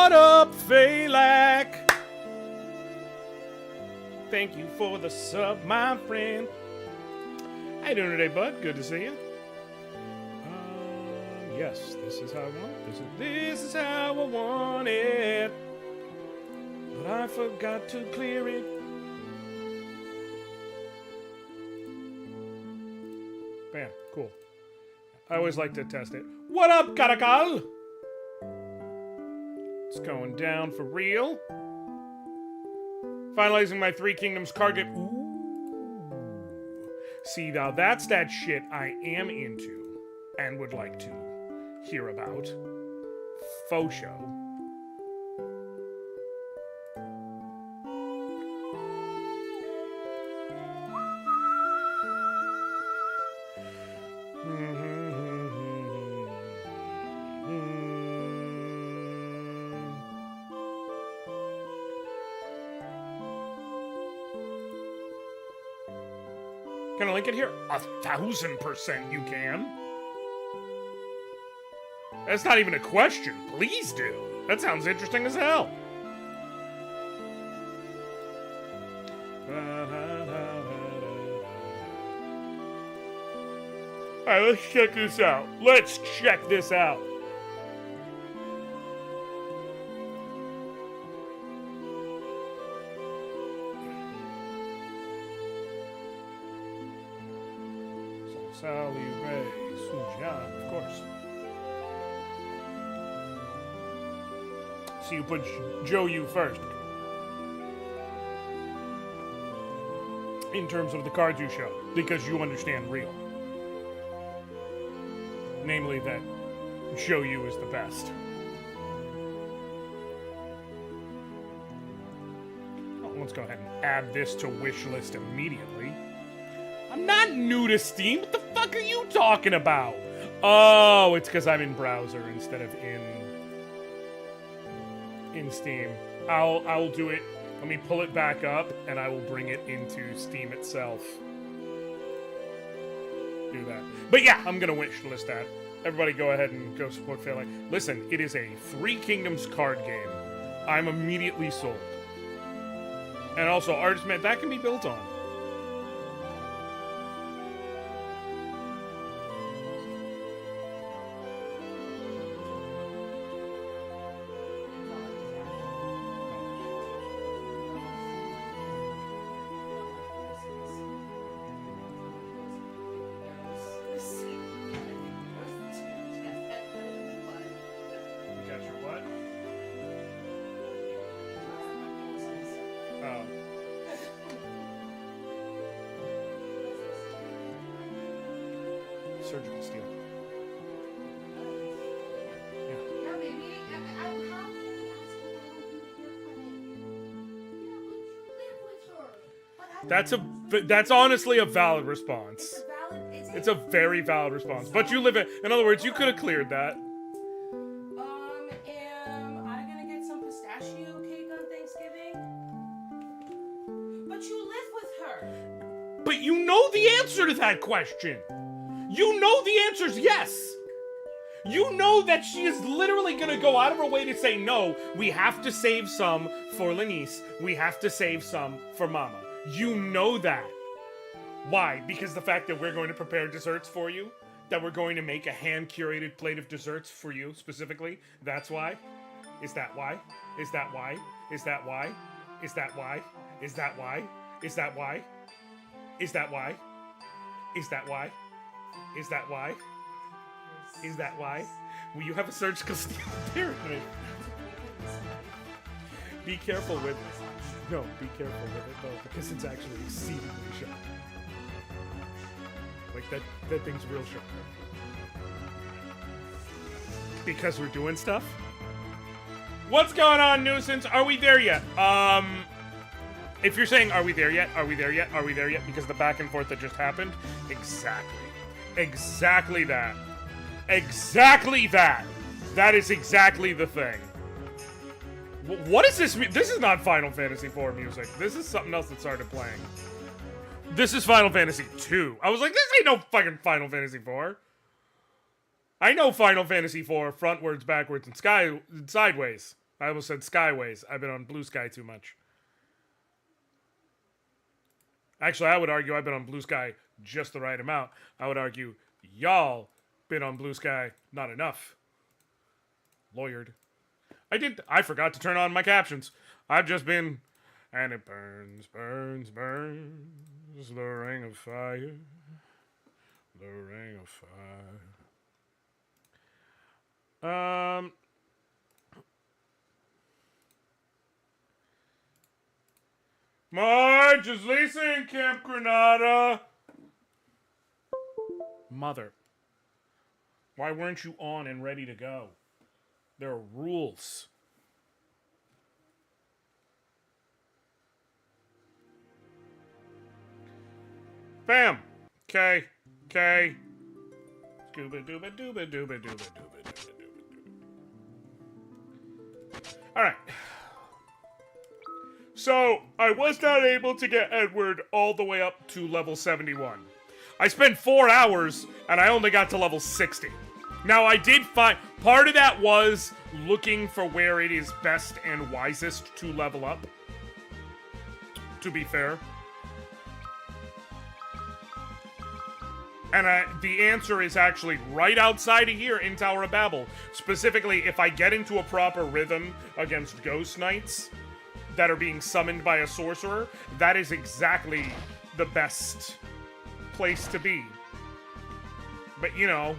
What up, Phalak? Thank you for the sub, my friend. How you doing today, bud? Good to see you. Yes, this is how I want it. This is how I want it. But I forgot to clear it. Bam, cool. I always like to test it. What up, Karakal? It's going down for real. Finalizing my Three Kingdoms card game. Ooh. See, now that's that shit I am into and would like to hear about. Faux show. Can I link it here? 1,000% you can. That's not even a question. Please do. That sounds interesting as hell. Alright, let's check this out. Let's check this out. Sally Ray Sujan, of course. So you put Joe Yu first. In terms of the cards you show, because you understand real. Namely that Joe Yu is the best. Well, let's go ahead and add this to wish list immediately. I'm not new to Steam. What the fuck are you talking about? Oh, it's because I'm in browser instead of in Steam. I'll do it. Let me pull it back up, and I will bring it into Steam itself. Do that. But yeah, I'm gonna wish list that. Everybody, go ahead and go support Phalak. Listen, it is a Three Kingdoms card game. I'm immediately sold. And also, Artistman, that can be built on. Surgical steel. Yeah. Yeah, baby. I'm That's honestly a valid response. It's a very valid response. But you live in other words, you could have cleared that. Am I gonna get some pistachio cake on Thanksgiving? But you live with her. But you know the answer to that question. You know the answer is yes. You know that she is literally gonna go out of her way to say, no, we have to save some for Lenice. We have to save some for Mama. You know that. Why? Because the fact that we're going to prepare desserts for you, that we're going to make a hand-curated plate of desserts for you specifically, that's why? Is that why? Is that why? Is that why? Is that why? Is that why? Is that why? Is that why? Is that why? Is that why? Is that why? Will you have a surgical steel pyramid? Be careful with it. No, be careful with it though, because it's actually exceedingly sharp. Like that thing's real sharp. Because we're doing stuff? What's going on, Nuisance? Are we there yet? If you're saying, are we there yet? Are we there yet? Are we there yet? Because the back and forth that just happened? Exactly. Exactly that. Exactly that. That is exactly the thing. What is this? This is not Final Fantasy IV music. This is something else that started playing. This is Final Fantasy II. I was like, this ain't no fucking Final Fantasy IV. I know Final Fantasy IV frontwards, backwards, and sideways. I almost said Skyways. I've been on Blue Sky too much. Actually, I would argue I've been on Blue Sky just the right amount. I would argue y'all been on Blue Sky not enough. Lawyered. I forgot to turn on my captions. I've just been... And it burns, burns, burns, the ring of fire, the ring of fire. Marge, is Lisa in Camp Granada? Mother, why weren't you on and ready to go? There are rules. Bam! Okay. Okay. Scooba dooba dooba dooba dooba dooba dooba dooba. Alright. So, I was not able to get Edward all the way up to level 71. I spent 4 hours, and I only got to level 60. Now, I did find... Part of that was looking for where it is best and wisest to level up. To be fair. And the answer is actually right outside of here in Tower of Babel. Specifically, if I get into a proper rhythm against Ghost Knights that are being summoned by a sorcerer, that is exactly the best place to be. But, you know,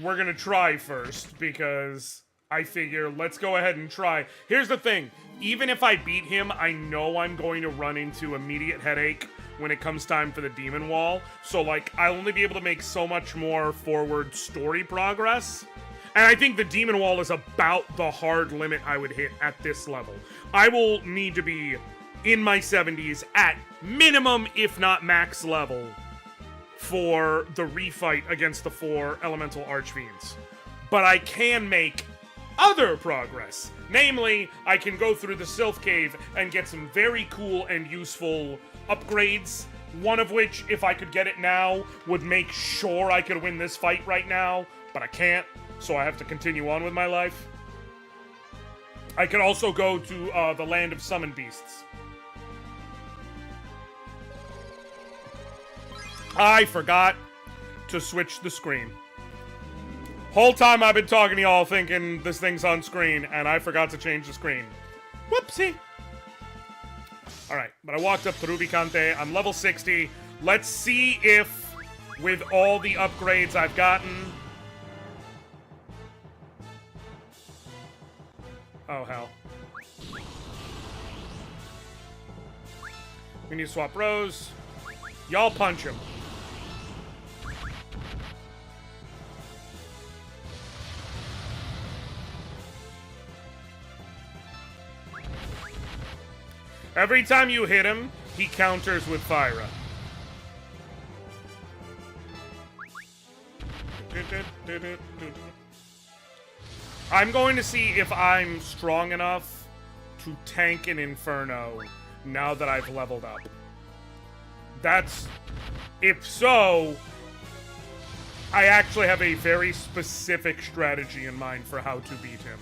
we're gonna try first, because I figure let's go ahead and try. Here's the thing. Even if I beat him, I know I'm going to run into immediate headache when it comes time for the Demon Wall. So, like, I'll only be able to make so much more forward story progress. And I think the Demon Wall is about the hard limit I would hit at this level. I will need to be in my 70s at minimum, if not max level, for the refight against the 4 Elemental Archfiends. But I can make other progress. Namely, I can go through the Sylph Cave and get some very cool and useful upgrades, one of which, if I could get it now, would make sure I could win this fight right now, but I can't, so I have to continue on with my life. I could also go to the Land of Summoned Beasts. I forgot to switch the screen. Whole time I've been talking to y'all thinking this thing's on screen, and I forgot to change the screen. Whoopsie! Alright, but I walked up to Rubicante. I'm level 60. Let's see if, with all the upgrades I've gotten... Oh, hell. We need to swap rows. Y'all punch him. Every time you hit him, he counters with Fyra. I'm going to see if I'm strong enough to tank an Inferno now that I've leveled up. That's... If so, I actually have a very specific strategy in mind for how to beat him.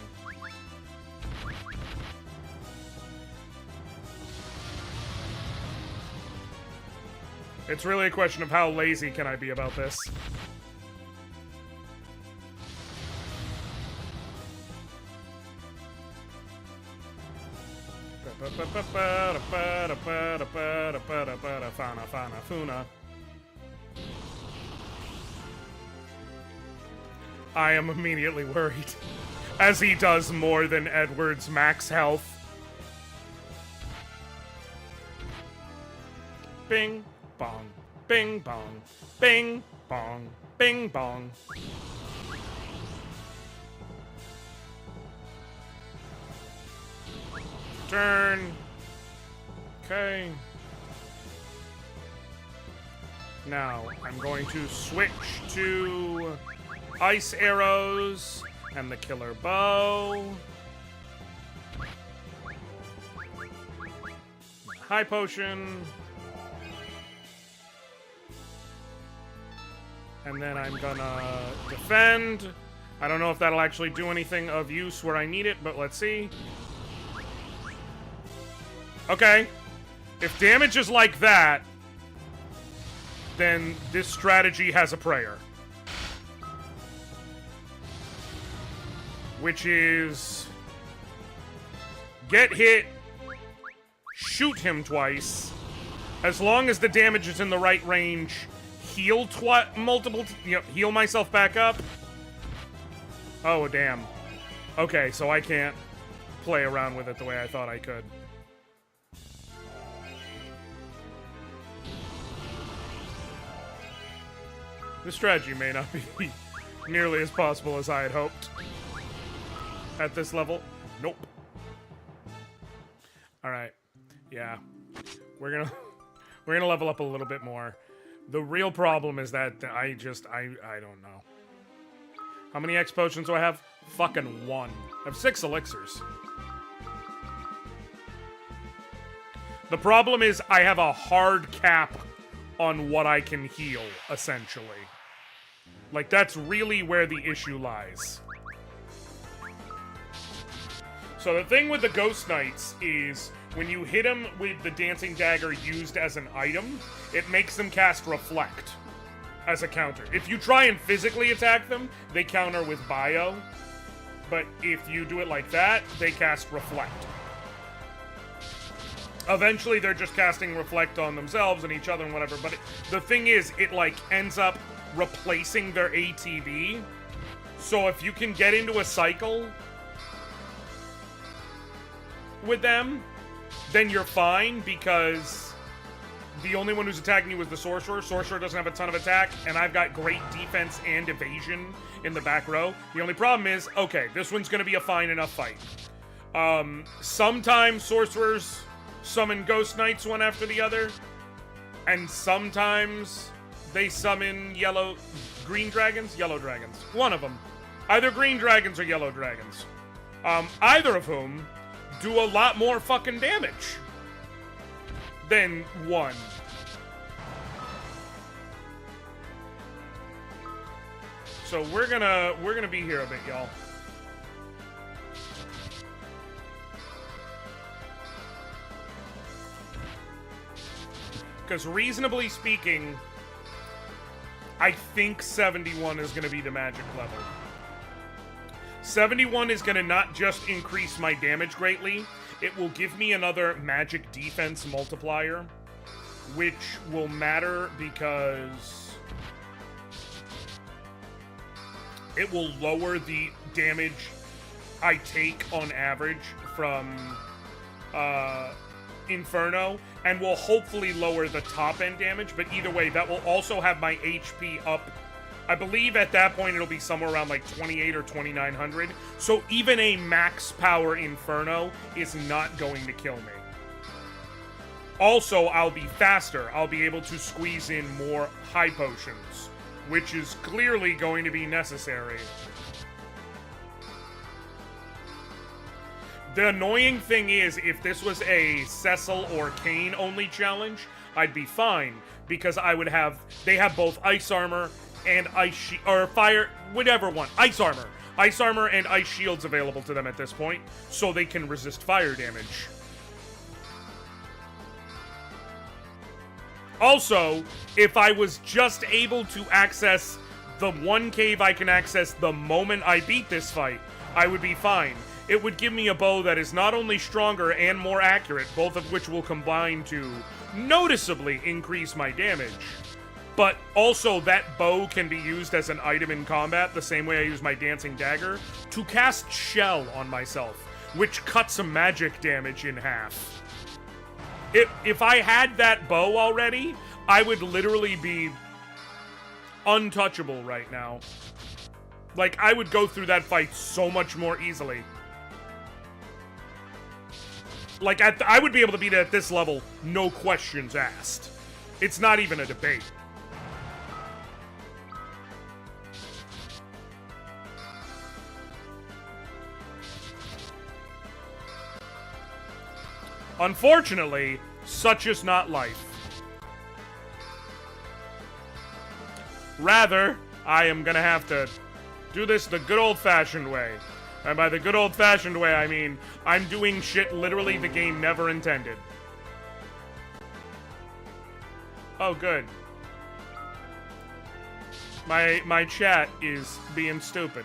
It's really a question of how lazy can I be about this. I am immediately worried, as he does more than Edward's max health. Bing, bong, bing, bong, bing, bong, bing, bong. Turn. Okay. Now, I'm going to switch to ice arrows and the killer bow. High potion. And then I'm gonna defend, I don't know if that'll actually do anything of use where I need it, but let's see. Okay. If damage is like that, then this strategy has a prayer. Which is... get hit, shoot him twice. As long as the damage is in the right range, heal heal myself back up. Oh, damn. Okay, so I can't play around with it the way I thought I could. This strategy may not be nearly as possible as I had hoped. At this level. Nope. Alright. Yeah. We're gonna level up a little bit more. The real problem is that I don't know. How many X potions do I have? Fucking 1. I have 6 elixirs. The problem is I have a hard cap on what I can heal, essentially. Like, that's really where the issue lies. So the thing with the Ghost Knights is, when you hit them with the Dancing Dagger used as an item, it makes them cast Reflect as a counter. If you try and physically attack them, they counter with Bio. But if you do it like that, they cast Reflect. Eventually, they're just casting Reflect on themselves and each other and whatever. But the thing is, it, like, ends up replacing their ATB. So if you can get into a cycle with them, then you're fine, because the only one who's attacking you is the Sorcerer. Sorcerer doesn't have a ton of attack, and I've got great defense and evasion in the back row. The only problem is, okay, this one's going to be a fine enough fight. Sometimes Sorcerers summon Ghost Knights one after the other, and sometimes they summon green dragons? Yellow dragons. One of them. Either green dragons or yellow dragons. Either of whom do a lot more fucking damage than one. So we're gonna be here a bit, y'all. Because reasonably speaking, I think 71 is gonna be the magic level. 71 is going to not just increase my damage greatly, it will give me another magic defense multiplier, which will matter because it will lower the damage I take on average from Inferno, and will hopefully lower the top-end damage, but either way, that will also have my HP up. I believe at that point it'll be somewhere around like 28 or 2900. So even a max power Inferno is not going to kill me. Also, I'll be faster. I'll be able to squeeze in more high potions, which is clearly going to be necessary. The annoying thing is, if this was a Cecil or Kane only challenge, I'd be fine, because I would have, they have both ice armor and fire, whatever one, ice armor and ice shields available to them at this point, so they can resist fire damage. Also, if I was just able to access the one cave I can access the moment I beat this fight, I would be fine. It would give me a bow that is not only stronger and more accurate, both of which will combine to noticeably increase my damage, but also that bow can be used as an item in combat the same way I use my Dancing Dagger to cast Shell on myself, which cuts some magic damage in half. If I had that bow already, I would literally be untouchable right now. Like, I would go through that fight so much more easily. Like, I would be able to beat it at this level, no questions asked. It's not even a debate. Unfortunately, such is not life. Rather, I am gonna have to Do this the good old-fashioned way. And by the good old-fashioned way, I mean I'm doing shit literally the game never intended. Oh, good. My chat is being stupid.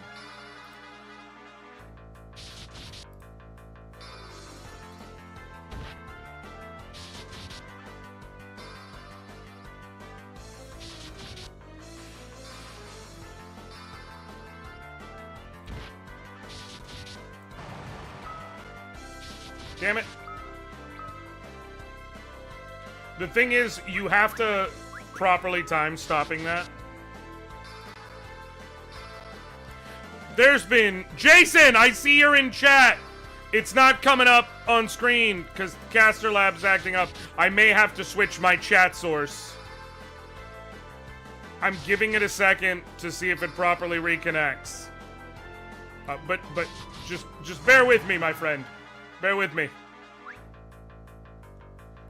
Damn it. The thing is, you have to properly time stopping that. There's been... Jason, I see you're in chat. It's not coming up on screen because Caster Lab's acting up. I may have to switch my chat source. I'm giving it a second to see if it properly reconnects. But just bear with me, my friend. Bear with me.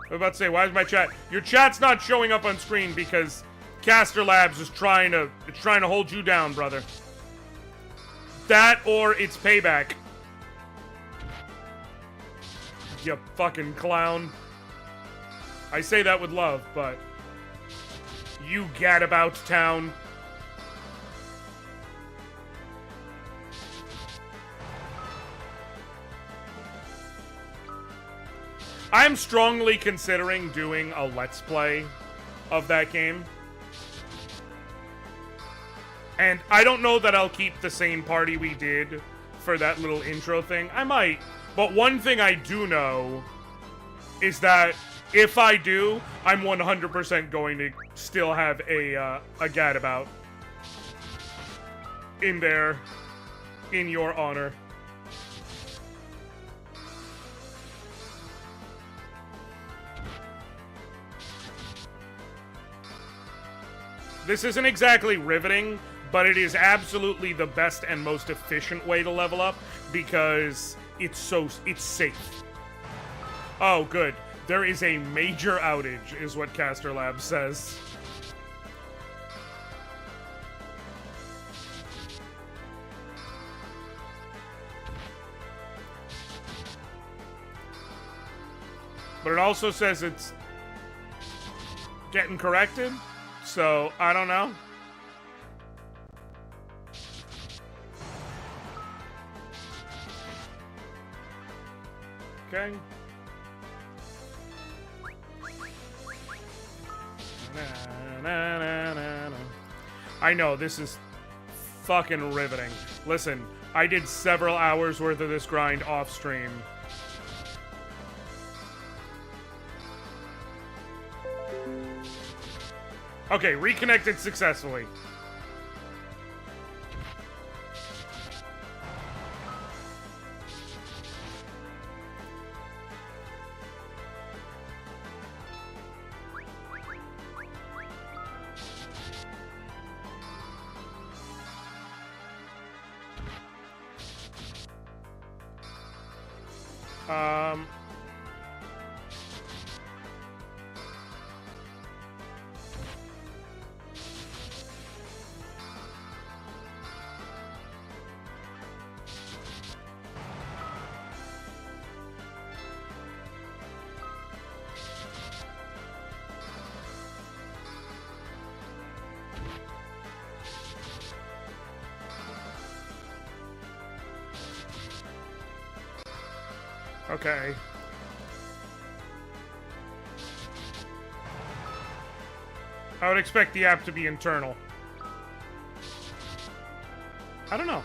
I was about to say, why is my chat... Your chat's not showing up on screen because Caster Labs is trying to hold you down, brother. That or it's payback. You fucking clown. I say that with love, but... You gadabout town. I'm strongly considering doing a Let's Play of that game. And I don't know that I'll keep the same party we did for that little intro thing. I might. But one thing I do know is that if I do, I'm 100% going to still have a gadabout in there, in your honor. This isn't exactly riveting, but it is absolutely the best and most efficient way to level up because it's safe. Oh, good. There is a major outage, is what Caster Labs says. But it also says it's getting corrected. So, I don't know. Okay. I know, this is fucking riveting. Listen, I did several hours worth of this grind off stream. Okay, reconnected successfully. Okay. I would expect the app to be internal. I don't know.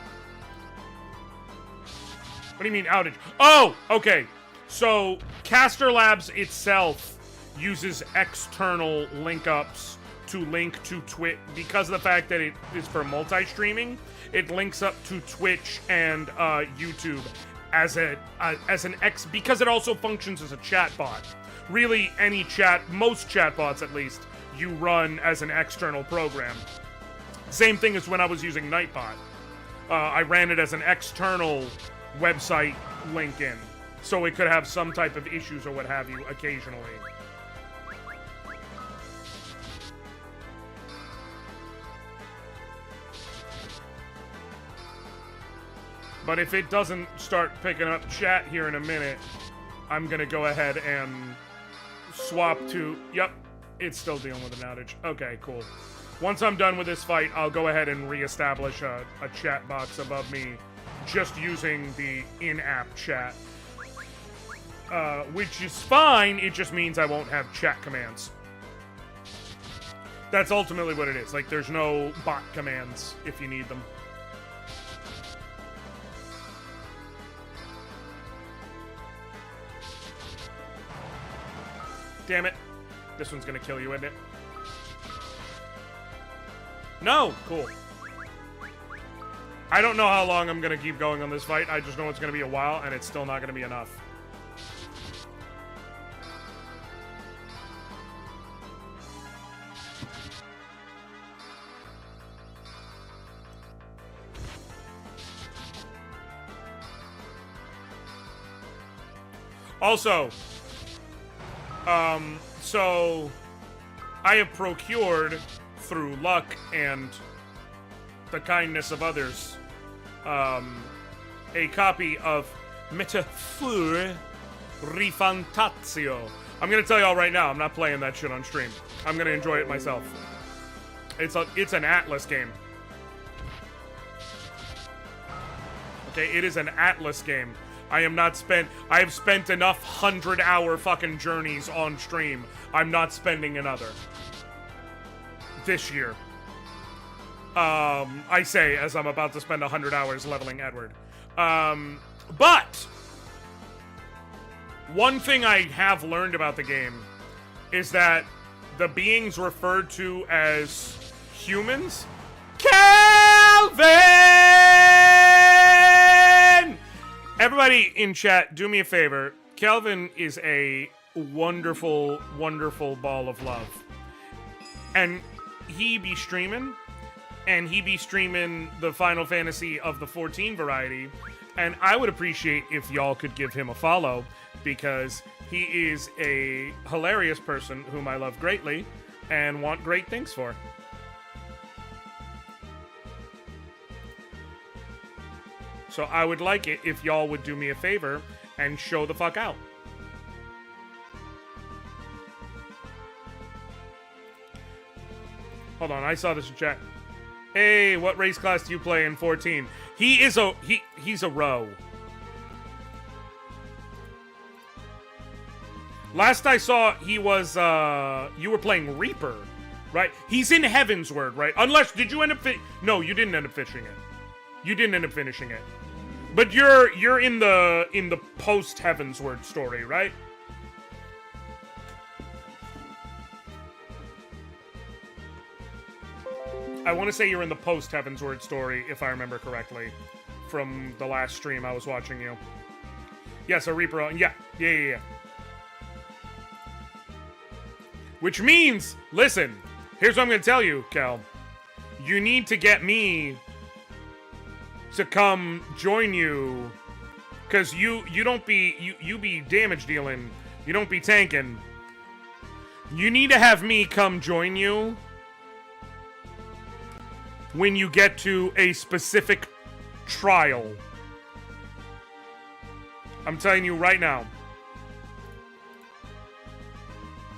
What do you mean outage? Oh, okay. So Caster Labs itself uses external link-ups to link to Twitch because of the fact that it is for multi-streaming. It links up to Twitch and YouTube as an because it also functions as a chat bot. Really, any chat, most chatbots at least, you run as an external program. Same thing as when I was using Nightbot. I ran it as an external website link in, so it could have some type of issues or what have you occasionally. But if it doesn't start picking up chat here in a minute, I'm gonna go ahead and swap to... Yep, it's still dealing with an outage. Okay, cool. Once I'm done with this fight, I'll go ahead and reestablish a chat box above me just using the in-app chat. Which is fine, it just means I won't have chat commands. That's ultimately what it is. Like, there's no bot commands if you need them. Damn it. This one's gonna kill you, isn't it? No! Cool. I don't know how long I'm gonna keep going on this fight. I just know it's gonna be a while, and it's still not gonna be enough. Also, so I have procured, through luck and the kindness of others, a copy of Metaphor Rifantatio. I'm gonna tell y'all right now, I'm not playing that shit on stream. I'm gonna enjoy it myself. It's an Atlas game. Okay, it is an Atlas game. I have spent enough 100-hour fucking journeys on stream. I'm not spending another. This year. I say as I'm about to spend 100 hours leveling Edward. But one thing I have learned about the game is that the beings referred to as humans... Calvin! Everybody in chat, do me a favor. Calvin is a wonderful, wonderful ball of love. And he be streaming, the Final Fantasy of the 14 variety, and I would appreciate if y'all could give him a follow, because he is a hilarious person whom I love greatly and want great things for. So I would like it if y'all would do me a favor and show the fuck out. Hold on, I saw this in chat. Hey, what race class do you play in 14? He's a row. Last I saw, he was, you were playing Reaper, right? He's in Heavensward, right? Unless, did you end up no, you didn't end up finishing it. You didn't end up finishing it. But you're in the post Heavensward story, right? I want to say you're in the post Heavensward story, if I remember correctly, from the last stream I was watching you. Yes, a Reaper. Yeah. Which means, listen, here's what I'm going to tell you, Cal. You need to get me to come join you, because you don't be, you be damage dealing, you don't be tanking. You need to have me come join you when you get to a specific trial. I'm telling you right now.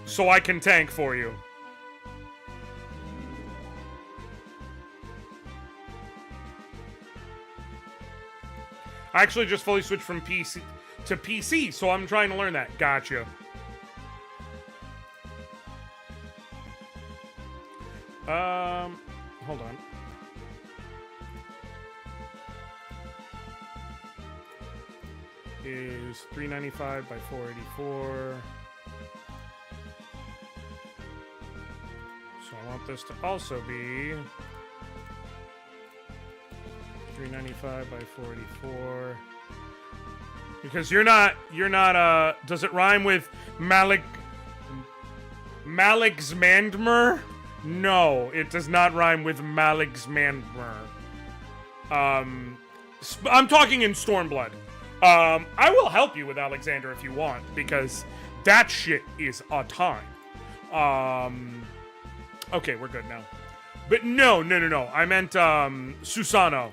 So I can tank for you. I actually just fully switched from PC to PC, so I'm trying to learn that. Gotcha. Hold on. Is 395 by 484. So I want this to also be 395 by 484. Because you're not, does it rhyme with Malixmandmer? No, it does not rhyme with Malixmandmer. I'm talking in Stormblood. I will help you with Alexander if you want, because that shit is a time. Okay, we're good now. But no. I meant, Susano.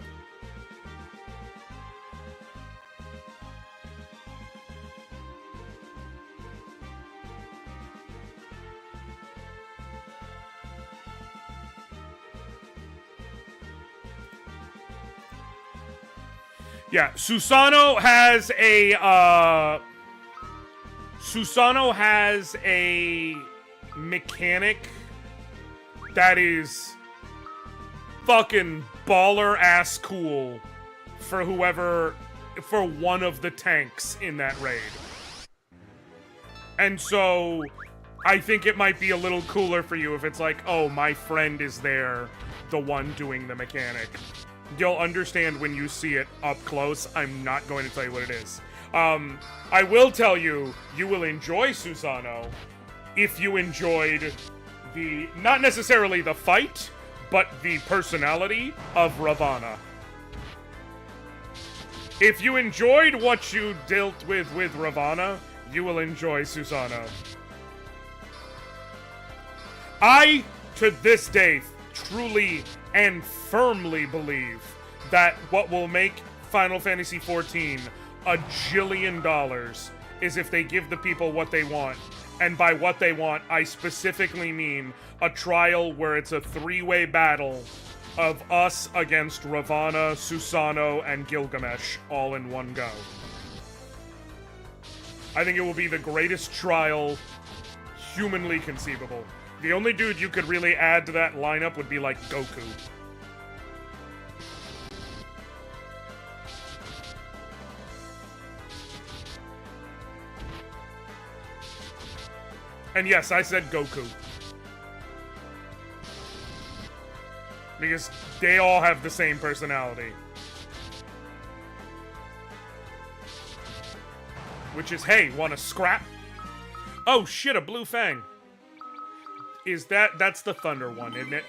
Yeah, Susano has a mechanic that is fucking baller ass cool for one of the tanks in that raid. And so I think it might be a little cooler for you if it's like, oh, my friend is there, the one doing the mechanic. You'll understand when you see it up close. I'm not going to tell you what it is. I will tell you, you will enjoy Susano if you enjoyed not necessarily the fight, but the personality of Ravana. If you enjoyed what you dealt with Ravana, you will enjoy Susano. I, to this day, truly and firmly believe that what will make Final Fantasy XIV a jillion dollars is if they give the people what they want. And by what they want, I specifically mean a trial where it's a three-way battle of us against Ravana, Susano, and Gilgamesh all in one go. I think it will be the greatest trial humanly conceivable. The only dude you could really add to that lineup would be like Goku. And yes, I said Goku. Because they all have the same personality. Which is, hey, wanna scrap? Oh shit, a blue fang. That's the thunder one, isn't it?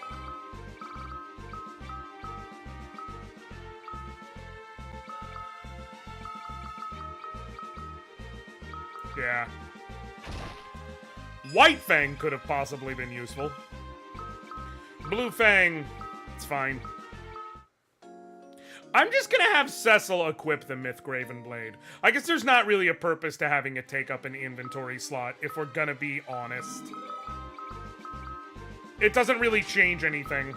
Yeah. White Fang could have possibly been useful. Blue Fang, it's fine. I'm just gonna have Cecil equip the Mythgraven Blade. I guess there's not really a purpose to having it take up an inventory slot, if we're gonna be honest. It doesn't really change anything.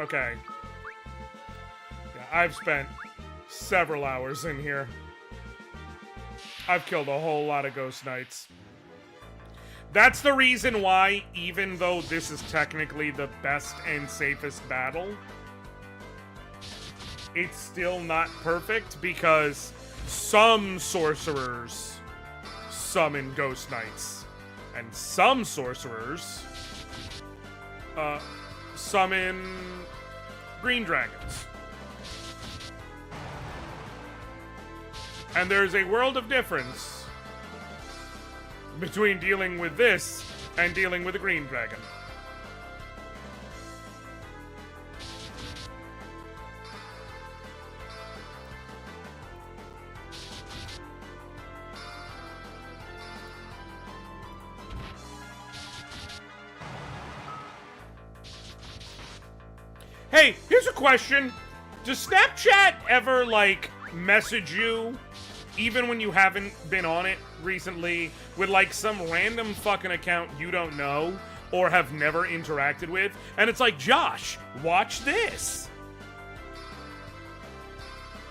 Okay. Yeah, I've spent several hours in here. I've killed a whole lot of Ghost Knights. That's the reason why, even though this is technically the best and safest battle, it's still not perfect because some sorcerers summon Ghost Knights, and some sorcerers summon green dragons. And there's a world of difference between dealing with this and dealing with a green dragon. Hey, here's a question. Does Snapchat ever, like, message you, even when you haven't been on it recently, with, like, some random fucking account you don't know or have never interacted with? And it's like, Josh, watch this.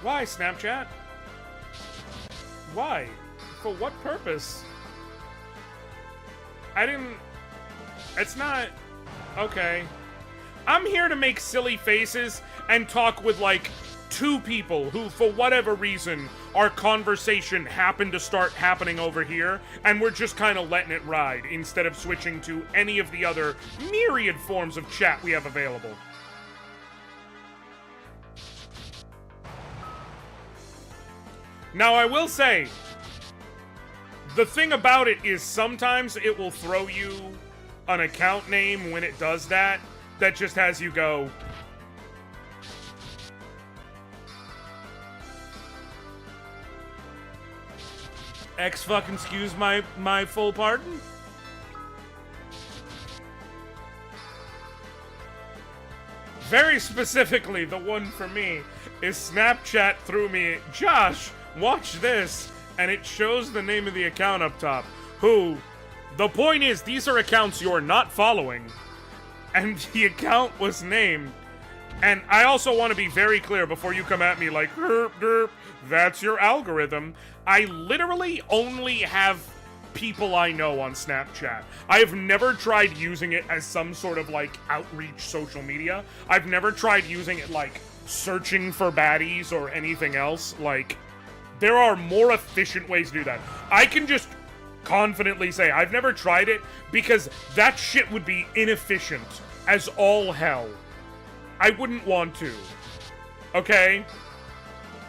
Why, Snapchat? Why? For what purpose? It's not... Okay. I'm here to make silly faces and talk with, like, two people who, for whatever reason, our conversation happened to start happening over here, and we're just kind of letting it ride instead of switching to any of the other myriad forms of chat we have available. Now, I will say, the thing about it is sometimes it will throw you an account name when it does that just has you go... excuse my full pardon? Very specifically, the one for me is Snapchat threw me, Josh, watch this, and it shows the name of the account up top, who, the point is, these are accounts you're not following, and the account was named, and I also want to be very clear before you come at me like, herp, derp, that's your algorithm. I literally only have people I know on Snapchat. I have never tried using it as some sort of, like, outreach social media. I've never tried using it, like, searching for baddies or anything else. Like, there are more efficient ways to do that. I can just confidently say I've never tried it because that shit would be inefficient as all hell. I wouldn't want to. Okay?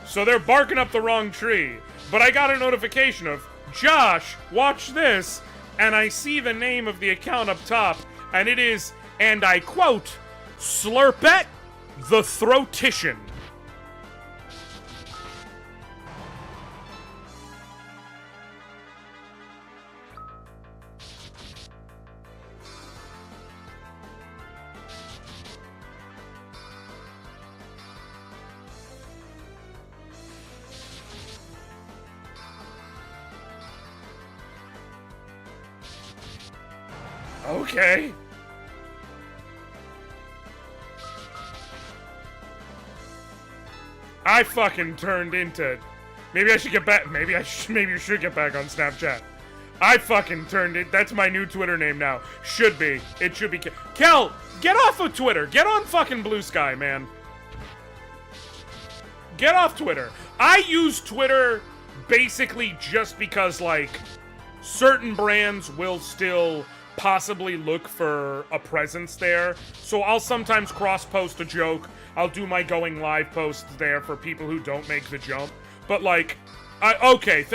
So they're barking up the wrong tree. But I got a notification of, Josh, watch this, and I see the name of the account up top, and it is, and I quote, Slurpette the Throatician. Okay. I fucking turned into... Maybe I should get back... Maybe you should get back on Snapchat. I fucking turned it... That's my new Twitter name now. Should be. It should be... Kel, get off of Twitter. Get on fucking Blue Sky, man. Get off Twitter. I use Twitter basically just because, like, certain brands will still possibly look for a presence there. So I'll sometimes cross-post a joke. I'll do my going live posts there for people who don't make the jump. But, like, okay,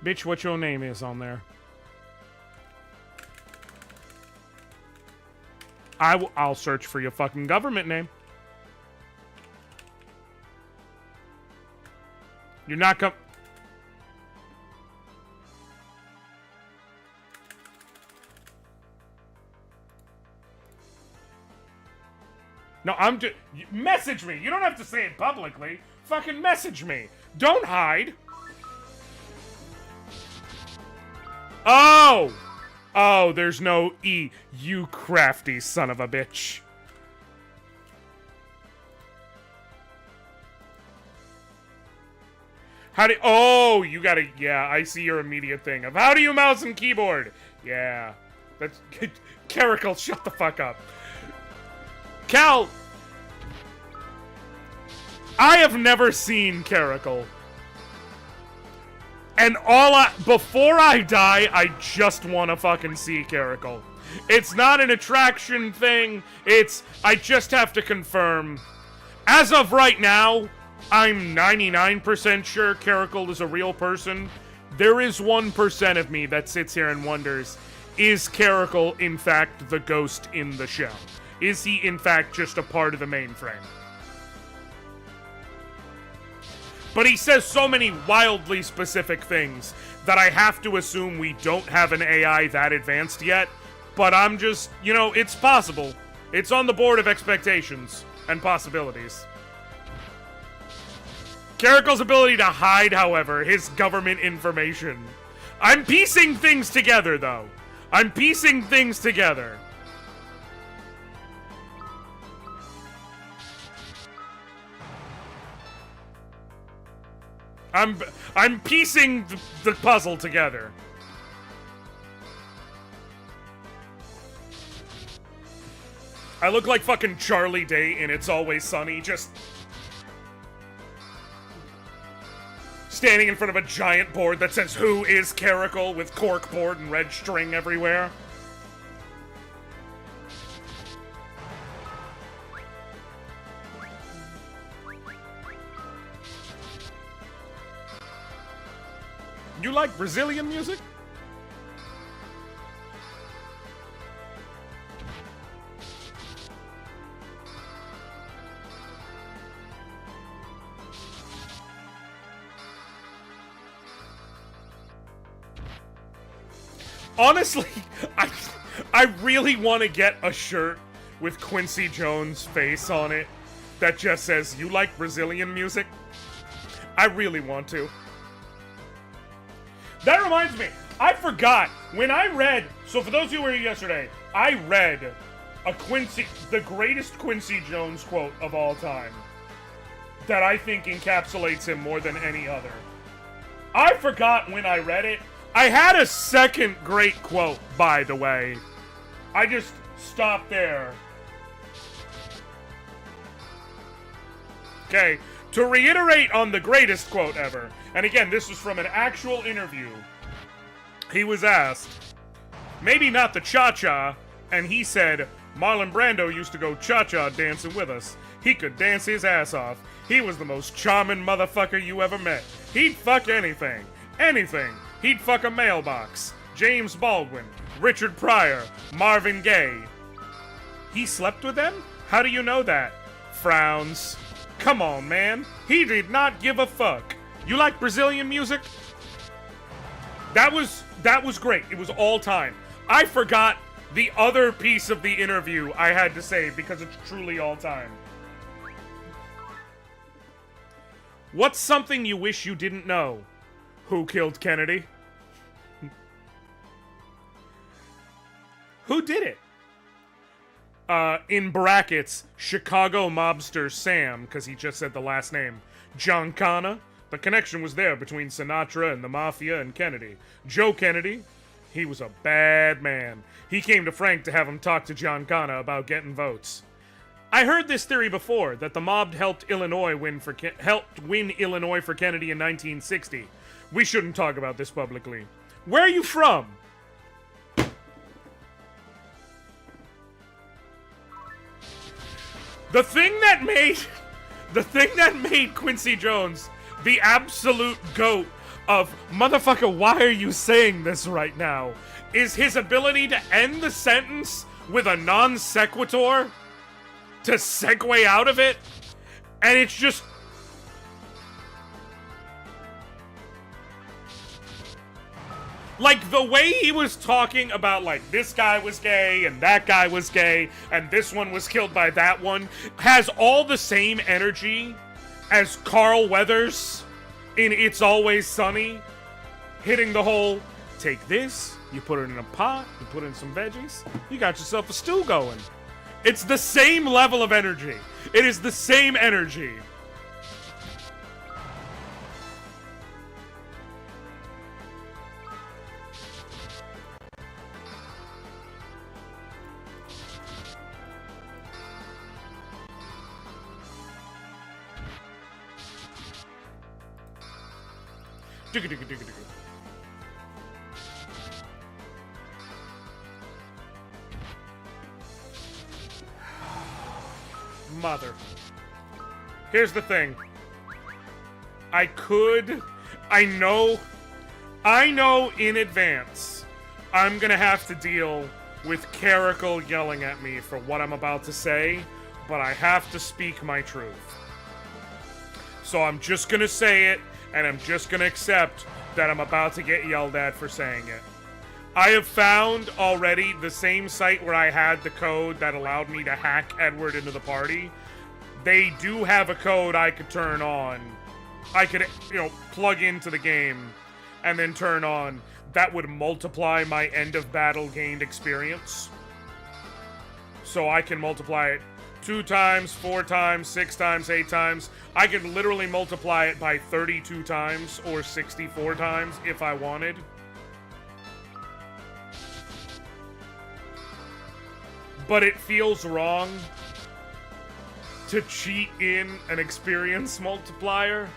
bitch, what your name is on there? I'll search for your fucking government name. You're not No, message me. You don't have to say it publicly. Fucking message me. Don't hide. Oh! Oh, there's no E. You crafty son of a bitch. Oh, you gotta... Yeah, I see your immediate thing of, how do you mouse and keyboard? Yeah. That's... Caracal, shut the fuck up. Cal! I have never seen Caracal. And before I die, I just want to fucking see Caracal. It's not an attraction thing. I just have to confirm. As of right now, I'm 99% sure Caracal is a real person. There is 1% of me that sits here and wonders, is Caracal, in fact, the ghost in the show? Is he, in fact, just a part of the mainframe? But he says so many wildly specific things that I have to assume we don't have an AI that advanced yet. But I'm just, it's possible. It's on the board of expectations and possibilities. Caracal's ability to hide, however, his government information. I'm piecing things together, though. I'm piecing things together. I'm piecing the puzzle together. I look like fucking Charlie Day in It's Always Sunny, just standing in front of a giant board that says, "Who is Caracal?" with corkboard and red string everywhere. You like Brazilian music? Honestly, I really want to get a shirt with Quincy Jones' face on it that just says, "You like Brazilian music?" I really want to. That reminds me, I forgot, when I read, so for those of you who were here yesterday, I read the greatest Quincy Jones quote of all time that I think encapsulates him more than any other. I forgot when I read it. I had a second great quote, by the way. I just stopped there. Okay, to reiterate on the greatest quote ever, and again, this was from an actual interview. He was asked, maybe not the cha-cha, and he said, Marlon Brando used to go cha-cha dancing with us. He could dance his ass off. He was the most charming motherfucker you ever met. He'd fuck anything. Anything. He'd fuck a mailbox. James Baldwin, Richard Pryor, Marvin Gaye. He slept with them? How do you know that? Frowns. Come on, man. He did not give a fuck. You like Brazilian music? That was great. It was all time. I forgot the other piece of the interview I had to say because it's truly all time. What's something you wish you didn't know? Who killed Kennedy? Who did it? In brackets, Chicago mobster Sam, because he just said the last name. John Connor. The connection was there between Sinatra and the Mafia and Kennedy. Joe Kennedy, he was a bad man. He came to Frank to have him talk to John Connor about getting votes. I heard this theory before, that the mob helped win Illinois for Kennedy in 1960. We shouldn't talk about this publicly. Where are you from? The thing that made Quincy Jones the absolute GOAT of, motherfucker, why are you saying this right now, is his ability to end the sentence with a non sequitur to segue out of it, and it's just... Like, the way he was talking about, like, this guy was gay, and that guy was gay, and this one was killed by that one, has all the same energy as Carl Weathers in It's Always Sunny, hitting the whole, take this, you put it in a pot, you put in some veggies, you got yourself a stew going. It's the same level of energy. It is the same energy. Mother. Here's the thing. I know in advance I'm gonna have to deal with Caracal yelling at me for what I'm about to say, but I have to speak my truth. So I'm just gonna say it, and I'm just gonna accept that I'm about to get yelled at for saying it. I have found already the same site where I had the code that allowed me to hack Edward into the party. They do have a code I could turn on. I could, plug into the game and then turn on. That would multiply my end of battle gained experience. So I can multiply it 2 times, 4 times, 6 times, 8 times. I could literally multiply it by 32 times or 64 times if I wanted. But it feels wrong to cheat in an experience multiplier.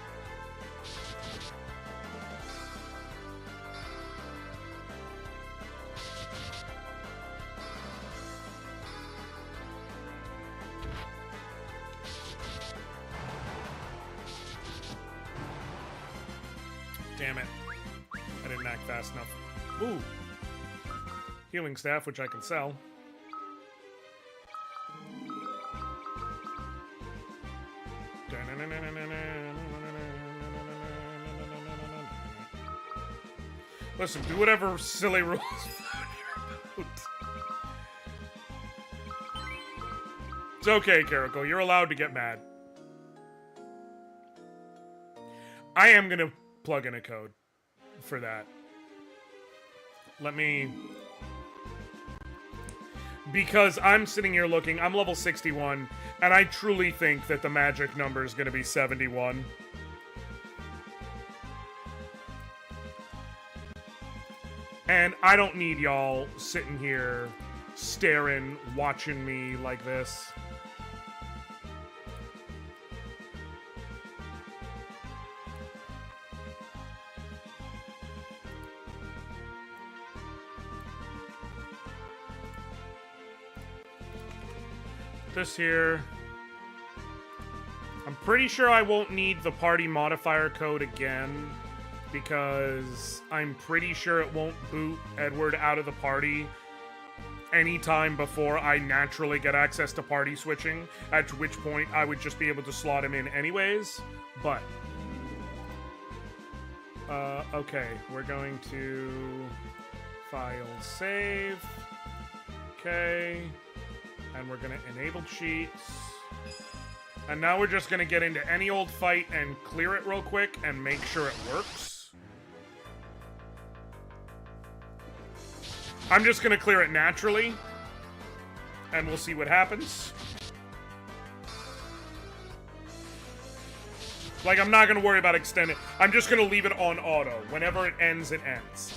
Damn it. I didn't act fast enough. Ooh. Healing staff, which I can sell. Listen, do whatever silly rules It's okay, Caracal. You're allowed to get mad. I am gonna plug in a code for that. Let me... Because I'm sitting here looking, I'm level 61, and I truly think that the magic number is gonna be 71. And I don't need y'all sitting here staring, watching me like this. This here. I'm pretty sure I won't need the party modifier code again, because I'm pretty sure it won't boot Edward out of the party anytime before I naturally get access to party switching, at which point I would just be able to slot him in anyways, but... okay, we're going to... File save. Okay. And we're gonna enable cheats. And now we're just gonna get into any old fight and clear it real quick and make sure it works. I'm just gonna clear it naturally. And we'll see what happens. Like, I'm not gonna worry about extending. I'm just gonna leave it on auto. Whenever it ends, it ends.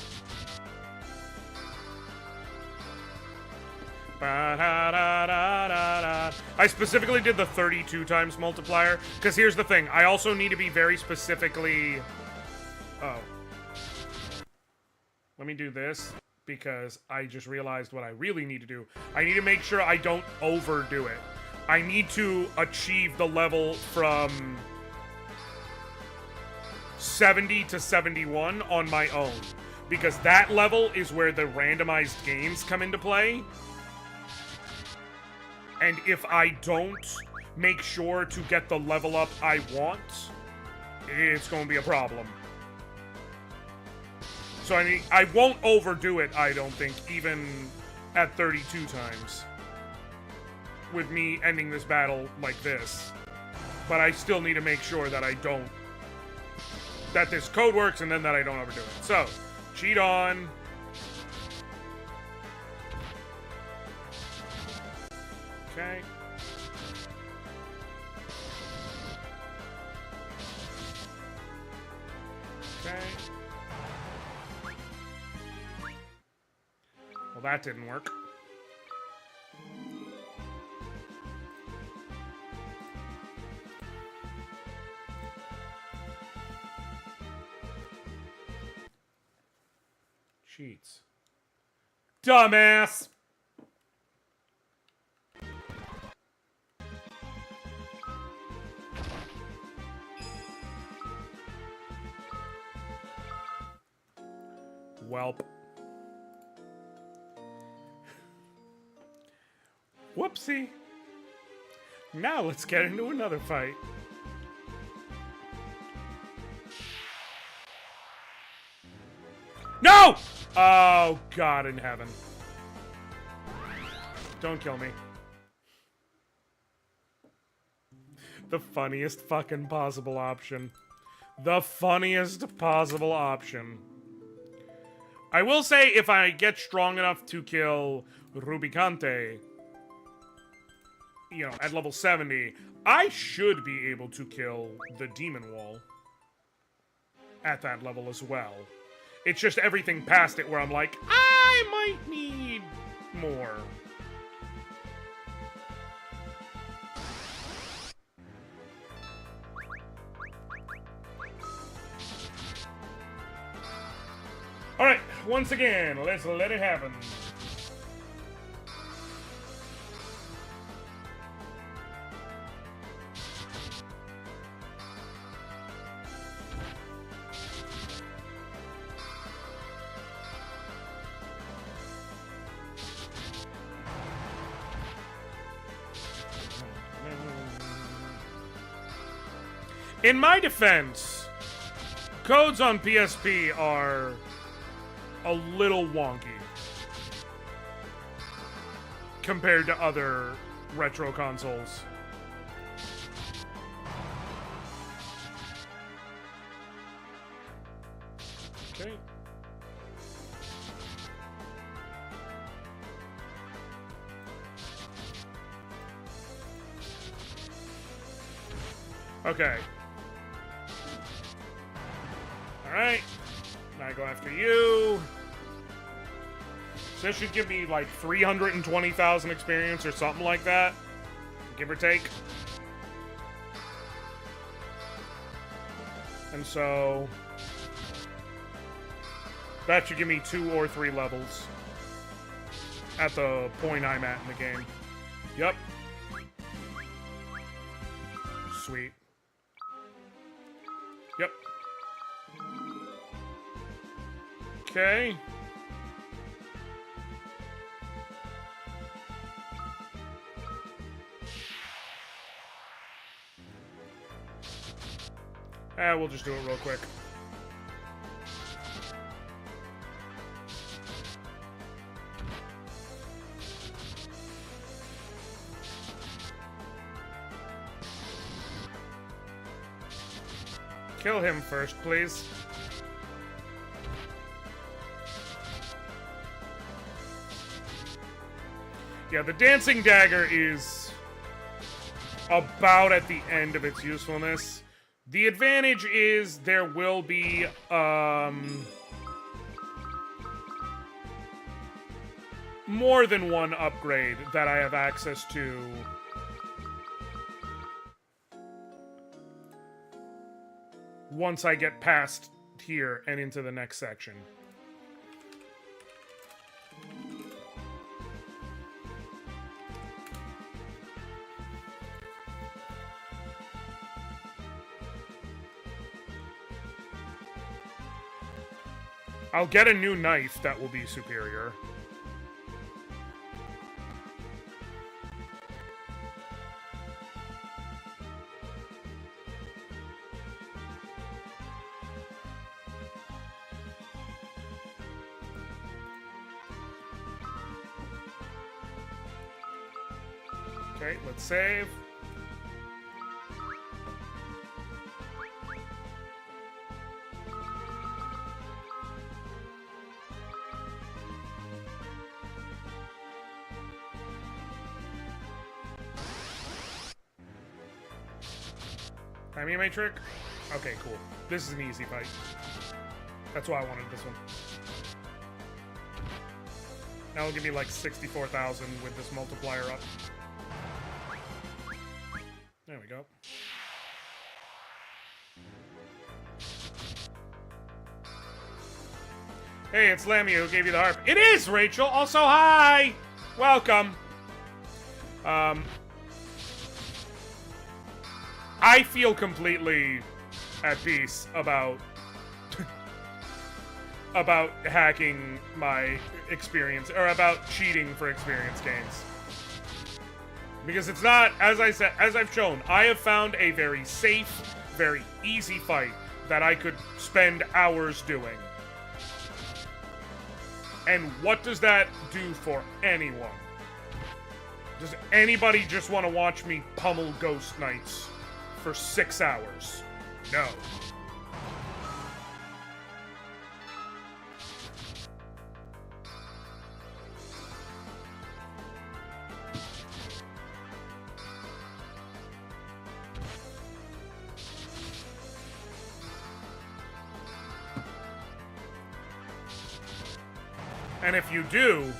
I specifically did the 32 times multiplier, because here's the thing. I also need to be very specifically... Oh. Let me do this, because I just realized what I really need to do. I need to make sure I don't overdo it. I need to achieve the level from 70 to 71 on my own, because that level is where the randomized games come into play. And if I don't make sure to get the level up I want, it's going to be a problem. So I mean, I won't overdo it, I don't think, even at 32 times. With me ending this battle like this. But I still need to make sure that I don't... that this code works and then that I don't overdo it. So, cheat on... Okay. Okay. Well, that didn't work. Cheats. Dumbass! Welp. Whoopsie. Now let's get into another fight. No! Oh, God in heaven. Don't kill me. The funniest fucking possible option. The funniest possible option. I will say, if I get strong enough to kill Rubicante, you know, at level 70, I should be able to kill the Demon Wall at that level as well. It's just everything past it where I'm like, I might need more. Alright, once again, let's let it happen. In my defense, codes on PSP are a little wonky compared to other retro consoles. Okay. Okay. Alright. Now I go after you. So this should give me like 320,000 experience or something like that. Give or take. And so that should give me 2 or 3 levels at the point I'm at in the game. Yep. Sweet. Yep. Okay. We'll just do it real quick. Kill him first, please. Yeah, the dancing dagger is about at the end of its usefulness. The advantage is there will be, more than one upgrade that I have access to. Once I get past here and into the next section. I'll get a new knife that will be superior. Okay, let's save. Timing matrix? Okay, cool. This is an easy fight. That's why I wanted this one. Now it'll give me like 64,000 with this multiplier up. There we go. Hey, it's Lammy who gave you the harp. It is Rachel! Also, hi! Welcome. I feel completely at peace about about hacking my experience, or about cheating for experience gains. Because it's not, as I said, as I've shown, I have found a very safe, very easy fight that I could spend hours doing. And what does that do for anyone? Does anybody just want to watch me pummel Ghost Knights for 6 hours? No. And if you do,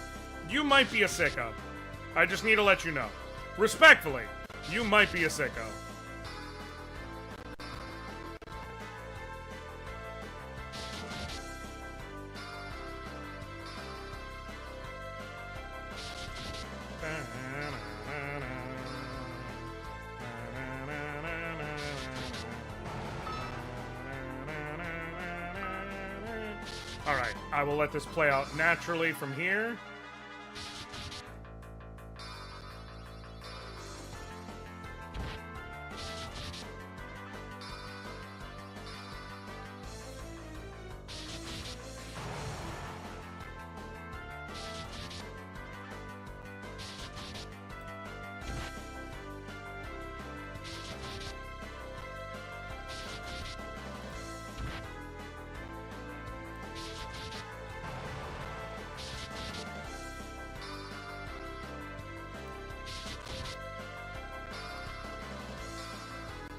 you might be a sicko. I just need to let you know. Respectfully, you might be a sicko. Alright, I will let this play out naturally from here.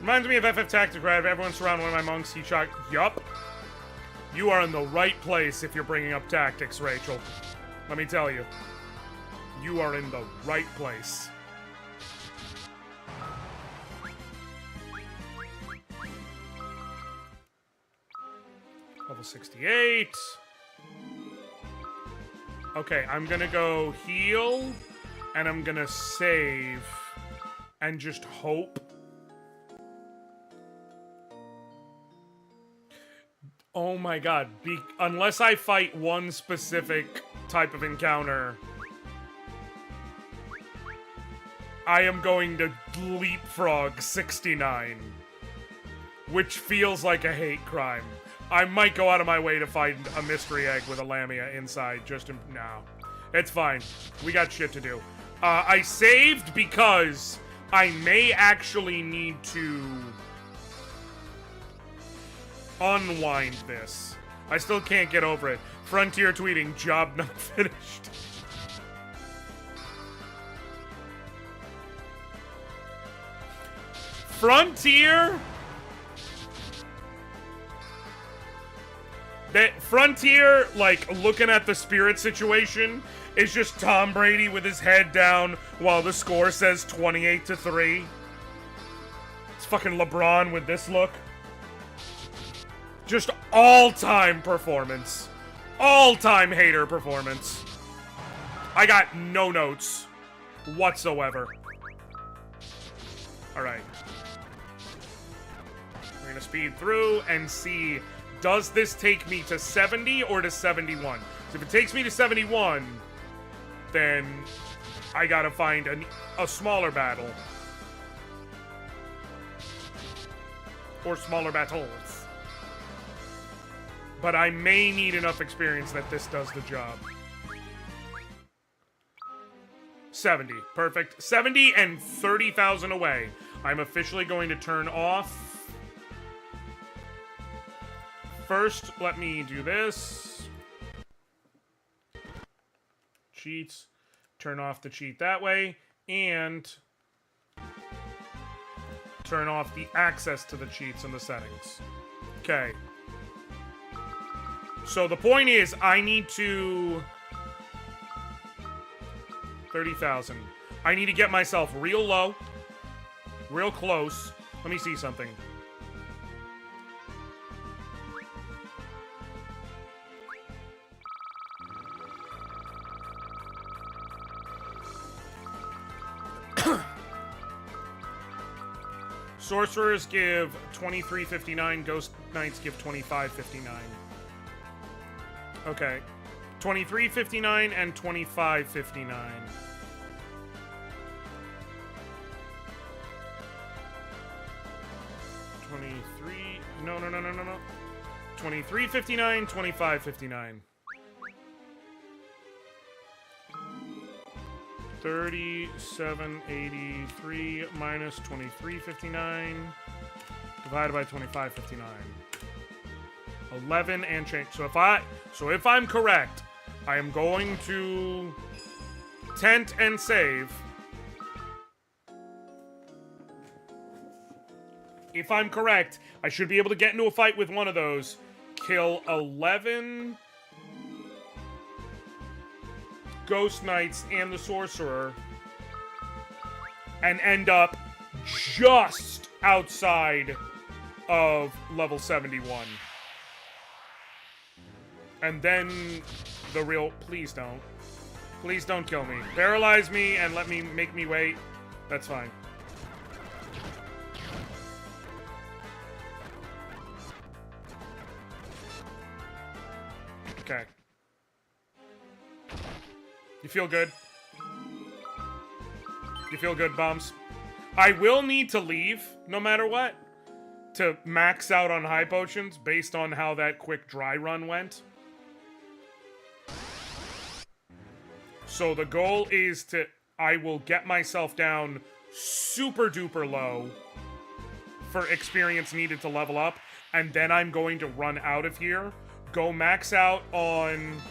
Reminds me of FF Tactic, right? If everyone surround one of my monks, he shot. Yup. You are in the right place if you're bringing up tactics, Rachel. Let me tell you. You are in the right place. Level 68. Okay, I'm gonna go heal, and I'm gonna save, and just hope. Oh my god, unless I fight one specific type of encounter, I am going to leapfrog 69, which feels like a hate crime. I might go out of my way to find a mystery egg with a Lamia inside, just to... No. It's fine. We got shit to do. I saved because I may actually need to unwind this. I still can't get over it. Frontier tweeting, job not finished. Frontier... That Frontier, like, looking at the spirit situation, is just Tom Brady with his head down while the score says 28-3. It's fucking LeBron with this look. Just all-time performance. All-time hater performance. I got no notes whatsoever. Alright. We're gonna speed through and see... Does this take me to 70 or to 71? So if it takes me to 71, then I gotta find a smaller battle. Or smaller battles. But I may need enough experience that this does the job. 70. Perfect. 70 and 30,000 away. I'm officially going to turn off... First, let me do this. Cheats. Turn off the cheat that way. And turn off the access to the cheats in the settings. Okay. So the point is, I need to... 30,000. I need to get myself real low. Real close. Let me see something. Sorcerers give 23.59, Ghost Knights give 25.59. Okay. 23.59 and 25.59. No. 23.59, 25.59. 37.83 minus 23.59 divided by 25.59. 11 and change. So if I'm correct, I am going to tent and save. If I'm correct, I should be able to get into a fight with one of those. Kill 11 Ghost Knights and the Sorcerer. And end up just outside of level 71. And then the real... Please don't. Please don't kill me. Paralyze me and make me wait. That's fine. Okay. You feel good? You feel good, bums? I will need to leave, no matter what, to max out on high potions based on how that quick dry run went. So the goal is to... I will get myself down super duper low for experience needed to level up, and then I'm going to run out of here, go max out on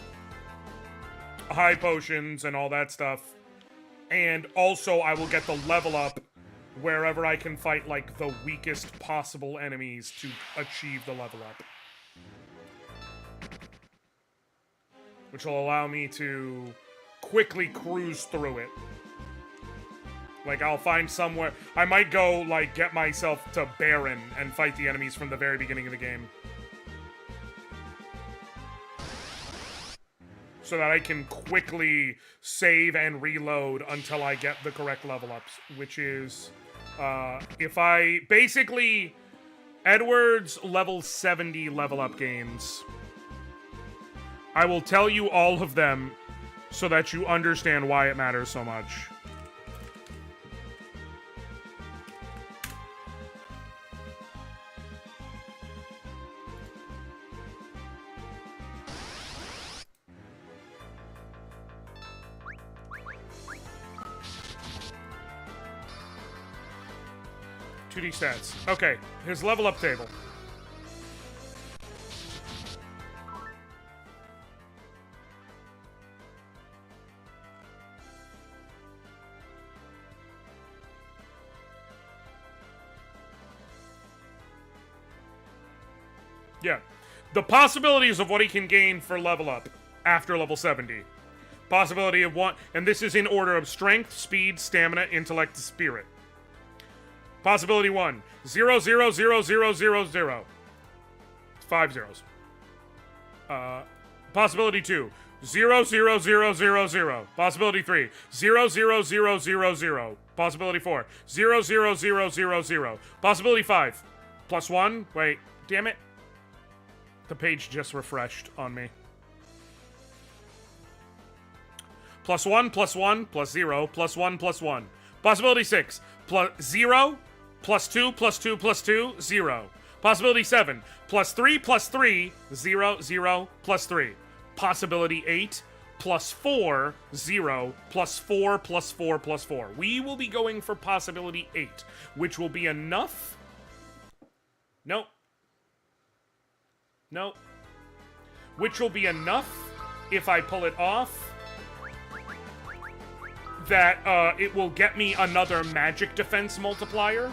high potions and all that stuff, and also I will get the level up wherever I can fight, like, the weakest possible enemies to achieve the level up. Which will allow me to quickly cruise through it. Like, I'll find somewhere... I might go, like, get myself to Baron and fight the enemies from the very beginning of the game. So that I can quickly save and reload until I get the correct level ups. Which is... if I... Basically, Edward's level 70 level up games. I will tell you all of them so that you understand why it matters so much. Stats. Okay, his level up table. Yeah. The possibilities of what he can gain for level up after level 70. Possibility of one, and this is in order of strength, speed, stamina, intellect, spirit. Possibility 1, 0, 0, 0, 0, 0, 0. 5 zeros. Possibility 2, 0, 0, 0, 0, 0. Possibility 3, 0, 0, 0, 0, 0. Possibility 4, 0, 0, 0, 0, 0. Possibility 5, +1. Wait, damn it. The page just refreshed on me. +1, +1, +0, +1, +1. Possibility 6, +0, +2, +2, +2, 0. Possibility 7, +3, +3, 0, 0, +3. Possibility 8, +4, 0, +4, +4, +4. We will be going for possibility 8, which will be enough. Nope. Nope. Which will be enough if I pull it off. That it will get me another magic defense multiplier.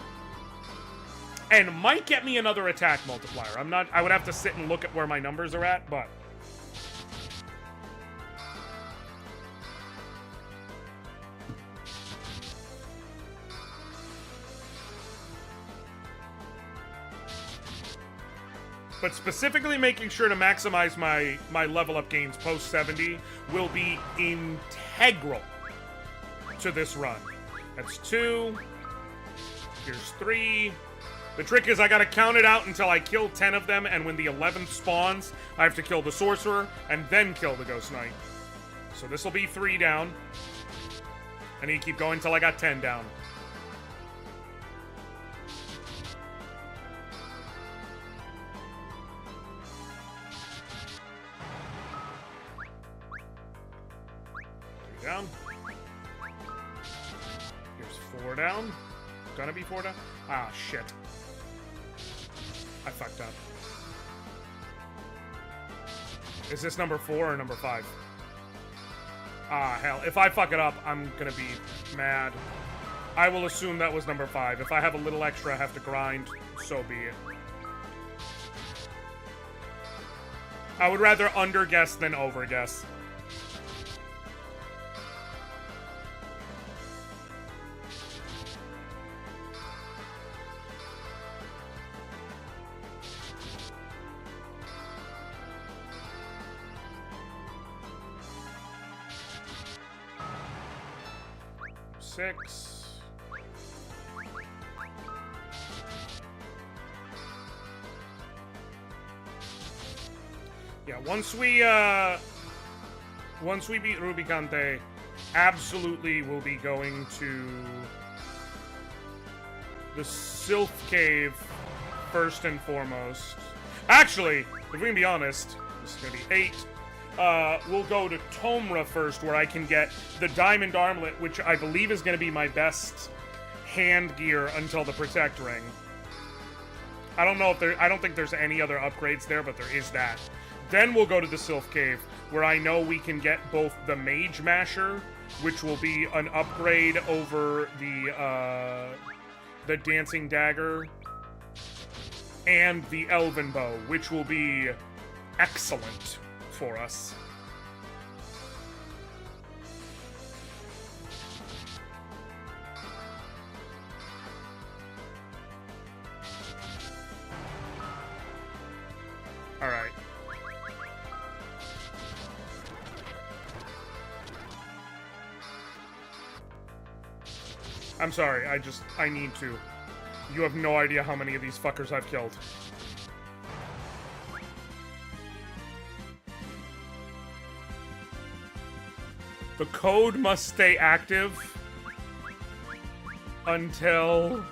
And might get me another attack multiplier. I would have to sit and look at where my numbers are at, but... But specifically making sure to maximize my level up gains post 70 will be integral to this run. That's 2. Here's 3. The trick is I gotta count it out until I kill 10 of them, and when the 11th spawns, I have to kill the sorcerer, and then kill the ghost knight. So this will be 3 down. I need to keep going until I got 10 down. Down. Here's 4 down. Gonna be 4 down. Ah, shit. I fucked up. Is this number 4 or number 5? Ah, hell. If I fuck it up, I'm gonna be mad. I will assume that was number 5. If I have a little extra I have to grind, so be it. I would rather underguess than overguess. Six. Yeah, once we beat Rubicante, absolutely we'll be going to the Sylph Cave first and foremost. Actually, if we can be honest, this is gonna be 8. We'll go to Tomra first, where I can get the Diamond Armlet, which I believe is going to be my best hand gear until the Protect Ring. I don't think there's any other upgrades there, but there is that. Then we'll go to the Sylph Cave, where I know we can get both the Mage Masher, which will be an upgrade over the the dancing dagger, and the elven bow, which will be excellent for us. Alright. I'm sorry, I need to. You have no idea how many of these fuckers I've killed. The code must stay active until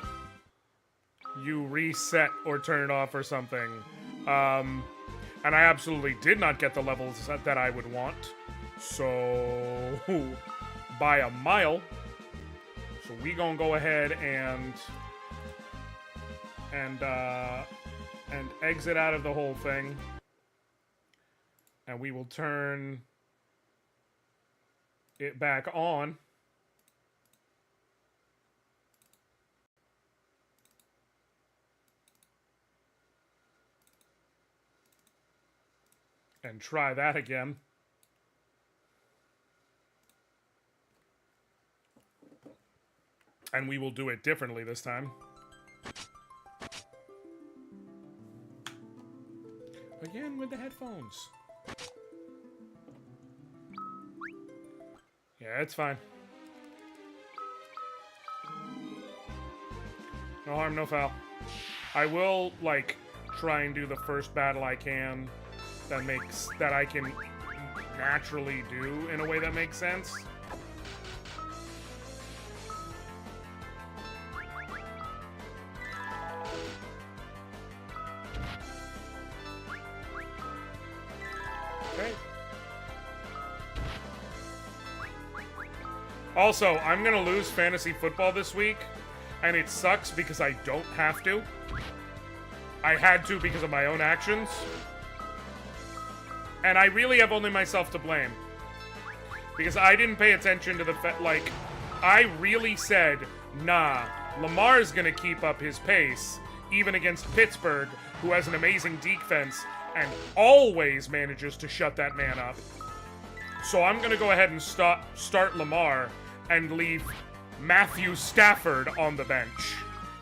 you reset or turn it off or something. And I absolutely did not get the levels that I would want. So, by a mile. So we gonna go ahead and exit out of the whole thing. And we will turn it back on. And try that again. And we will do it differently this time. Again with the headphones. Yeah, it's fine. No harm, no foul. I will, like, try and do the first battle I can that I can naturally do in a way that makes sense. Okay. Also, I'm gonna lose fantasy football this week, and it sucks because I don't have to. I had to because of my own actions. And I really have only myself to blame. Because I didn't pay attention to the fact, like, I really said, nah, Lamar's gonna keep up his pace, even against Pittsburgh, who has an amazing defense, and always manages to shut that man up. So I'm gonna go ahead and start Lamar, and leave Matthew Stafford on the bench.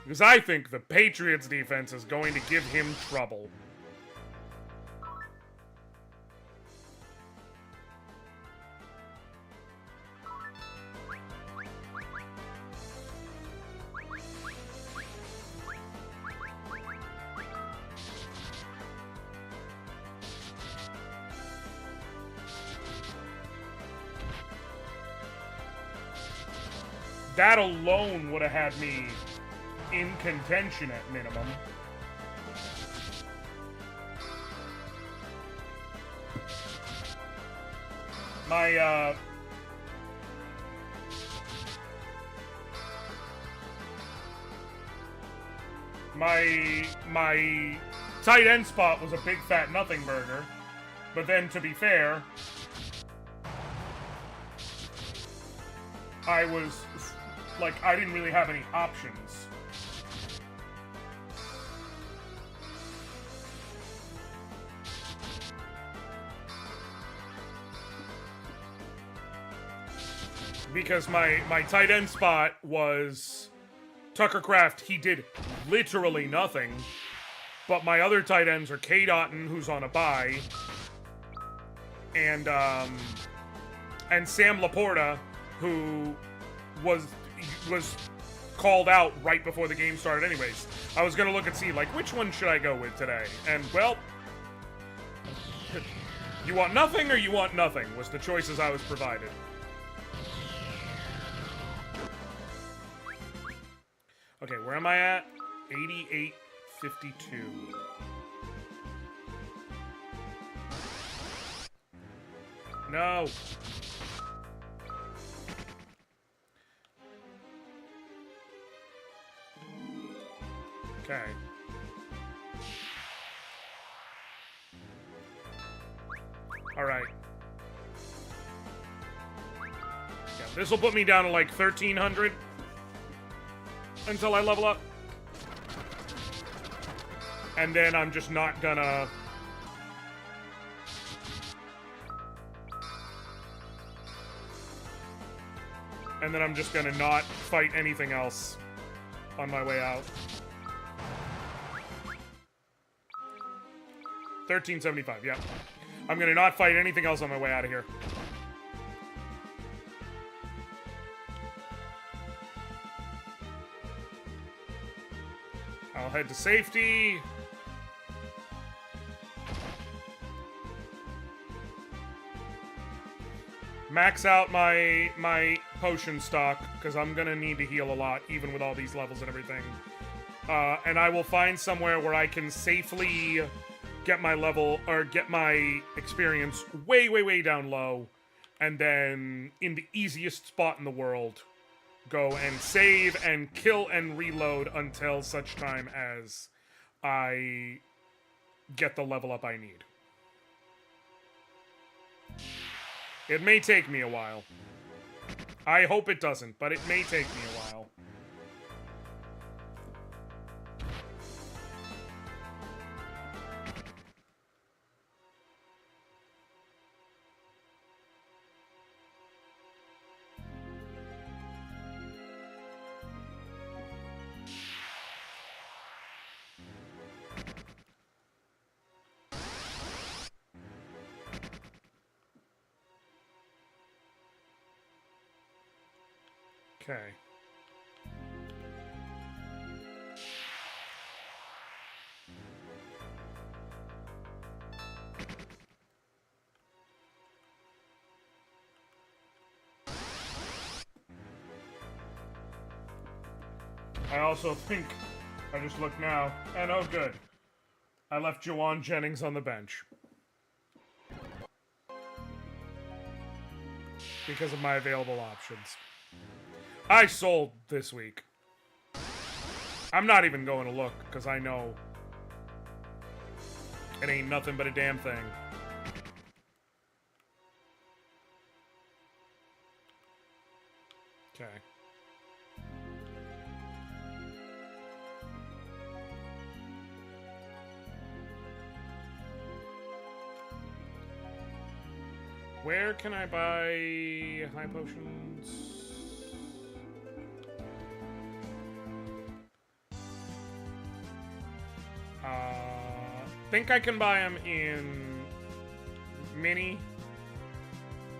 Because I think the Patriots defense is going to give him trouble. That alone would have had me in contention at minimum. My tight end spot was a big fat nothing burger. But then, to be fair, I didn't really have any options. Because my tight end spot was Tucker Kraft. He did literally nothing. But my other tight ends are Cade Otton, who's on a bye, and Sam Laporta, who was called out right before the game started anyways. I was gonna look and see, like, which one should I go with today? And, well, you want nothing or you want nothing was the choices I was provided. Okay, where am I at? 88.52. No. Okay. Alright. Yeah, this will put me down to like 1,300. until I level up. And then I'm just not gonna... And then I'm just gonna not fight anything else on my way out. 1375, yeah. I'm gonna not fight anything else on my way out of here. I'll head to safety. Max out my potion stock, because I'm gonna need to heal a lot, even with all these levels and everything. And I will find somewhere where I can safely get my level, or get my experience way, way, way down low, and then, in the easiest spot in the world, go and save and kill and reload until such time as I get the level up I need. It may take me a while. I hope it doesn't, but it may take me a while. Okay. I also think, I just looked now, and oh good, I left Juwan Jennings on the bench. Because of my available options. I sold this week. I'm not even going to look, because I know it ain't nothing but a damn thing. Okay. Where can I buy high potions? Think I can buy them in Mini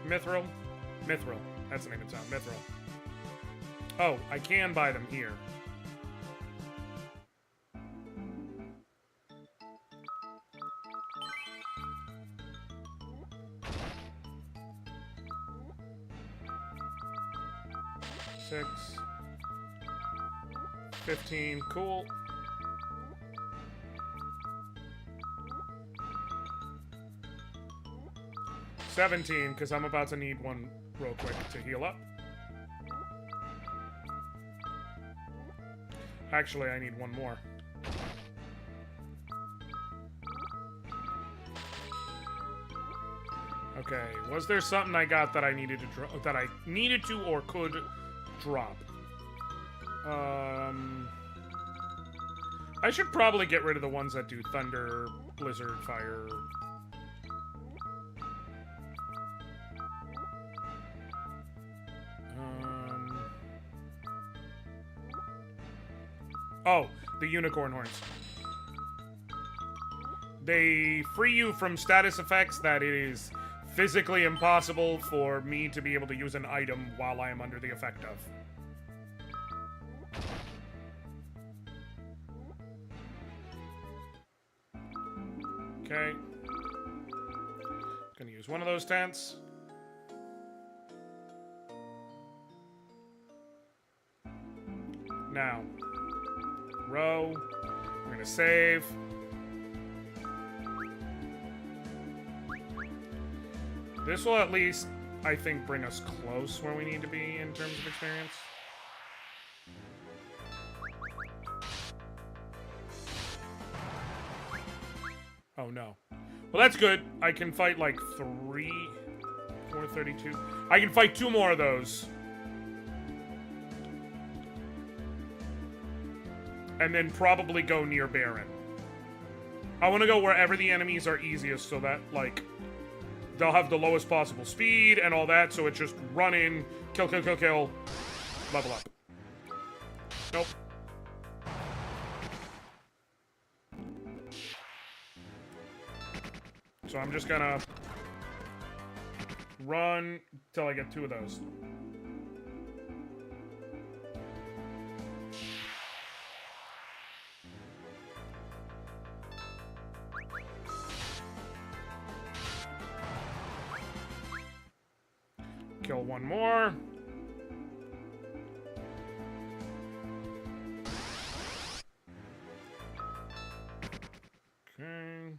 Mithril. Mithril. That's the name of the town. Mithril. Oh, I can buy them here. Six. 15. Cool. 17, because I'm about to need one real quick to heal up. Actually, I need one more. Okay, was there something I got that I needed to that I needed to or could drop? I should probably get rid of the ones that do thunder, blizzard, fire. Oh, the unicorn horns. They free you from status effects that it is physically impossible for me to be able to use an item while I am under the effect of. Okay. Gonna use one of those tents. Now. Row. We're gonna save. This will at least, I think, bring us close where we need to be in terms of experience. Oh no. Well, that's good. I can fight like 432. I can fight 2 more of those. and then probably go near Baron. I want to go wherever the enemies are easiest so that, like, they'll have the lowest possible speed and all that, so it's just run in, kill, kill, kill, kill, level up. Nope. So I'm just gonna run till I get 2 of those. Kill 1 more. Okay.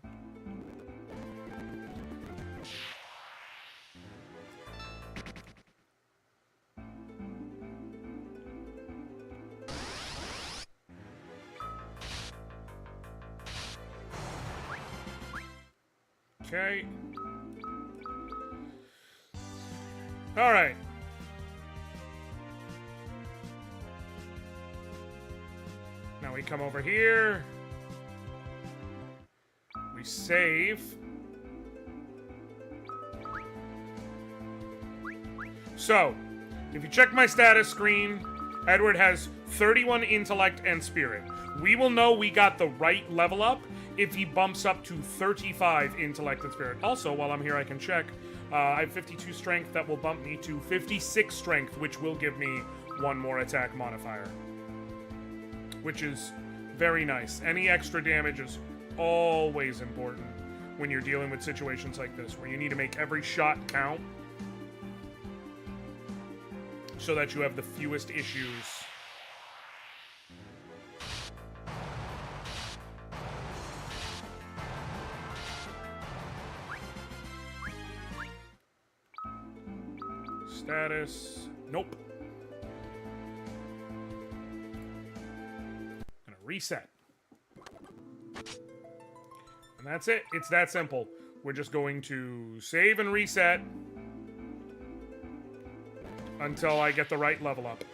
Okay. All right. Now we come over here. We save. So, if you check my status screen, Edward has 31 intellect and spirit. We will know we got the right level up if he bumps up to 35 intellect and spirit. Also, while I'm here, I can check. I have 52 strength. That will bump me to 56 strength, which will give me 1 more attack modifier. Which is very nice. Any extra damage is always important when you're dealing with situations like this, where you need to make every shot count so that you have the fewest issues. Status. Nope. Gonna reset. And that's it. It's that simple. We're just going to save and reset until I get the right level up.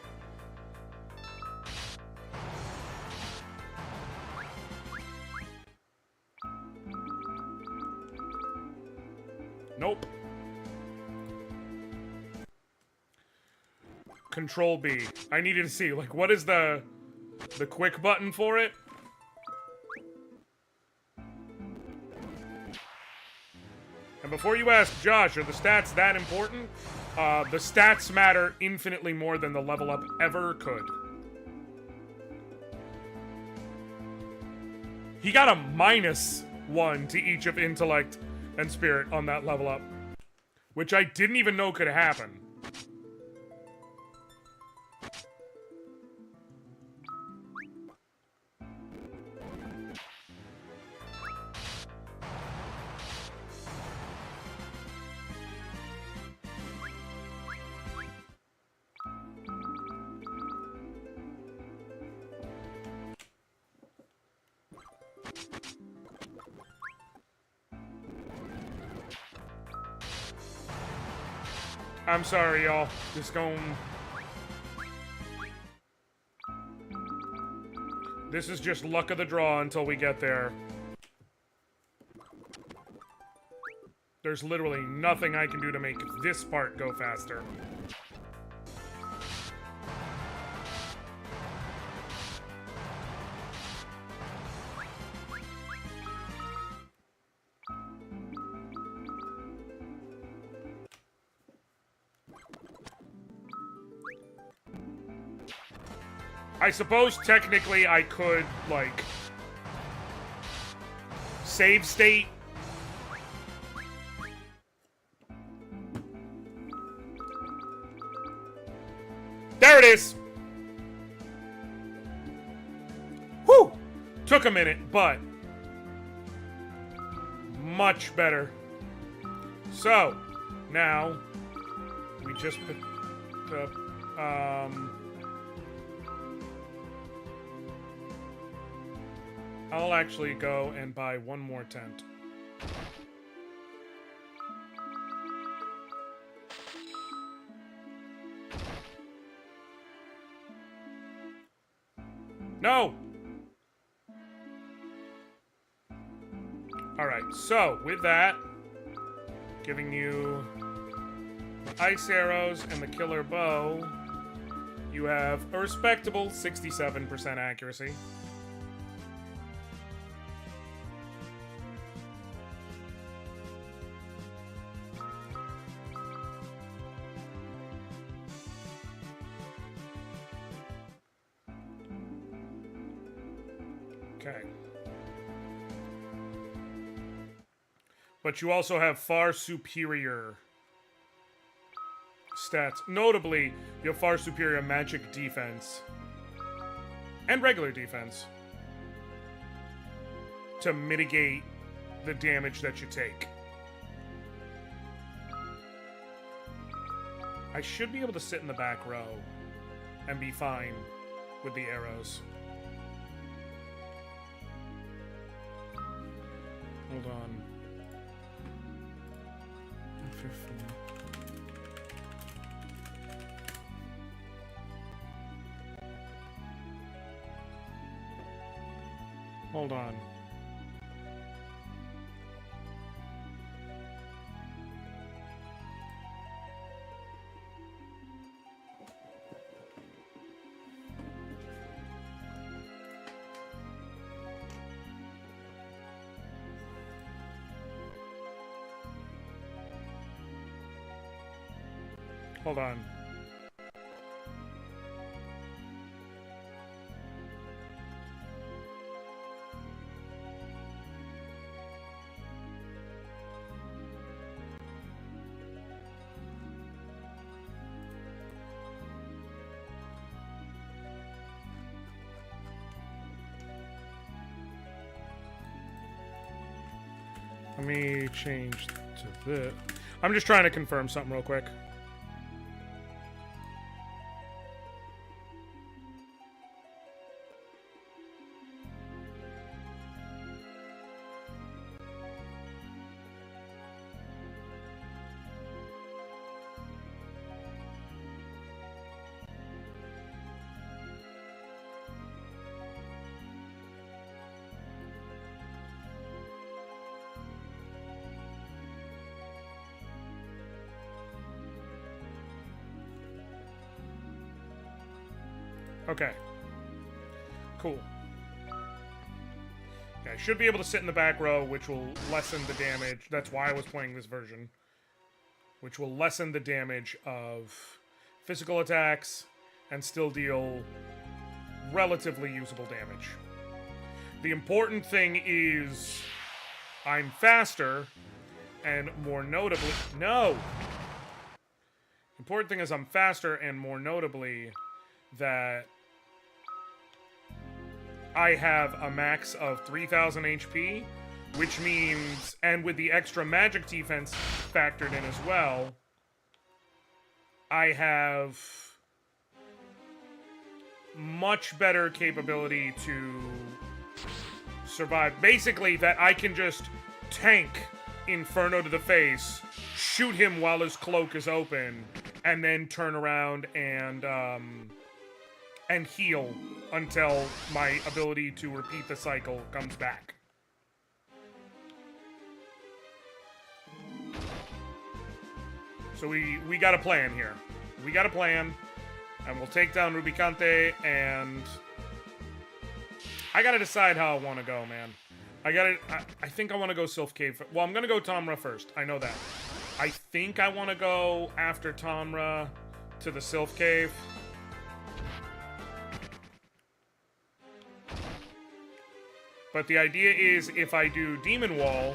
Nope. Control B. I needed to see, like, what is the quick button for it? And before you ask, Josh, are the stats that important? The stats matter infinitely more than the level up ever could. He got a -1 to each of intellect and spirit on that level up, which I didn't even know could happen. I'm sorry, y'all. Just going... This is just luck of the draw until we get there. There's literally nothing I can do to make this part go faster. I suppose technically I could, like, save state. There it is! Whew! Took a minute, but much better. So, now we just picked up, I'll actually go and buy 1 more tent. No! Alright, so with that, giving you ice arrows and the killer bow, you have a respectable 67% accuracy. Okay. But you also have far superior stats. Notably, you have far superior magic defense and regular defense to mitigate the damage that you take. I should be able to sit in the back row and be fine with the arrows. Hold on. 15. Hold on. Hold on. Let me change to this. I'm just trying to confirm something real quick. Okay. Cool. Yeah, I should be able to sit in the back row, which will lessen the damage. That's why I was playing this version. Which will lessen the damage of physical attacks and still deal relatively usable damage. The important thing is I'm faster, and more notably... No! Important thing is I'm faster, and more notably that I have a max of 3,000 HP, which means, and with the extra magic defense factored in as well, I have much better capability to survive. Basically, that I can just tank Inferno to the face, shoot him while his cloak is open, and then turn around and heal until my ability to repeat the cycle comes back. So we got a plan here. We got a plan, and we'll take down Rubicante, and I gotta decide how I want to go, man. I think I want to go Sylph Cave. Well, I'm gonna go Tomra first. I know that. I think I want to go after Tomra to the Sylph Cave. But the idea is, if I do Demon Wall,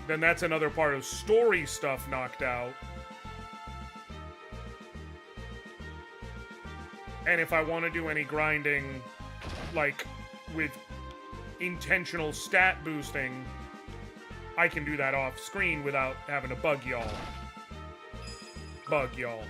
then that's another part of story stuff knocked out. And if I want to do any grinding, like, with intentional stat boosting, I can do that off screen without having to bug y'all. Bug y'all.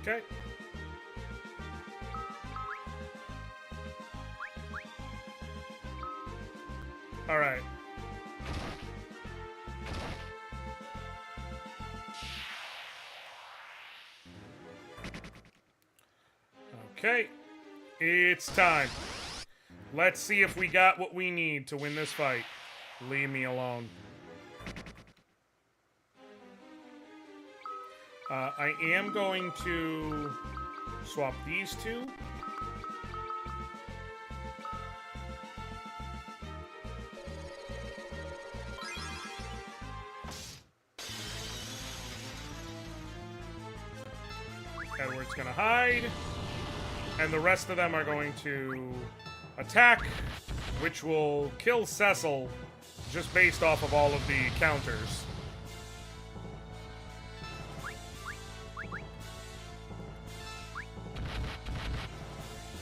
Okay. Alright. Okay. It's time. Let's see if we got what we need to win this fight. Leave me alone. I am going to swap these two. Edward's gonna hide. And the rest of them are going to attack, which will kill Cecil just based off of all of the counters.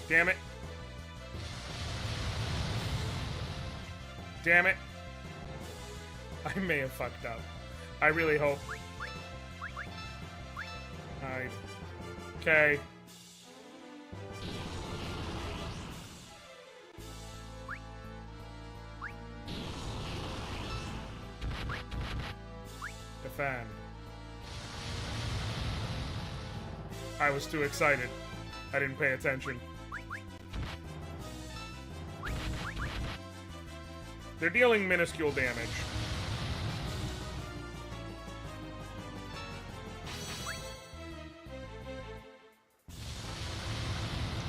Damn it. Damn it. I may have fucked up. I really hope. Alright. Okay. Defend. I was too excited. I didn't pay attention. They're dealing minuscule damage.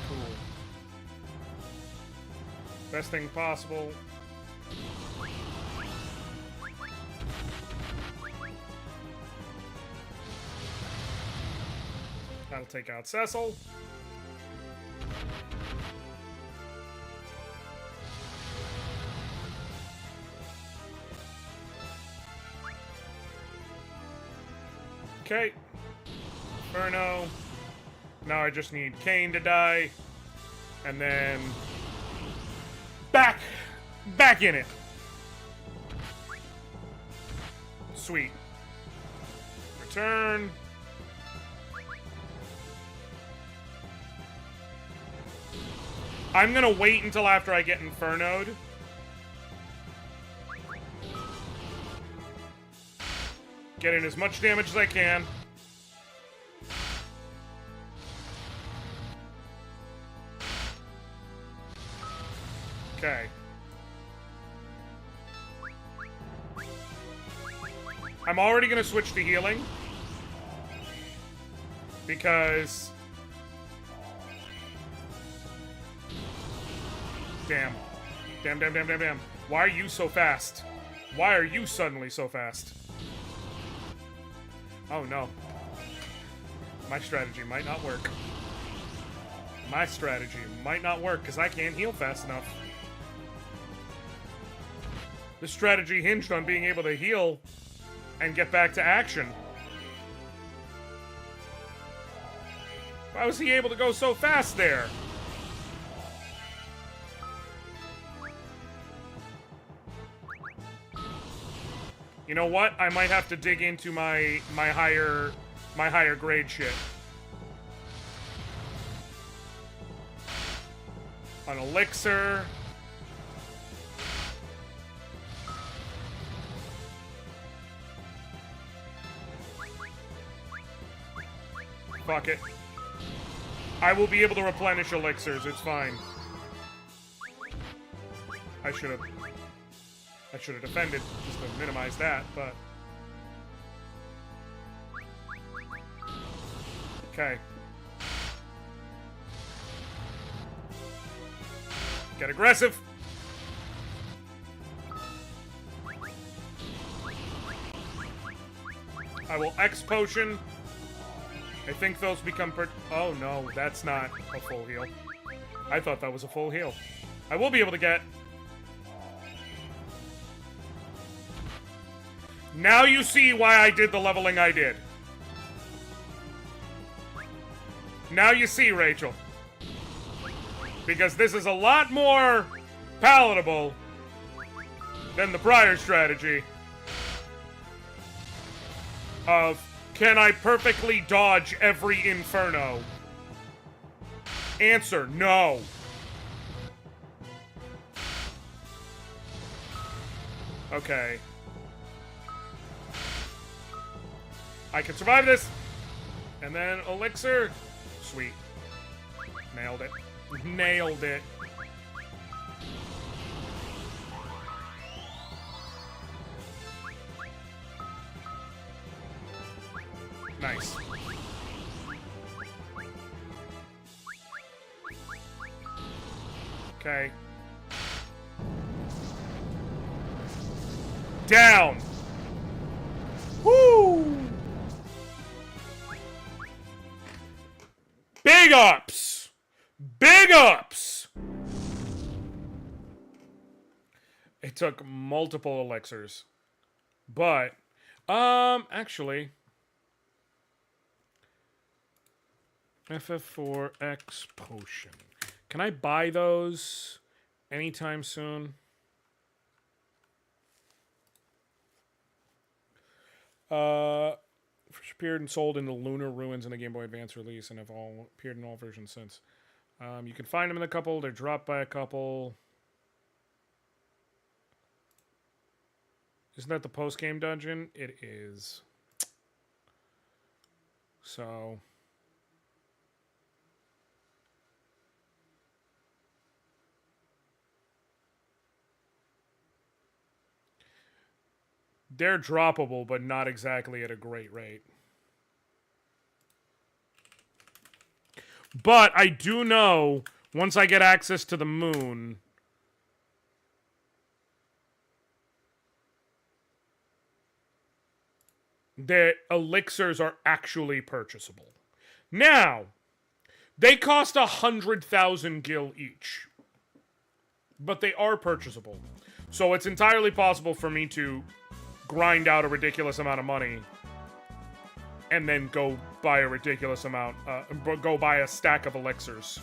Cool. Best thing possible. That'll take out Cecil. Okay. Inferno. Now I just need Kane to die. And then... Back in it. Sweet. Return. I'm gonna wait until after I get Infernoed. Get in as much damage as I can. Okay. I'm already gonna switch to healing. Because... Damn. Damn. Why are you so fast? Why are you suddenly so fast? Oh no. My strategy might not work. My strategy might not work because I can't heal fast enough. This strategy hinged on being able to heal and get back to action. Why was he able to go so fast there? You know what? I might have to dig into my higher grade shit. An elixir. Fuck it. I will be able to replenish elixirs, it's fine. I should have defended just to minimize that, but... Okay. Get aggressive! I will X potion. I think those become oh no, that's not a full heal. I thought that was a full heal. I will be able to get... Now you see why I did the leveling I did. Now you see, Rachel. Because this is a lot more palatable than the prior strategy of Can I perfectly dodge every inferno? Answer, no. Okay. I can survive this. And then elixir. Sweet. Nailed it. Nailed it. Nice. Okay. Down. Woo! Big ups! Big ups! It took multiple elixirs. But, actually... FF4X potion. Can I buy those anytime soon? First appeared and sold in the Lunar Ruins in the Game Boy Advance release and have all appeared in all versions since. You can find them in a couple. They're dropped by a couple. Isn't that the post-game dungeon? It is. So... they're droppable, but not exactly at a great rate. But I do know, once I get access to the moon, that elixirs are actually purchasable. Now, they cost 100,000 gil each. But they are purchasable. So it's entirely possible for me to grind out a ridiculous amount of money and then go buy a ridiculous amount, go buy a stack of elixirs.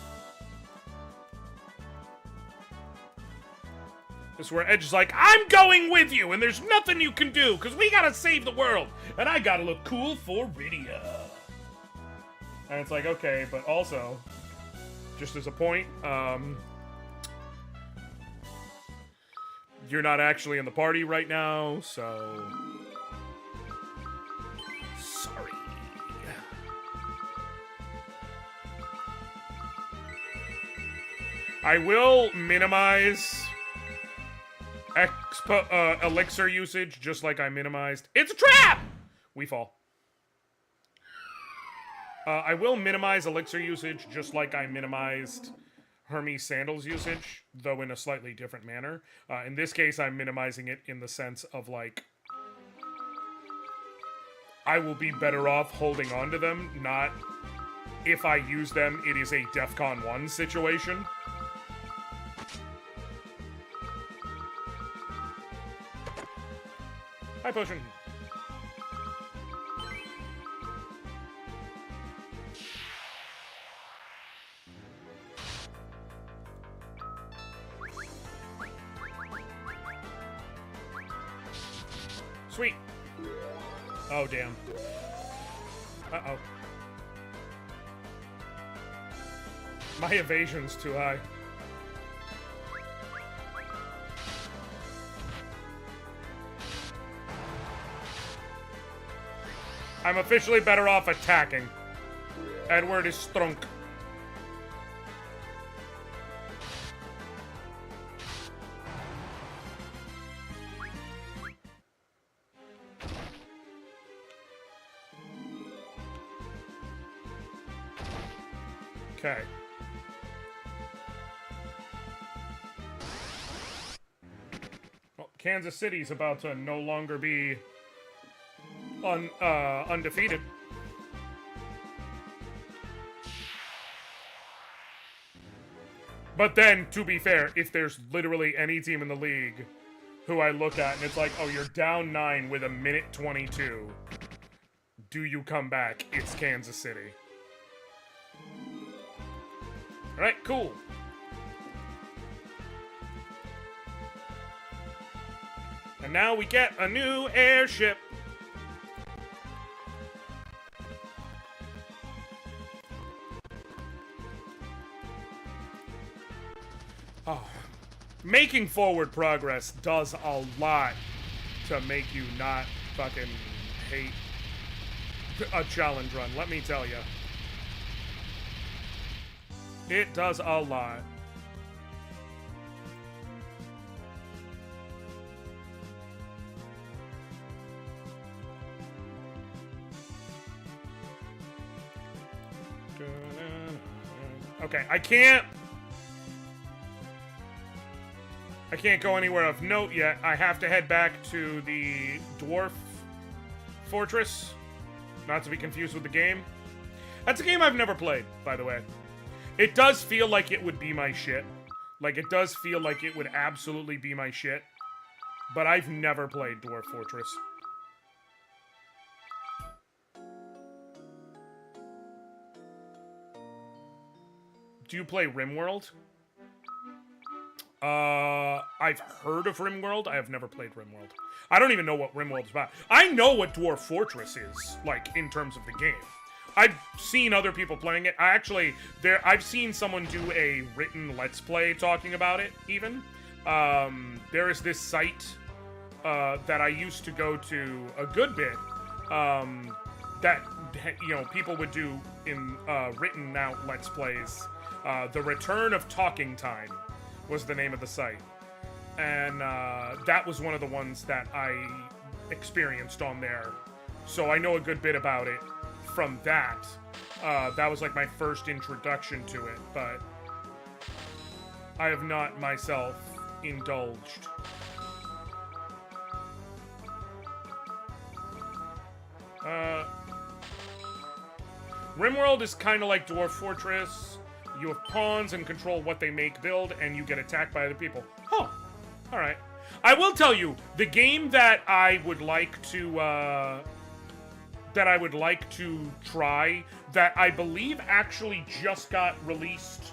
This is where Edge is like, I'm going with you, and there's nothing you can do, because we gotta save the world, and I gotta look cool for Rydia. And it's like, okay, but also, just as a point, you're not actually in the party right now, so... sorry. I will minimize elixir usage, just like I minimized... It's a trap! We fall. I will minimize elixir usage, just like I minimized Hermes Sandals usage, though in a slightly different manner. In this case, I'm minimizing it in the sense of, like, I will be better off holding on to them, not if I use them, it is a DEFCON 1 situation. Hi, Potion. Sweet. Oh, damn. Uh-oh. My evasion's too high. I'm officially better off attacking. Edward is strunk. Okay. Well, Kansas City's about to no longer be undefeated. But then, to be fair, if there's literally any team in the league who I look at and it's like, oh, you're down 9 with a minute 22. Do you come back? It's Kansas City. Alright, cool. And now we get a new airship. Making forward progress does a lot to make you not fucking hate a challenge run, let me tell you. It does a lot. Okay, I can't go anywhere of note yet. I have to head back to the dwarf fortress. Not to be confused with the game. That's a game I've never played, by the way. It does feel like it would be my shit. Like, it does feel like it would absolutely be my shit. But I've never played Dwarf Fortress. Do you play RimWorld? I've heard of RimWorld. I have never played RimWorld. I don't even know what RimWorld's about. I know what Dwarf Fortress is, like, in terms of the game. I've seen other people playing it. I've seen someone do a written Let's Play talking about it, even. There is this site that I used to go to a good bit that, you know, people would do in written out Let's Plays. The Return of Talking Time was the name of the site. And that was one of the ones that I experienced on there. So I know a good bit about it from that. That was like my first introduction to it, but I have not myself indulged. RimWorld is kind of like Dwarf Fortress. You have pawns and control what they make build, and you get attacked by other people. Huh. Alright. I will tell you, the game that I would like to, try, that I believe actually just got released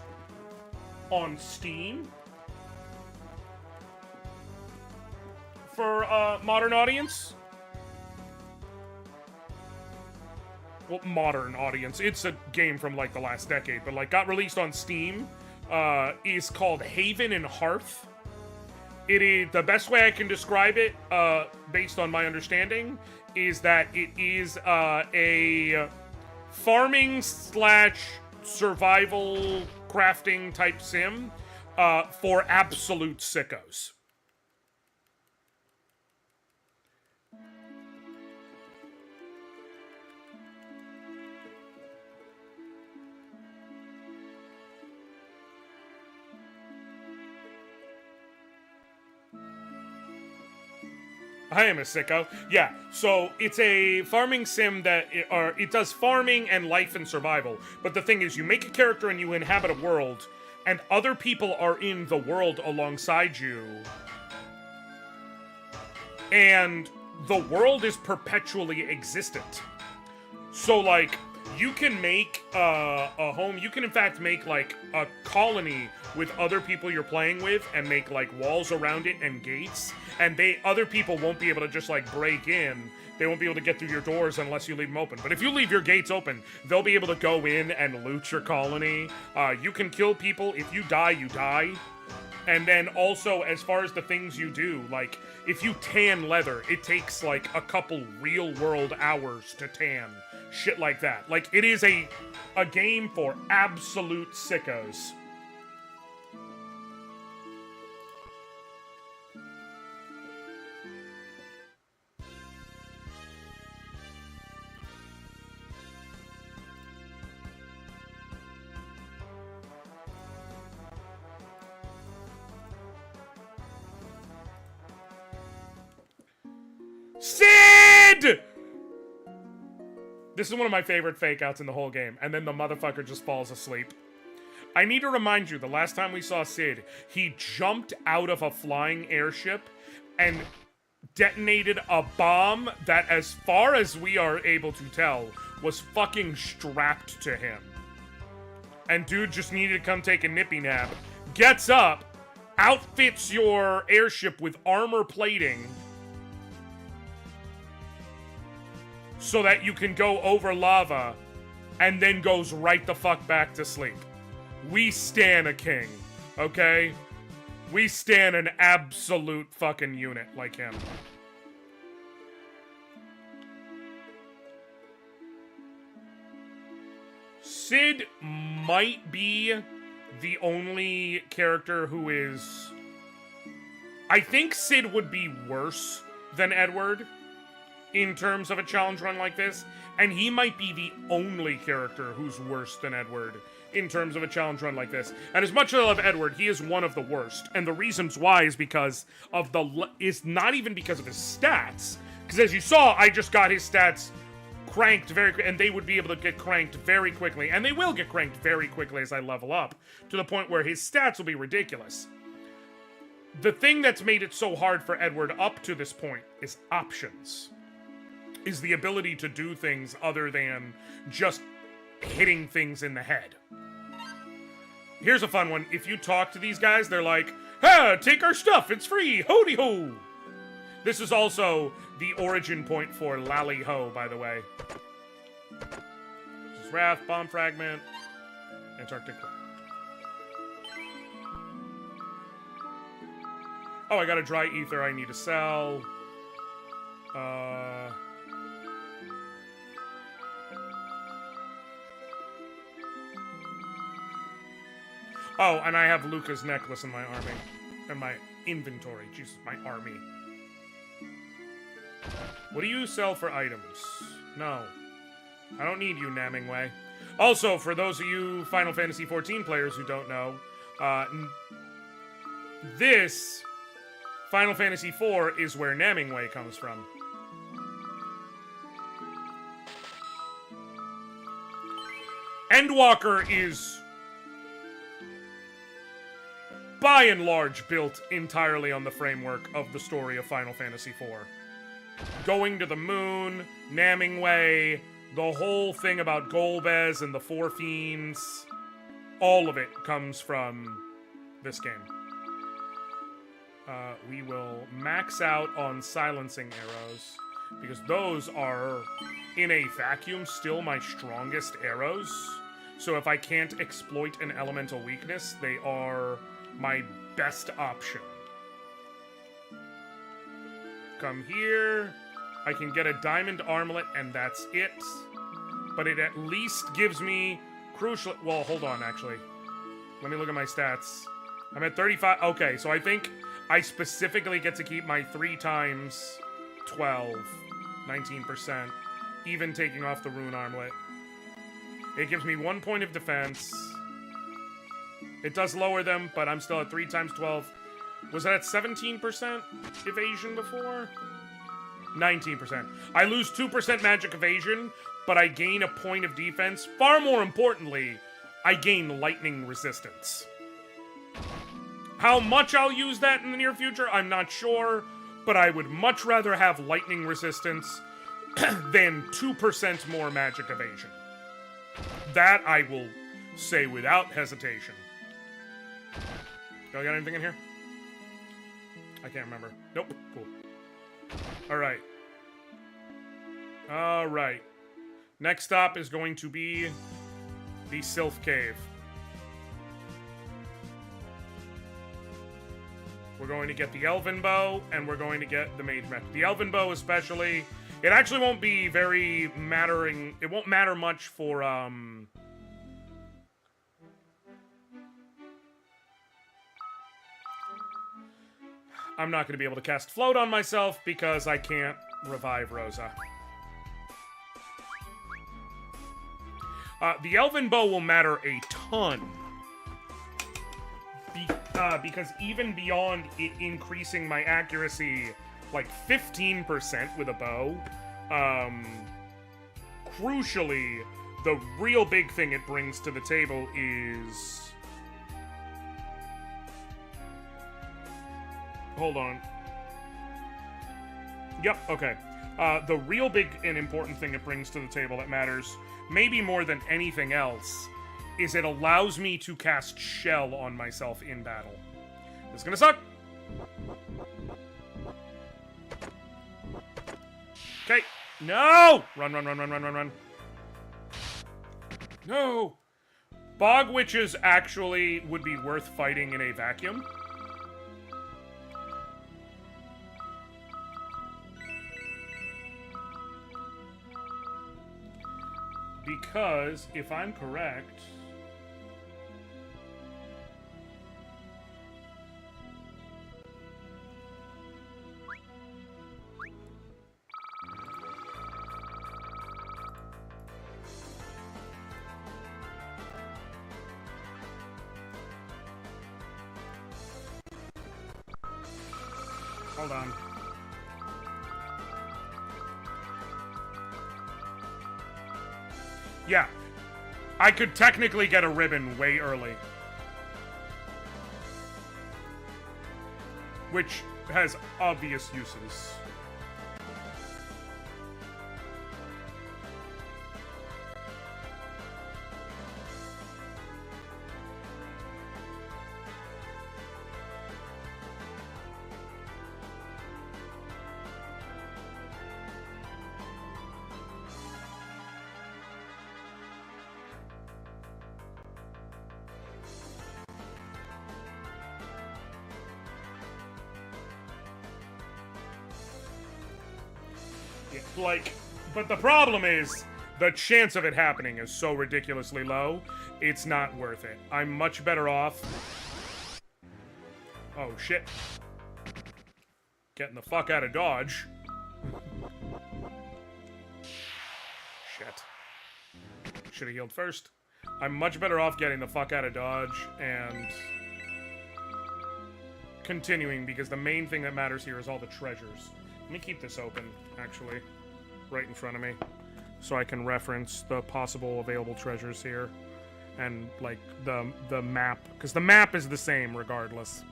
on Steam for modern audience. Well, modern audience. It's a game from, like, the last decade, but, like, got released on Steam, is called Haven and Hearth. It is, the best way I can describe it, based on my understanding, is that it is, a farming / survival crafting type sim, for absolute sickos. I am a sicko. Yeah, so it's a farming sim that it does farming and life and survival. But the thing is, you make a character and you inhabit a world, and other people are in the world alongside you. And the world is perpetually existent. So, like, you can make a home. You can, in fact, make, like, a colony with other people you're playing with and make, like, walls around it and gates. And other people won't be able to just, like, break in. They won't be able to get through your doors unless you leave them open. But if you leave your gates open, they'll be able to go in and loot your colony. You can kill people. If you die, you die. And then also, as far as the things you do, like, if you tan leather, it takes, like, a couple real-world hours to tan. Shit like that. Like, it is a game for absolute sickos. Sid! This is one of my favorite fake outs in the whole game, and then the motherfucker just falls asleep. I need to remind you, the last time we saw Sid, he jumped out of a flying airship and detonated a bomb that, as far as we are able to tell, was fucking strapped to him. And dude just needed to come take a nippy nap, gets up, outfits your airship with armor plating, so that you can go over lava, and then goes right the fuck back to sleep. We stan a king, okay? We stand an absolute fucking unit like him. Sid might be the only character who is... I think Sid would be worse than Edward in terms of a challenge run like this, and he might be the only character who's worse than Edward in terms of a challenge run like this. And as much as I love Edward, he is one of the worst. And the reasons why is because of is not even because of his stats. Because as you saw, I just got his stats cranked and they would be able to get cranked very quickly. And they will get cranked very quickly as I level up, to the point where his stats will be ridiculous. The thing that's made it so hard for Edward up to this point is options. Is the ability to do things other than just hitting things in the head. Here's a fun one. If you talk to these guys, they're like, "Ha, take our stuff, it's free, hoody ho!" This is also the origin point for Lally Ho, by the way. This is Wrath, Bomb Fragment, Antarctic. Oh, I got a dry ether I need to sell. Oh, and I have Luca's necklace in my army. In my inventory. Jesus, my army. What do you sell for items? No. I don't need you, Namingway. Also, for those of you Final Fantasy XIV players who don't know, this Final Fantasy IV is where Namingway comes from. Endwalker is, by and large, built entirely on the framework of the story of Final Fantasy IV. Going to the moon, Namingway, the whole thing about Golbez and the Four Fiends, all of it comes from this game. We will max out on silencing arrows, because those are, in a vacuum, still my strongest arrows. So if I can't exploit an elemental weakness, they are my best option. Come here. I can get a diamond armlet, and that's it. But it at least gives me crucial... Well, hold on, actually. Let me look at my stats. I'm at 35... Okay, so I think I specifically get to keep my 3 times 12. 19%. Even taking off the rune armlet. It gives me 1 point of defense. It does lower them, but I'm still at 3 times 12. Was that at 17% evasion before? 19%. I lose 2% magic evasion, but I gain a point of defense. Far more importantly, I gain lightning resistance. How much I'll use that in the near future, I'm not sure, but I would much rather have lightning resistance than 2% more magic evasion. That I will say without hesitation. Do I got anything in here? I can't remember. Nope. Cool. Alright. Alright. Next stop is going to be the Sylph Cave. We're going to get the Elven Bow, and we're going to get the Mage Mech. The Elven Bow especially, it actually won't be very mattering. It won't matter much for, I'm not going to be able to cast Float on myself because I can't revive Rosa. The Elven Bow will matter a ton. Because even beyond it increasing my accuracy like 15% with a bow, crucially, the real big thing it brings to the table is... Hold on. Yep, okay. The real big and important thing it brings to the table that matters, maybe more than anything else, is it allows me to cast Shell on myself in battle. This is gonna suck! Okay. No! Run, run, run, run, run, run, run. No! Bog Witches actually would be worth fighting in a vacuum. Because, if I'm correct... Hold on. Yeah. I could technically get a ribbon way early. Which has obvious uses. Like, but the problem is, the chance of it happening is so ridiculously low, it's not worth it. I'm much better off... Oh, shit. Getting the fuck out of Dodge. Shit. Should've healed first. I'm much better off getting the fuck out of Dodge and... continuing, because the main thing that matters here is all the treasures. Let me keep this open, actually. Right in front of me, so I can reference the possible available treasures here, and like the map, because the map is the same regardless.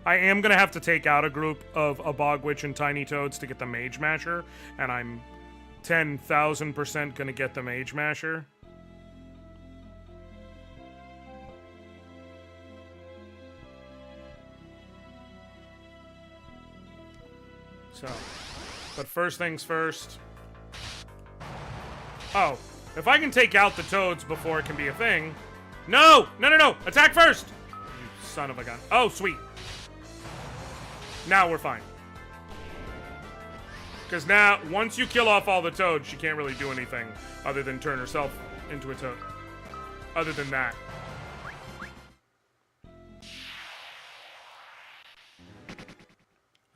I am gonna have to take out a group of a Bog Witch and Tiny Toads to get the Mage Masher, and I'm 10,000% gonna get the Mage Masher. So, but first things first. Oh, if I can take out the toads before it can be a thing. No! No, no, no! Attack first! You son of a gun. Oh, sweet. Now we're fine. Because now, once you kill off all the toads, she can't really do anything other than turn herself into a toad. Other than that.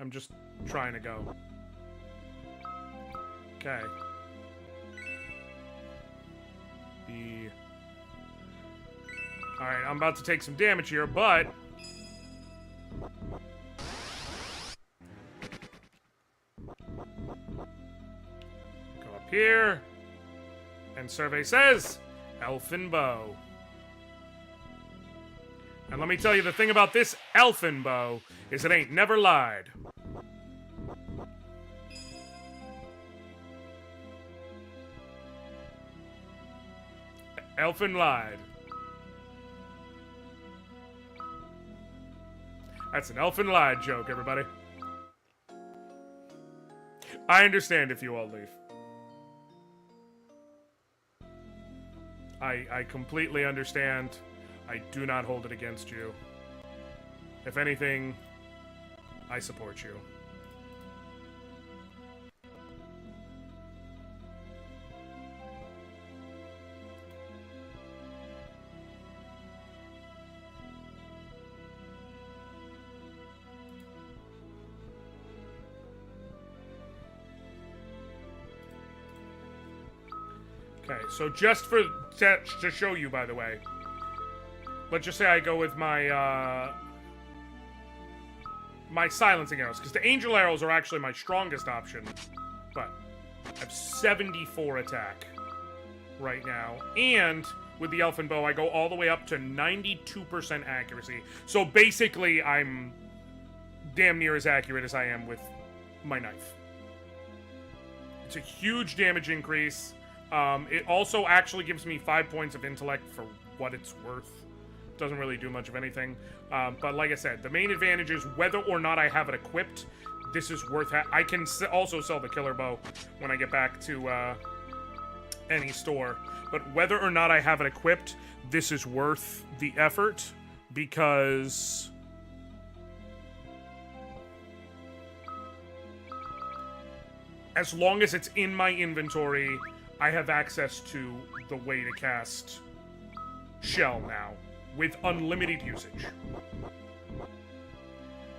I'm just trying to go. Okay. Alright, I'm about to take some damage here, but... Go up here. And survey says, Elfin Bow. And let me tell you, the thing about this Elfin Bow is it ain't never lied. Elfin lied. That's an Elfin lied joke, everybody. I understand if you all leave. I completely understand. I do not hold it against you. If anything, I support you. Okay, so just for to show you, by the way, let's just say I go with my my silencing arrows, because the angel arrows are actually my strongest option, but I have 74 attack right now, and with the Elfin Bow, I go all the way up to 92% accuracy. So basically, I'm damn near as accurate as I am with my knife. It's a huge damage increase. It also actually gives me 5 points of intellect for what it's worth. Doesn't really do much of anything. But like I said, the main advantage is whether or not I have it equipped, this is worth I can also sell the killer bow when I get back to any store. But whether or not I have it equipped, this is worth the effort because as long as it's in my inventory, I have access to the way to cast Shell now with unlimited usage.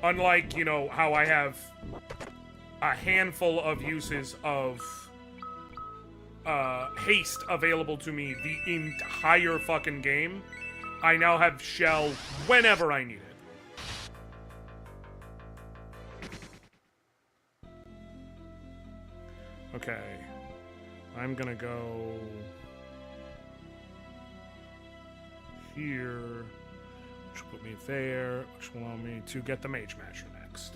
Unlike, you know, how I have a handful of uses of haste available to me the entire fucking game, I now have Shell whenever I need it. Okay. I'm gonna go here, which will put me there, which will allow me to get the Mage Masher next.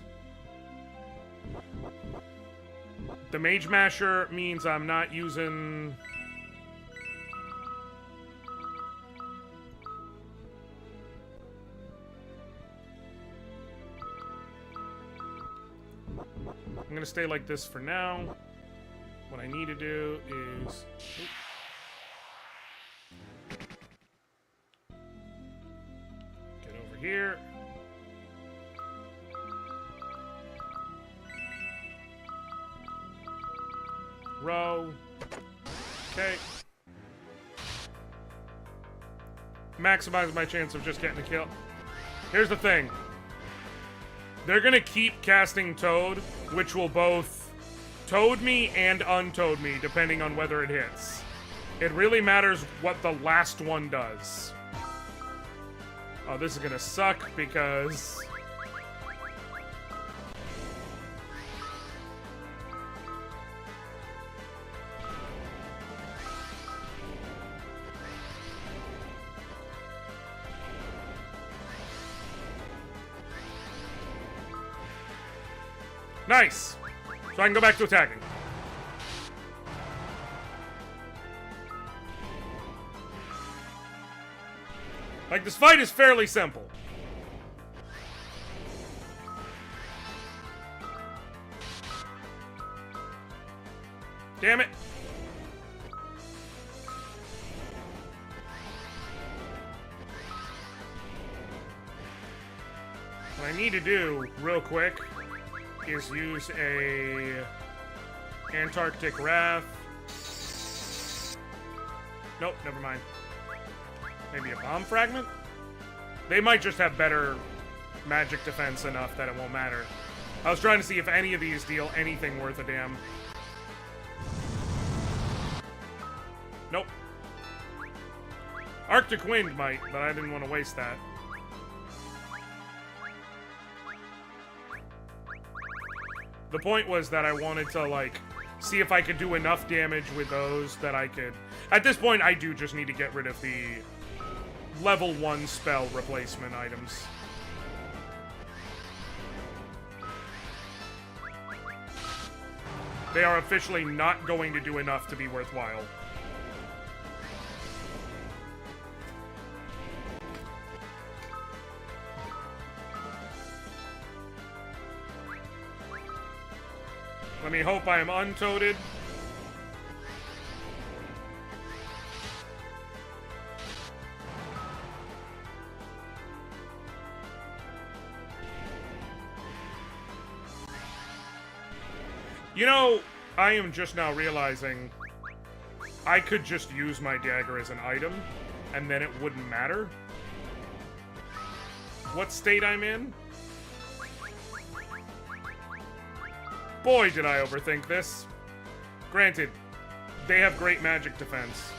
The Mage Masher means I'm not using... I'm gonna stay like this for now. What I need to do is... get over here. Row. Okay. Maximize my chance of just getting a kill. Here's the thing. They're gonna keep casting Toad, which will both Toad me and Untoad me, depending on whether it hits. It really matters what the last one does. Oh, this is gonna suck because... Nice! So I can go back to attacking. Like, this fight is fairly simple. Damn it. What I need to do, real quick, is use a Antarctic Wrath. Nope, never mind. Maybe a Bomb Fragment? They might just have better magic defense enough that it won't matter. I was trying to see if any of these deal anything worth a damn. Nope. Arctic Wind might, but I didn't want to waste that. The point was that I wanted to, like, see if I could do enough damage with those that I could... At this point, I do just need to get rid of the level 1 spell replacement items. They are officially not going to do enough to be worthwhile. Let me hope I am untoaded. You know, I am just now realizing I could just use my dagger as an item, and then it wouldn't matter what state I'm in. Boy, did I overthink this. Granted, they have great magic defense.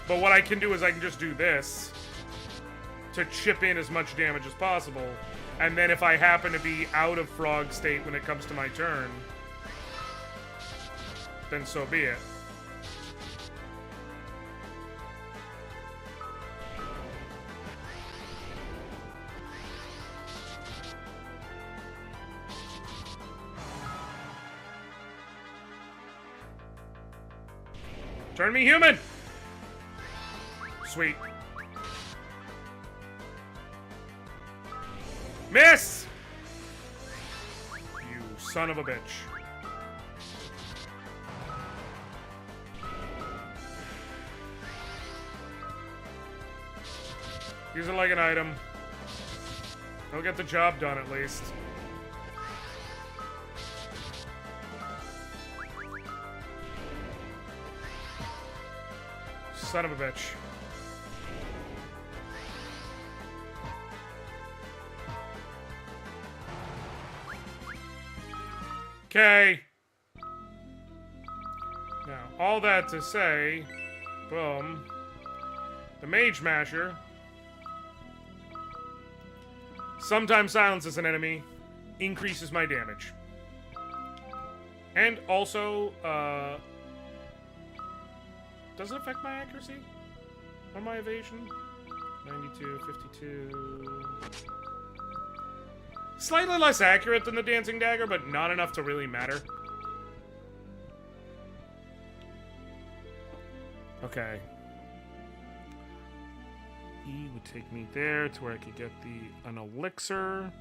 But what I can do is I can just do this to chip in as much damage as possible. And then if I happen to be out of frog state when it comes to my turn, then so be it. Turn me human! Sweet. Miss! You son of a bitch. Use it like an item. It'll get the job done at least. Son of a bitch. Okay. Now, all that to say, boom. The Mage Masher sometimes silences an enemy, increases my damage. And also, does it affect my accuracy? Or my evasion? 92, 52... Slightly less accurate than the Dancing Dagger, but not enough to really matter. Okay. E would take me there to where I could get an elixir.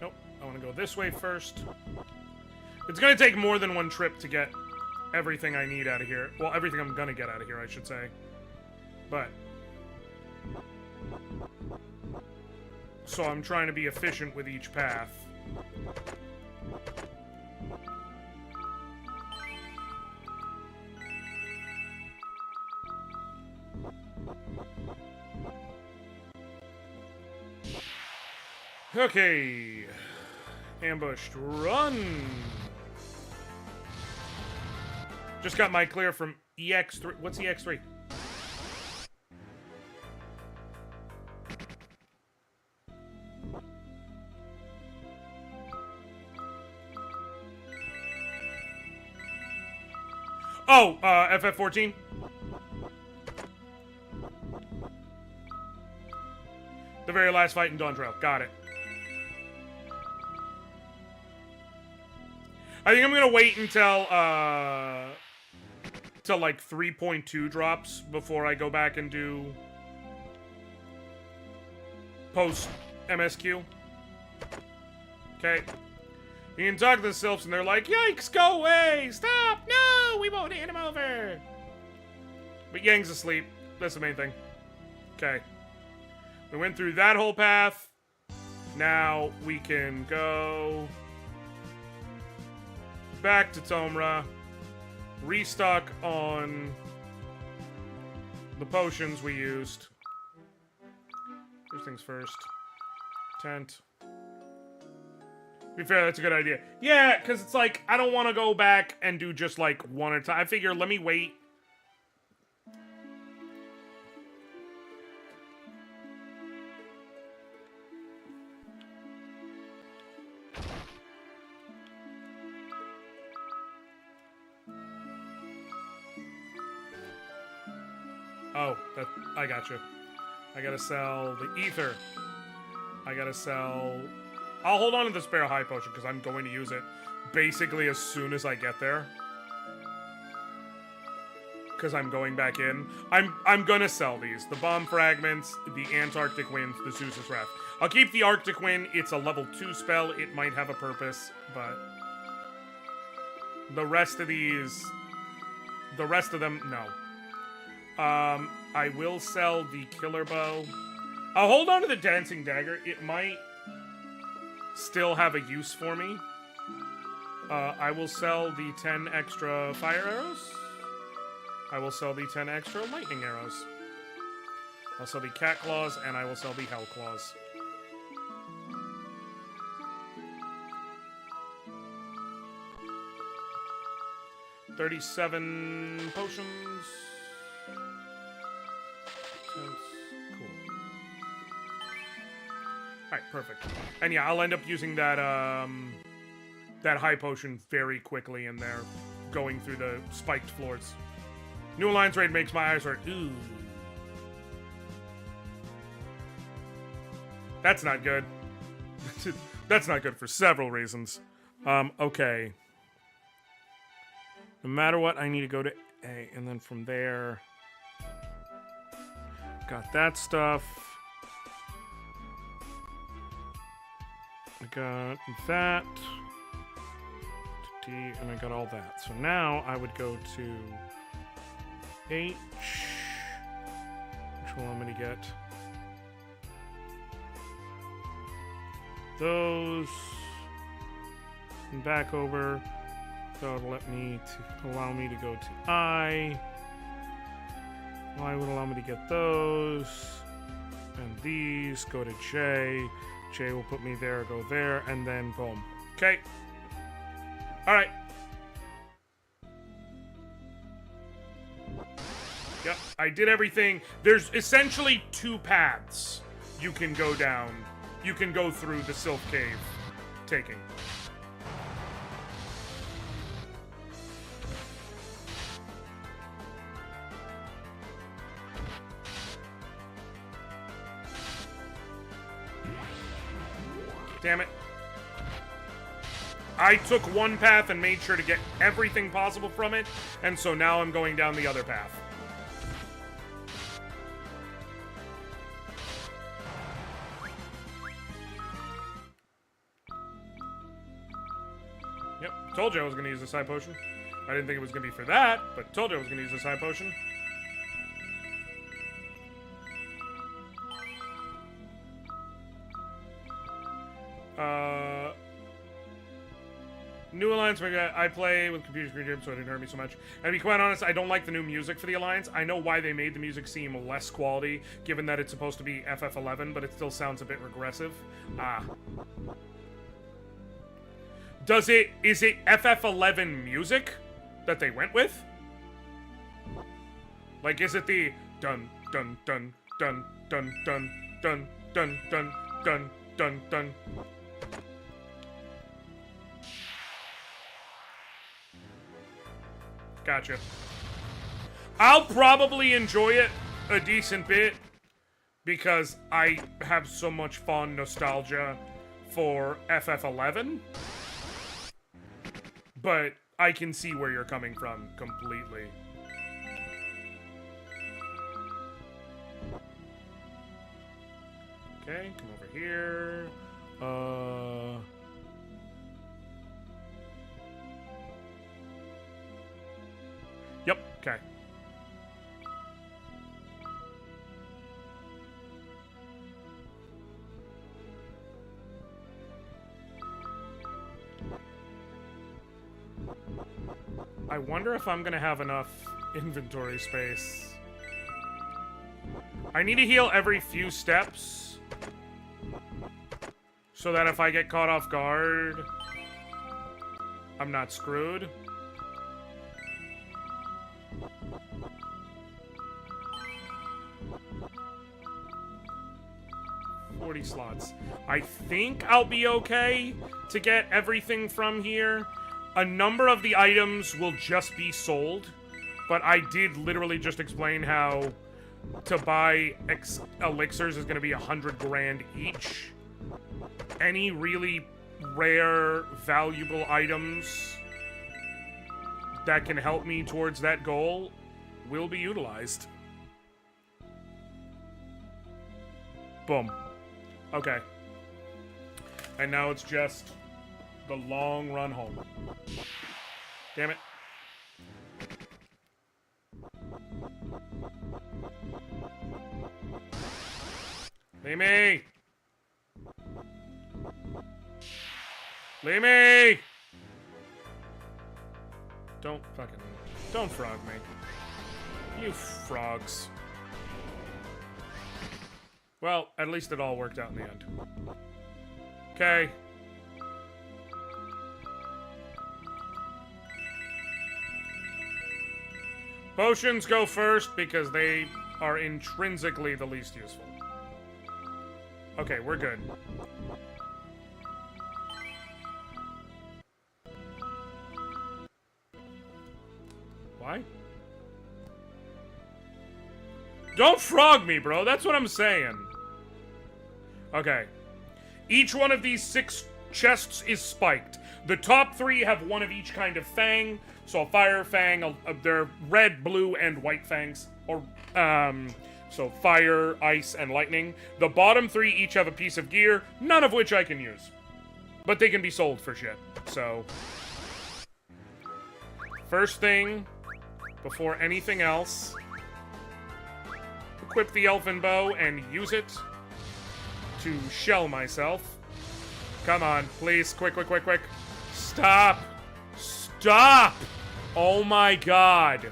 Nope, I want to go this way first. It's going to take more than one trip to get everything I need out of here. Well, everything I'm going to get out of here, I should say. But so I'm trying to be efficient with each path. Okay. Ambushed. Run! Just got my clear from EX3. What's EX3? Oh, FF14? The very last fight in Dawn Trail. Got it. I think I'm gonna wait until, till like 3.2 drops before I go back and do post MSQ. Okay. You can talk to the Sylphs and they're like, yikes, go away! Stop! No! We won't hand him over! But Yang's asleep. That's the main thing. Okay. We went through that whole path. Now we can go back to Tomra. Restock on the potions we used. First things first. Tent. To be fair, that's a good idea. Yeah, because it's like, I don't want to go back and do just like one at a time. I figure, let me wait. Oh, I gotcha. I gotta sell the ether. I gotta sell... I'll hold on to the spare high potion because I'm going to use it basically as soon as I get there. Because I'm going back in. I'm gonna sell these. The bomb fragments, the Antarctic winds, the Zeus's wrath. I'll keep the Arctic wind. It's a level 2 spell. It might have a purpose, but the rest of these, the rest of them, no. I will sell the killer bow. I'll hold on to the dancing dagger. It might still have a use for me. I will sell the 10 extra fire arrows. I will sell the 10 extra lightning arrows. I'll sell the cat claws, and I will sell the hell claws. $37 potions. Cool. Alright, perfect. And yeah, I'll end up using that, that high potion very quickly in there, going through the spiked floors. New Alliance raid makes my eyes hurt. Ooh. That's not good. That's not good for several reasons. Okay. No matter what, I need to go to A, and then from there... Got that stuff. I got that. And I got all that. So now I would go to H. Which will allow me to get those. And back over. So it'll allow me to go to I. I would allow me to get those. And these go to J. J will put me there, go there, and then boom. Okay. Alright. Yep, I did everything. There's essentially 2 paths you can go down. You can go through the Sylph Cave taking. Damn it. I took one path and made sure to get everything possible from it, and so now I'm going down the other path. Yep, told you I was going to use this high potion. I didn't think it was going to be for that, but told you I was going to use this high potion. New Alliance, I play with computer screen games, so it didn't hurt me so much. And to be quite honest, I don't like the new music for the Alliance. I know why they made the music seem less quality, given that it's supposed to be FF11, but it still sounds a bit regressive. Is it FF11 music that they went with? Like, is it the dun dun dun dun dun dun dun dun dun dun dun dun? Gotcha. I'll probably enjoy it a decent bit because I have so much fond nostalgia for FF11. But I can see where you're coming from completely. Okay, come over here. Yep, okay. I wonder if I'm gonna have enough inventory space. I need to heal every few steps so that if I get caught off guard, I'm not screwed. Slots. I think I'll be okay to get everything from here. A number of the items will just be sold, but I did literally just explain how to buy elixirs is going to be 100 grand each. Any really rare, valuable items that can help me towards that goal will be utilized. Boom. Okay. And now it's just the long run home. Damn it. Leave me! Leave me! Don't frog me. You frogs. Well, at least it all worked out in the end. Okay. Potions go first because they are intrinsically the least useful. Okay, we're good. Why? Don't frog me, bro. That's what I'm saying. Okay. Each one of these 6 chests is spiked. The top 3 have one of each kind of fang. So a fire fang, they're red, blue, and white fangs. Or, So fire, ice, and lightning. The bottom 3 each have a piece of gear, none of which I can use. But they can be sold for shit. So, first thing, before anything else, equip the elfin bow and use it to shell myself. Come on, please, quick, quick, quick, quick. Stop! Stop! Oh my god.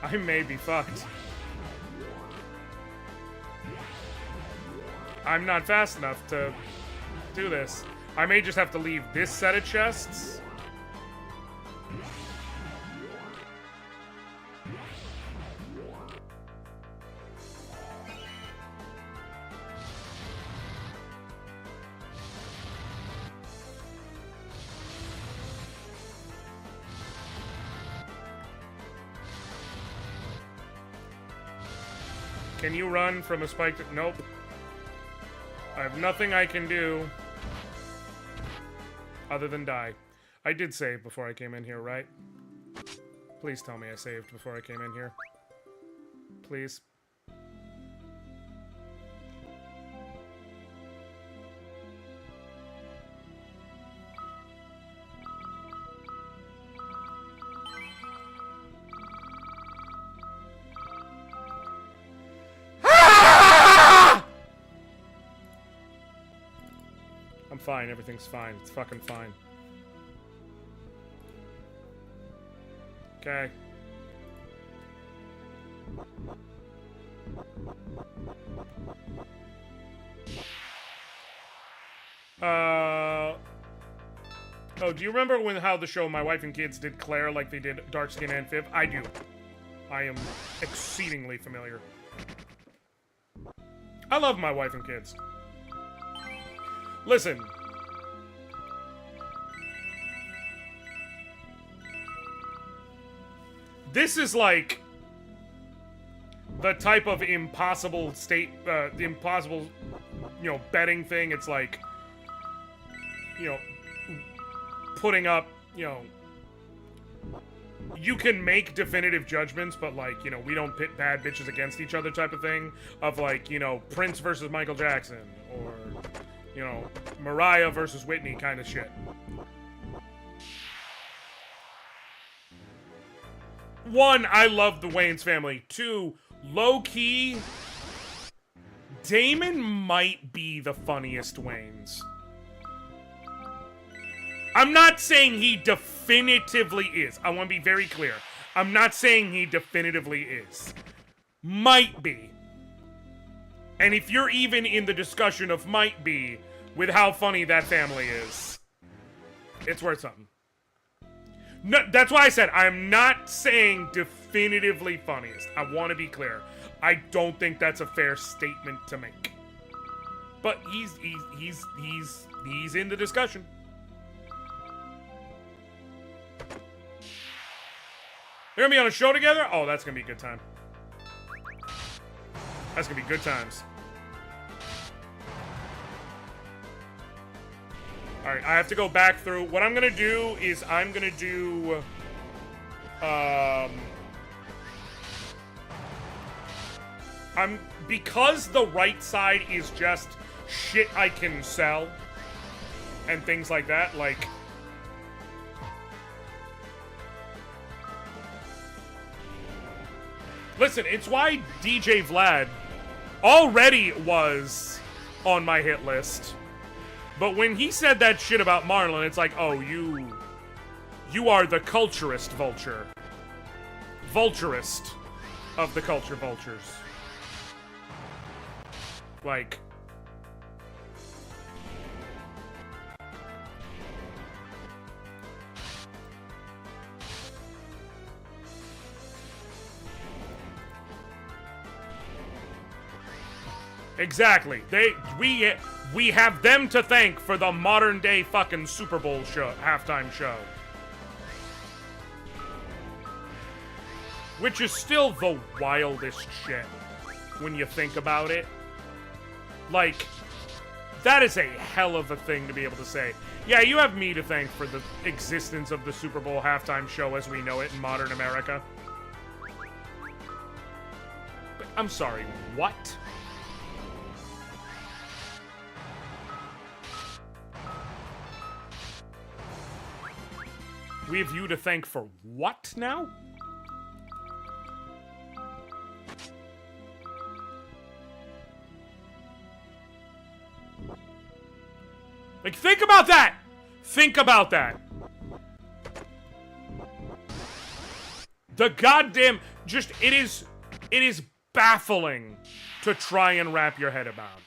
I may be fucked. I'm not fast enough to do this. I may just have to leave this set of chests. Can you run from a spike to... Nope. I have nothing I can do other than die. I did save before I came in here, right? Please tell me I saved before I came in here. Please. I'm fine, everything's fine. It's fucking fine. Okay. Oh, do you remember how the show My Wife and Kids did Claire like they did Dark Skin and Viv? I do. I am exceedingly familiar. I love My Wife and Kids. Listen. This is like the type of impossible betting thing. It's like, putting up, you can make definitive judgments, but like, we don't pit bad bitches against each other type of thing. Of like, Prince versus Michael Jackson, or Mariah versus Whitney kind of shit. One, I love the Wayans family. Two, low-key, Damon might be the funniest Wayans. I'm not saying he definitively is. I want to be very clear. I'm not saying he definitively is. Might be. And if you're even in the discussion of might be, with how funny that family is, it's worth something. No, that's why I said I'm not saying definitively funniest. I want to be clear. I don't think that's a fair statement to make. But he's in the discussion. They're gonna be on a show together? Oh, that's gonna be a good time. That's gonna be good times. Alright, I have to go back through. What I'm gonna do is I'm gonna do... because the right side is just shit I can sell and things like that, like... Listen, it's why DJ Vlad already was on my hit list. But when he said that shit about Marlon, it's like, oh, you are the culturist vulture. Vulturist of the culture vultures. Like... Exactly. We have them to thank for the modern day fucking Super Bowl show, halftime show. Which is still the wildest shit when you think about it. Like, that is a hell of a thing to be able to say. Yeah, you have me to thank for the existence of the Super Bowl halftime show as we know it in modern America. But I'm sorry, what? We have you to thank for what now? Like, think about that! Think about that. The goddamn... Just, it is baffling to try and wrap your head about.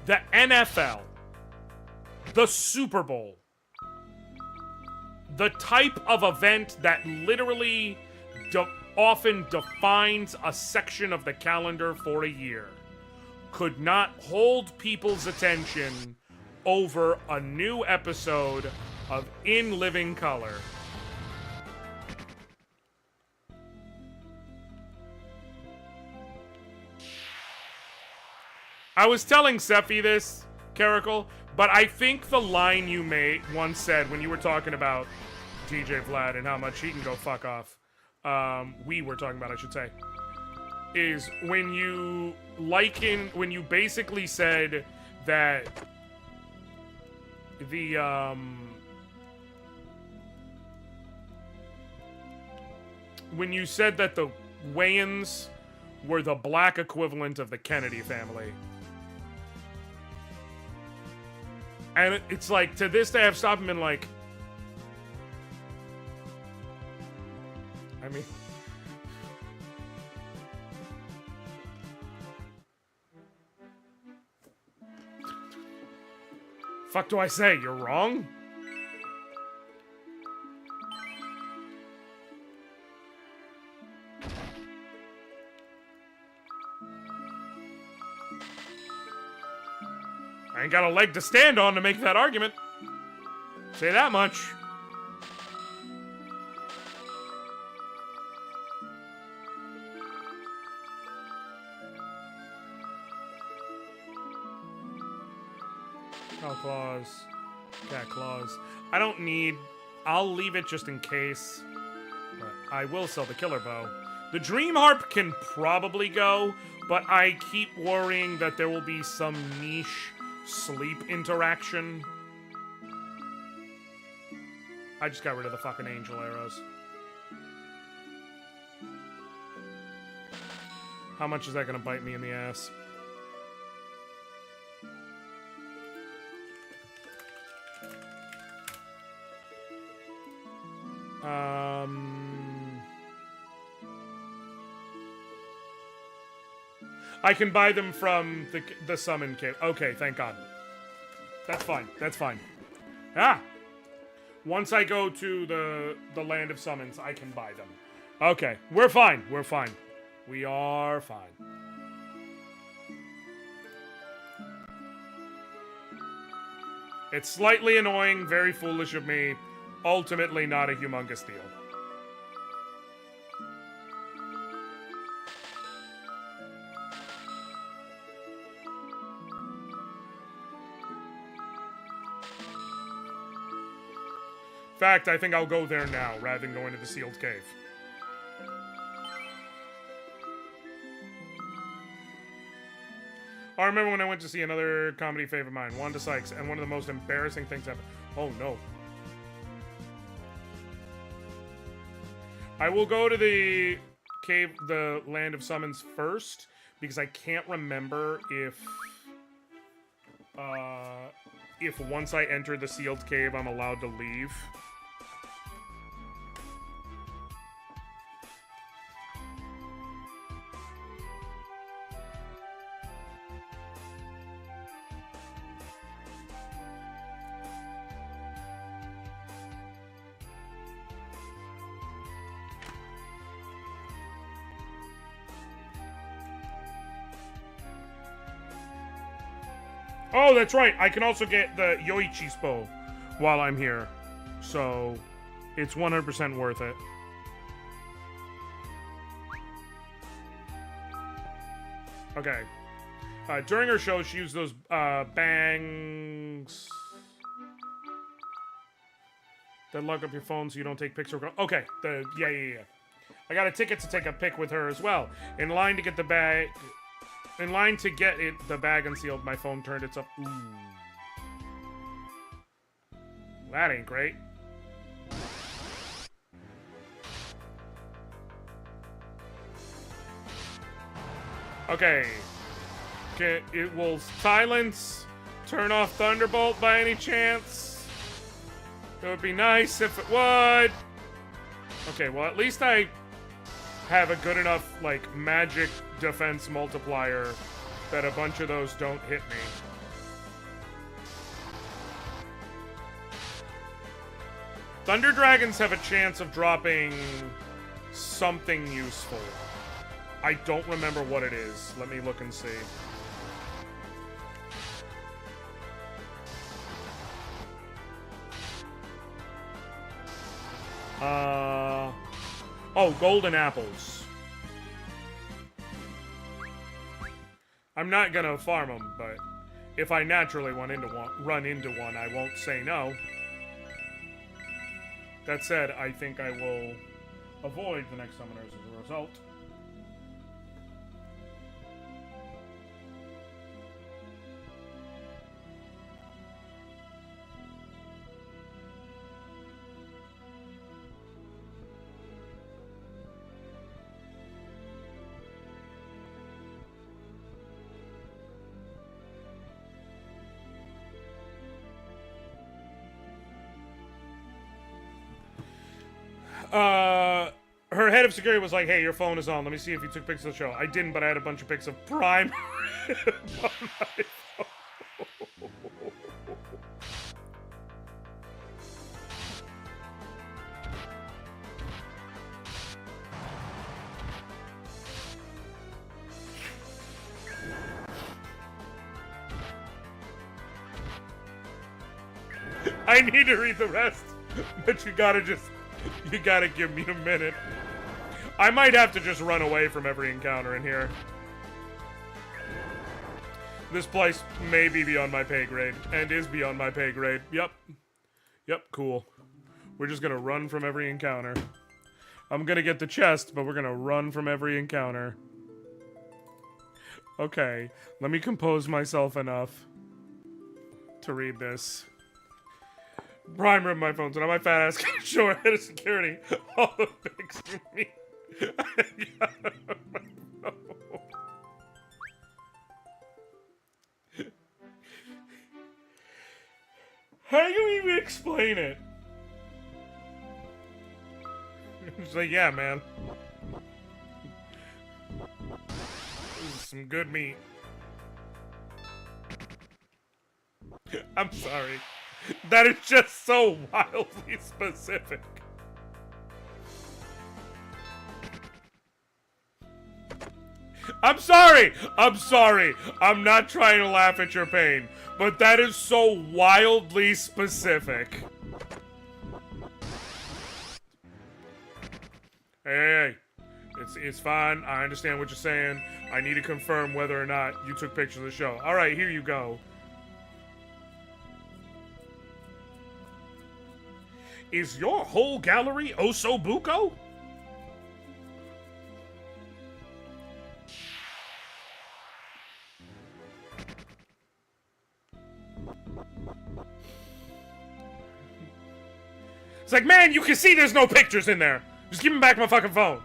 The NFL. The Super Bowl. The type of event that literally often defines a section of the calendar for a year could not hold people's attention over a new episode of In Living Color. I was telling Sephi this, Caracal, but I think the line you once said when you were talking about DJ Vlad and how much he can go fuck off, we were talking about, I should say, is when you basically said that when you said that the Wayans were the black equivalent of the Kennedy family. And it's like, to this day, I've stopped and been like, I mean, fuck do I say? You're wrong? I ain't got a leg to stand on to make that argument. Say that much. Cow claws. Cat claws. I don't need... I'll leave it just in case. But I will sell the killer bow. The dream harp can probably go, but I keep worrying that there will be some niche sleep interaction. I just got rid of the fucking angel arrows. How much is that gonna bite me in the ass? I can buy them from the summon kit. Okay, thank God. That's fine. That's fine. Ah! Once I go to the land of summons, I can buy them. Okay, we're fine. We're fine. We are fine. It's slightly annoying, very foolish of me. Ultimately not a humongous deal. In fact, I think I'll go there now, rather than going to the sealed cave. I remember when I went to see another comedy fave of mine, Wanda Sykes, and one of the most embarrassing things happened. Oh, no. I will go to the cave, the Land of Summons first, because I can't remember if once I enter the sealed cave, I'm allowed to leave. Oh, that's right. I can also get the Yoichispo while I'm here. So, it's 100% worth it. Okay. During her show, she used those bangs that lock up your phone so you don't take pictures. Okay. Yeah. I got a ticket to take a pic with her as well. In line to get the bag. In line to get the bag unsealed, my phone turned itself. Ooh. That ain't great. Okay. It will silence. Turn off Thunderbolt by any chance. It would be nice if it would. Okay, well, at least I have a good enough, like, magic defense multiplier that a bunch of those don't hit me. Thunder Dragons have a chance of dropping something useful. I don't remember what it is. Let me look and see. Oh, golden apples. I'm not gonna farm them, but if I naturally run into one, I won't say no. That said, I think I will avoid the next summoners as a result. Her head of security was like, hey, your phone is on. Let me see if you took pictures of the show. I didn't, but I had a bunch of pics of Prime on my phone. I need to read the rest, but you gotta give me a minute. I might have to just run away from every encounter in here. This place may be beyond my pay grade, and is beyond my pay grade. Yep, cool. We're just gonna run from every encounter. I'm gonna get the chest, but we're gonna run from every encounter. Okay, let me compose myself enough to read this. Prime ripped my phone, so now my fat ass can show her head of security all the pics of me. How do you even explain it? It's like, yeah, man. This is some good meat. I'm sorry. That is just so wildly specific. I'm sorry! I'm not trying to laugh at your pain, but that is so wildly specific. Hey. It's fine. I understand what you're saying. I need to confirm whether or not you took pictures of the show. Alright, here you go. Is your whole gallery Osobuco? It's like, man, you can see there's no pictures in there. Just give me back my fucking phone.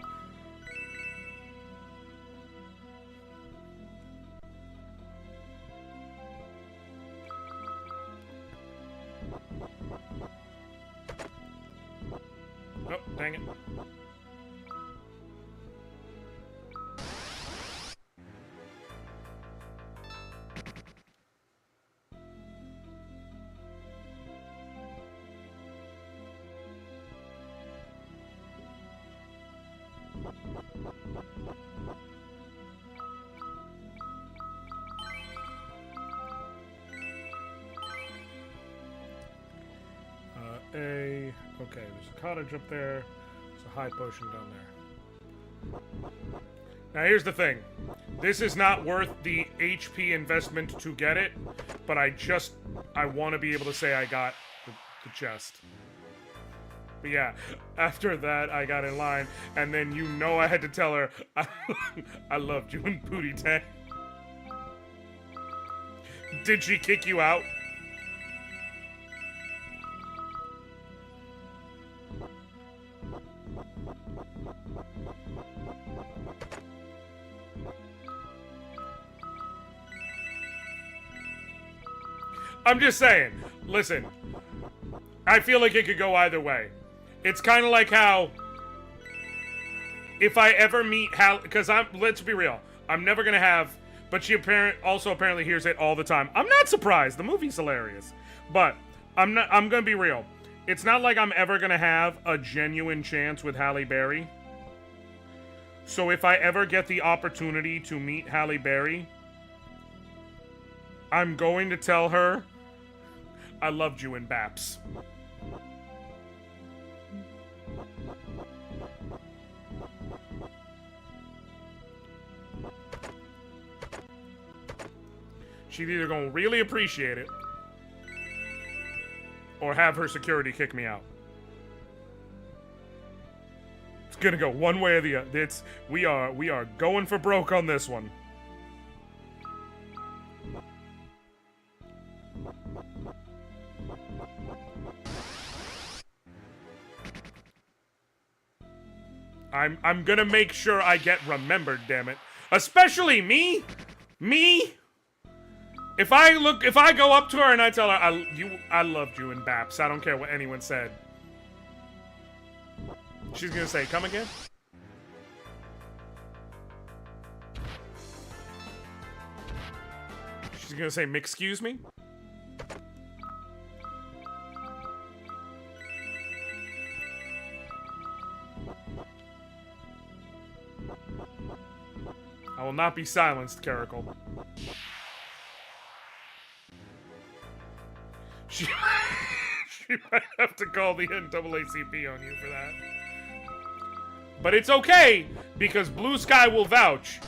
Oh, dang it. Okay, there's a cottage up there. There's a high potion down there. Now here's the thing. This is not worth the HP investment to get it, but I want to be able to say I got the chest. But yeah, after that, I got in line, and then I had to tell her, I loved you in Booty Tang. Did she kick you out? I'm just saying, listen, I feel like it could go either way. It's kind of like how, if I ever meet Hal, because let's be real, I'm never going to have, but she apparently hears it all the time. I'm not surprised, the movie's hilarious, but I'm going to be real. It's not like I'm ever going to have a genuine chance with Halle Berry. So if I ever get the opportunity to meet Halle Berry, I'm going to tell her, I loved you in Baps. She's either gonna really appreciate it, or have her security kick me out. It's gonna go one way or the other. We are going for broke on this one. I'm gonna make sure I get remembered, damn it. Especially me? Me? If I go up to her and I tell her I loved you in Baps, I don't care what anyone said. She's gonna say, come again? She's gonna say, "Excuse me?" I will not be silenced, Caracal. She might have to call the NAACP on you for that. But it's okay, because Blue Sky will vouch.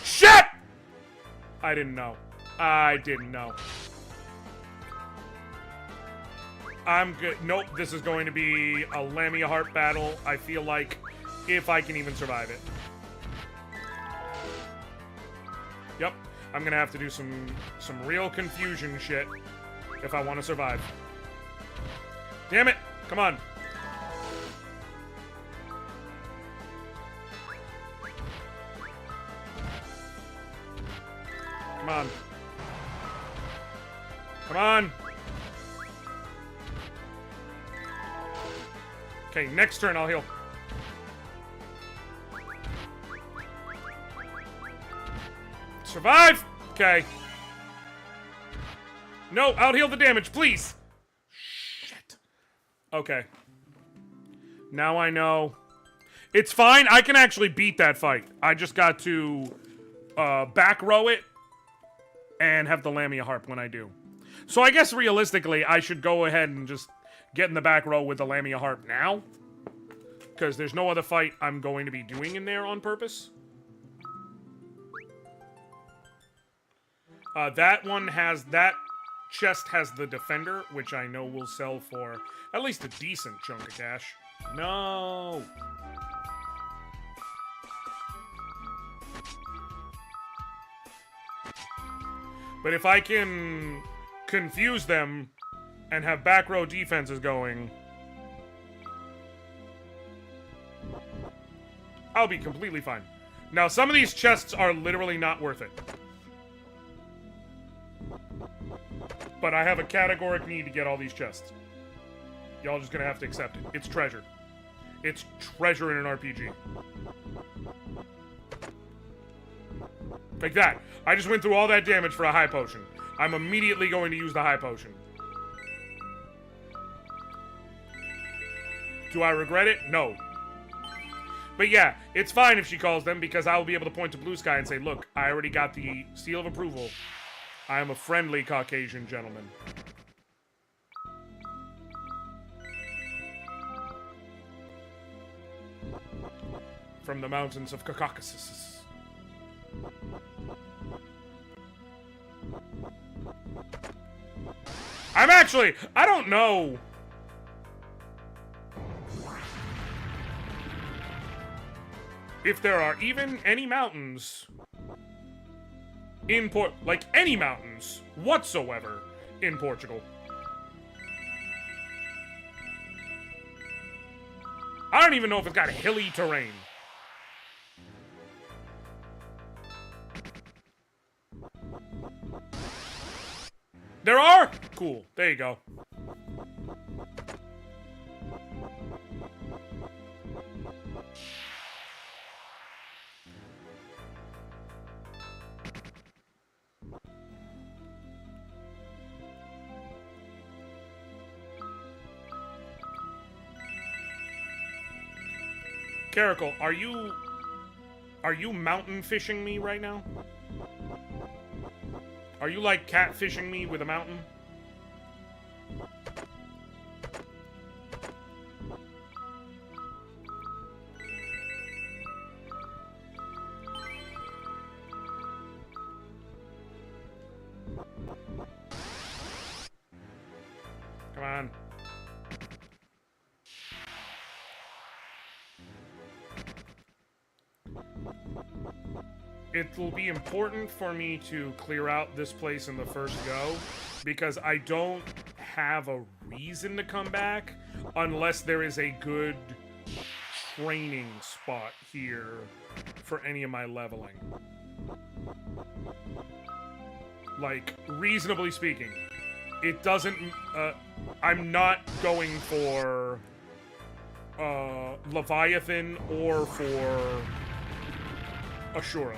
Shit! I didn't know. I didn't know. I'm good. Nope, this is going to be a Lamia Heart battle, I feel like, if I can even survive it. Yep, I'm gonna have to do some real confusion shit if I want to survive. Damn it! Come on. Come on. Come on! Okay, next turn I'll heal. Survive! Okay. No, out heal the damage, please! Shit. Okay. Now I know. It's fine, I can actually beat that fight. I just got to back row it and have the Lamia Harp when I do. So I guess realistically, I should go ahead and just get in the back row with the Lamia Harp now. Because there's no other fight I'm going to be doing in there on purpose. That chest has the Defender, which I know will sell for at least a decent chunk of cash. No! But if I can confuse them and have back row defenses going, I'll be completely fine. Now, some of these chests are literally not worth it. But I have a categoric need to get all these chests. Y'all just gonna have to accept it. It's treasure. It's treasure in an RPG. Like that. I just went through all that damage for a high potion. I'm immediately going to use the high potion. Do I regret it? No. But yeah, it's fine if she calls them, because I'll be able to point to Blue Sky and say, look, I already got the seal of approval. I am a friendly Caucasian gentleman. From the mountains of Caucasus. Actually, I don't know. If there are even any mountains in like any mountains whatsoever in Portugal. I don't even know if it's got hilly terrain. There are? Cool. There you go. Caracal, are you mountain fishing me right now? Are you like catfishing me with a mountain? Come on. It'll be important for me to clear out this place in the first go, because I don't have a reason to come back unless there is a good training spot here for any of my leveling. Like, reasonably speaking, it doesn't, I'm not going for, Leviathan or for Ashura.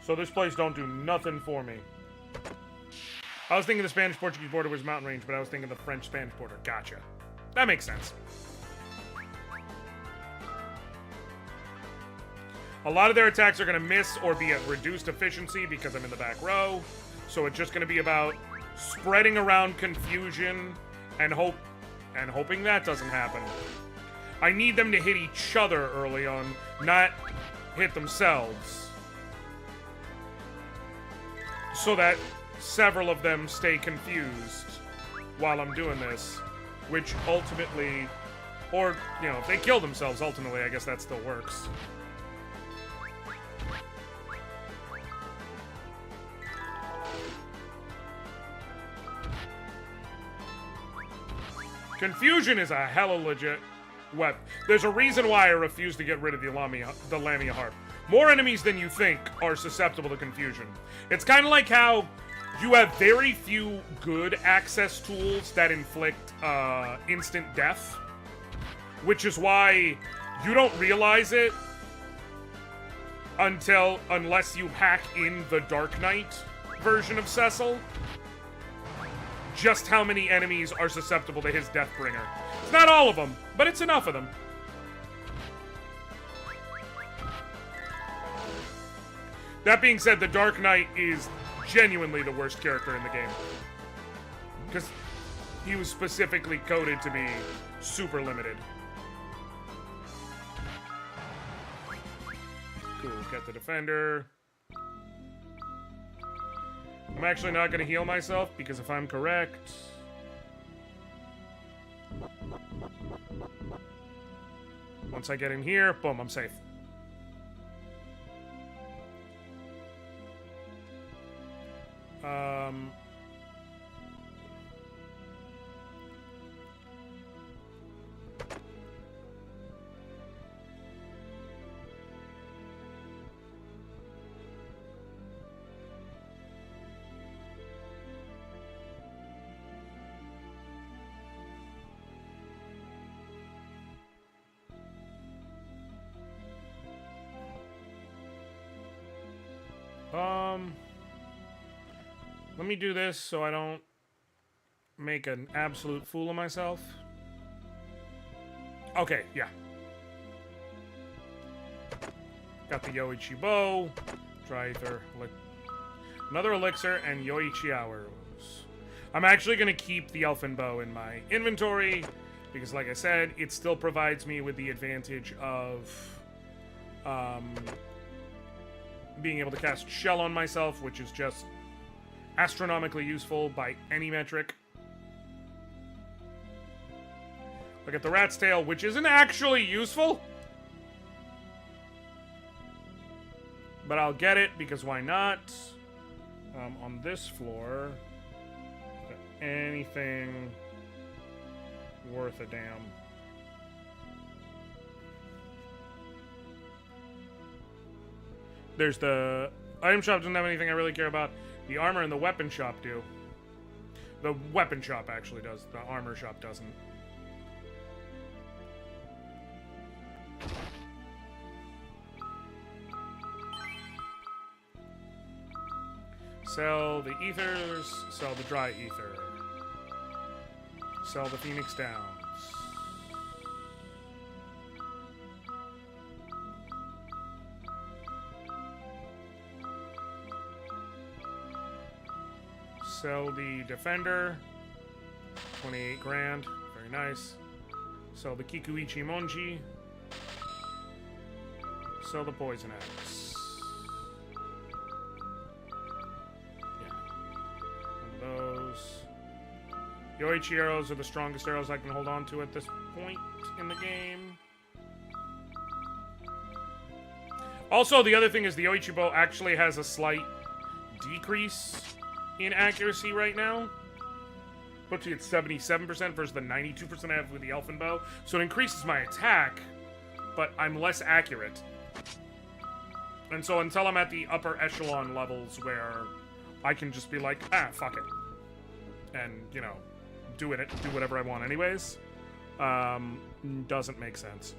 So this place don't do nothing for me. I was thinking the Spanish-Portuguese border was mountain range, but I was thinking the French-Spanish border. Gotcha. That makes sense. A lot of their attacks are going to miss or be at reduced efficiency because I'm in the back row. So it's just going to be about spreading around confusion and hoping that doesn't happen. I need them to hit each other early on, not hit themselves. So that several of them stay confused while I'm doing this, which ultimately, or, you know, if they kill themselves, ultimately, I guess that still works. Confusion is a hella legit weapon. There's a reason why I refuse to get rid of the Lamia Harp. More enemies than you think are susceptible to confusion. It's kind of like how you have very few good access tools that inflict instant death, which is why you don't realize it unless you hack in the Dark Knight version of Cecil, just how many enemies are susceptible to his Deathbringer. It's not all of them, but it's enough of them. That being said, the Dark Knight is genuinely the worst character in the game. Because he was specifically coded to be super limited. Cool, get the defender. I'm actually not going to heal myself, because if I'm correct... once I get in here, boom, I'm safe. Let me do this so I don't make an absolute fool of myself. Okay, yeah. Got the Yoichi Bow, Dry Ether, another Elixir, and Yoichi Hours. I'm actually going to keep the elfin bow in my inventory because, like I said, it still provides me with the advantage of being able to cast Shell on myself, which is just astronomically useful by any metric. Look at the rat's tail, which isn't actually useful. But I'll get it, because why not? On this floor, anything worth a damn. There's the item shop doesn't have anything I really care about. The armor and the weapon shop do. The weapon shop actually does. The armor shop doesn't. Sell the ethers, sell the dry ether. Sell the Phoenix Downs. Sell the Defender, 28 grand, very nice. Sell the Kikuichi Monji. Sell the Poison Axe. Those Yoichi arrows are the strongest arrows I can hold on to at this point in the game. Also, the other thing is the Yoichi bow actually has a slight decrease in accuracy right now. Puts you at 77% versus the 92% I have with the elfin bow. So it increases my attack, but I'm less accurate. And so until I'm at the upper echelon levels where I can just be like, ah, fuck it. And, you know, do whatever I want anyways. Doesn't make sense.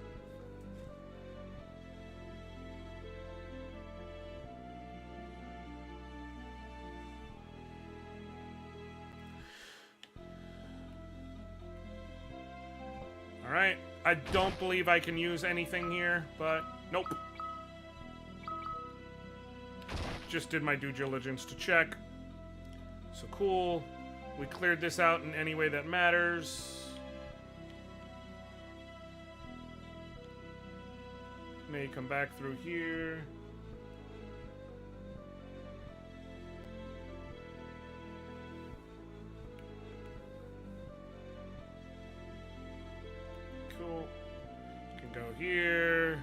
Alright. I don't believe I can use anything here, but nope. Just did my due diligence to check. So cool. We cleared this out in any way that matters. May come back through here. Cool. Can go here.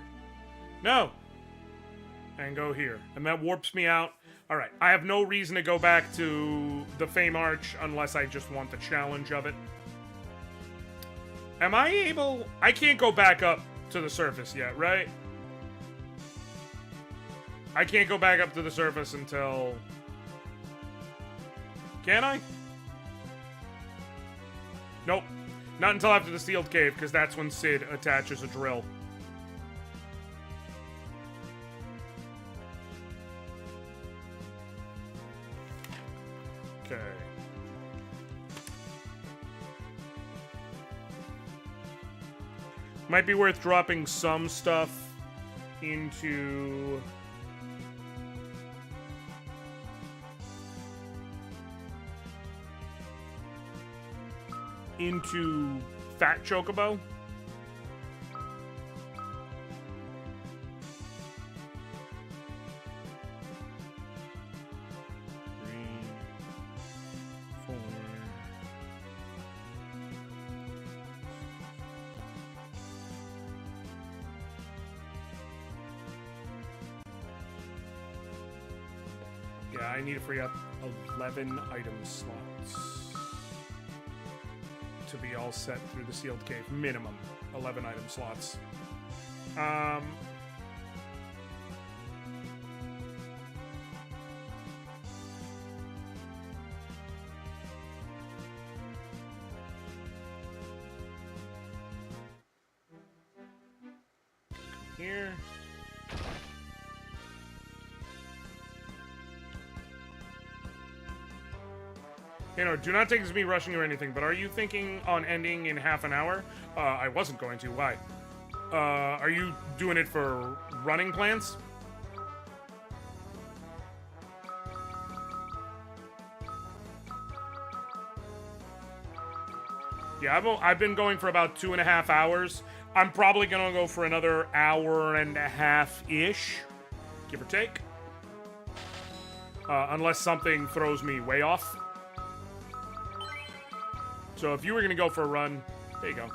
No! And go here. And that warps me out. Alright, I have no reason to go back to the Fame Arch unless I just want the challenge of it. Am I able... I can't go back up to the surface yet, right? I can't go back up to the surface until... Can I? Nope. Not until after the sealed cave, because that's when Sid attaches a drill. Okay. Might be worth dropping some stuff into... Fat Chocobo. Yeah, I need to free up 11 item slots to be all set through the sealed cave. Minimum 11 item slots. Here. You know, do not take this as me rushing or anything, but are you thinking on ending in half an hour? I wasn't going to. Why? Are you doing it for running plans? Yeah, I've been going for about 2.5 hours. I'm probably gonna go for another hour and a half-ish, give or take. Unless something throws me way off. So if you were gonna go for a run, there you go.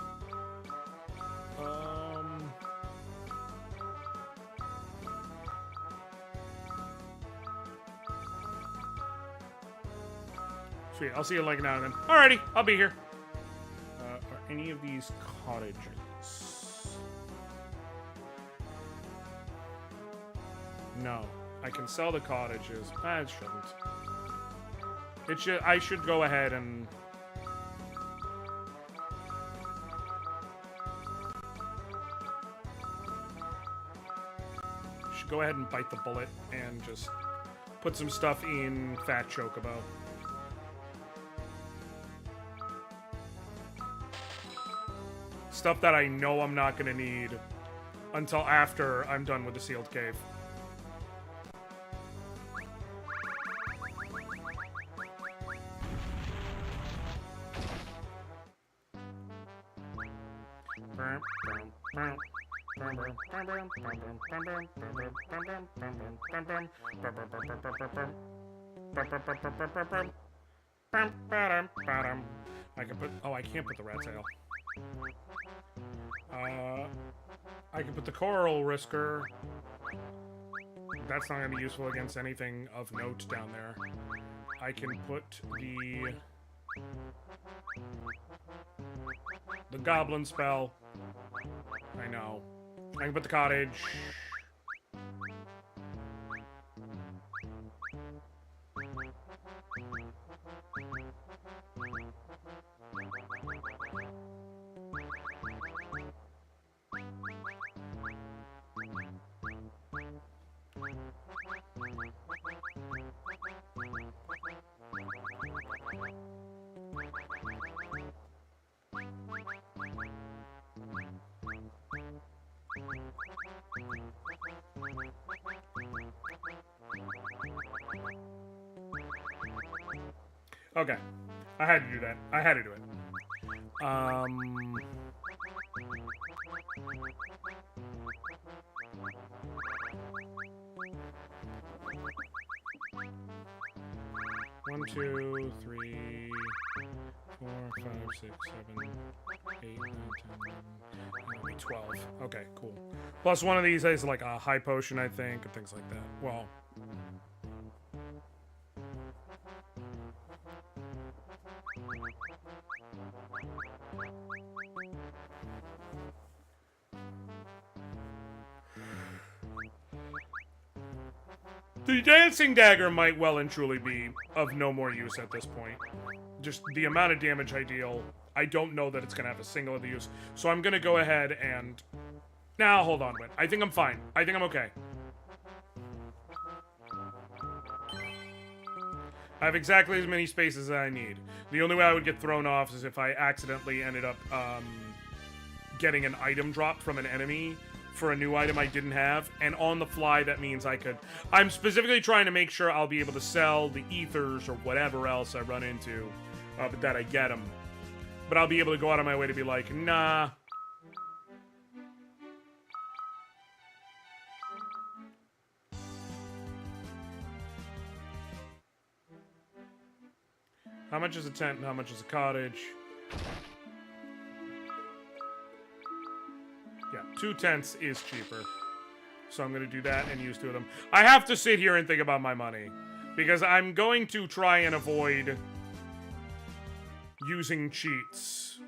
Sweet, I'll see you like now and then. Alrighty, I'll be here. Are any of these cottages? No. I can sell the cottages. I shouldn't. I should go ahead and... should go ahead and bite the bullet and just put some stuff in Fat Chocobo. Stuff that I know I'm not gonna need until after I'm done with the sealed cave. I can put... oh, I can't put the rat tail. I can put the coral risker. That's not going to be useful against anything of note down there. I can put the goblin spell. I know. I can put the cottage. Okay. I had to do that. I had to do it. One, 2, 3, 4, 5, 6, 7, 8, 9, 10, 11, 12. Okay, cool. Plus one of these is like a high potion, I think, and things like that. Well... the dancing dagger might well and truly be of no more use at this point. Just the amount of damage I deal, I don't know that it's going to have a single other use. So I'm going to go ahead and... now, hold on, wait. I think I'm fine. I think I'm okay. I have exactly as many spaces as I need. The only way I would get thrown off is if I accidentally ended up getting an item dropped from an enemy for a new item I didn't have, and on the fly that means I could... I'm specifically trying to make sure I'll be able to sell the ethers or whatever else I run into, but that I get them. But I'll be able to go out of my way to be like, nah. How much is a tent and how much is a cottage? Yeah, 2 tents is cheaper. So I'm going to do that and use 2 of them. I have to sit here and think about my money. Because I'm going to try and avoid using cheats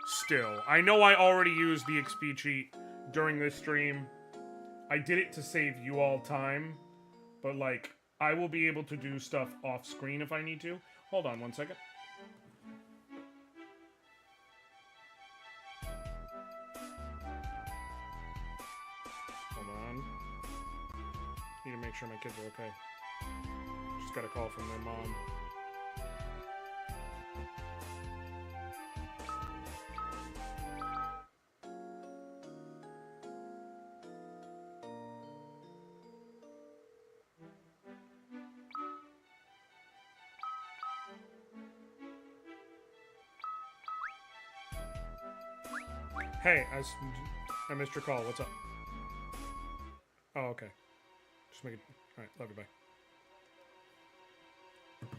still. I know I already used the XP cheat during this stream. I did it to save you all time. But, like, I will be able to do stuff off screen if I need to. Hold on 1 second. Need to make sure my kids are okay. Just got a call from their mom. Hey, I missed your call. What's up? Oh, okay. Just make it... Alright, love you,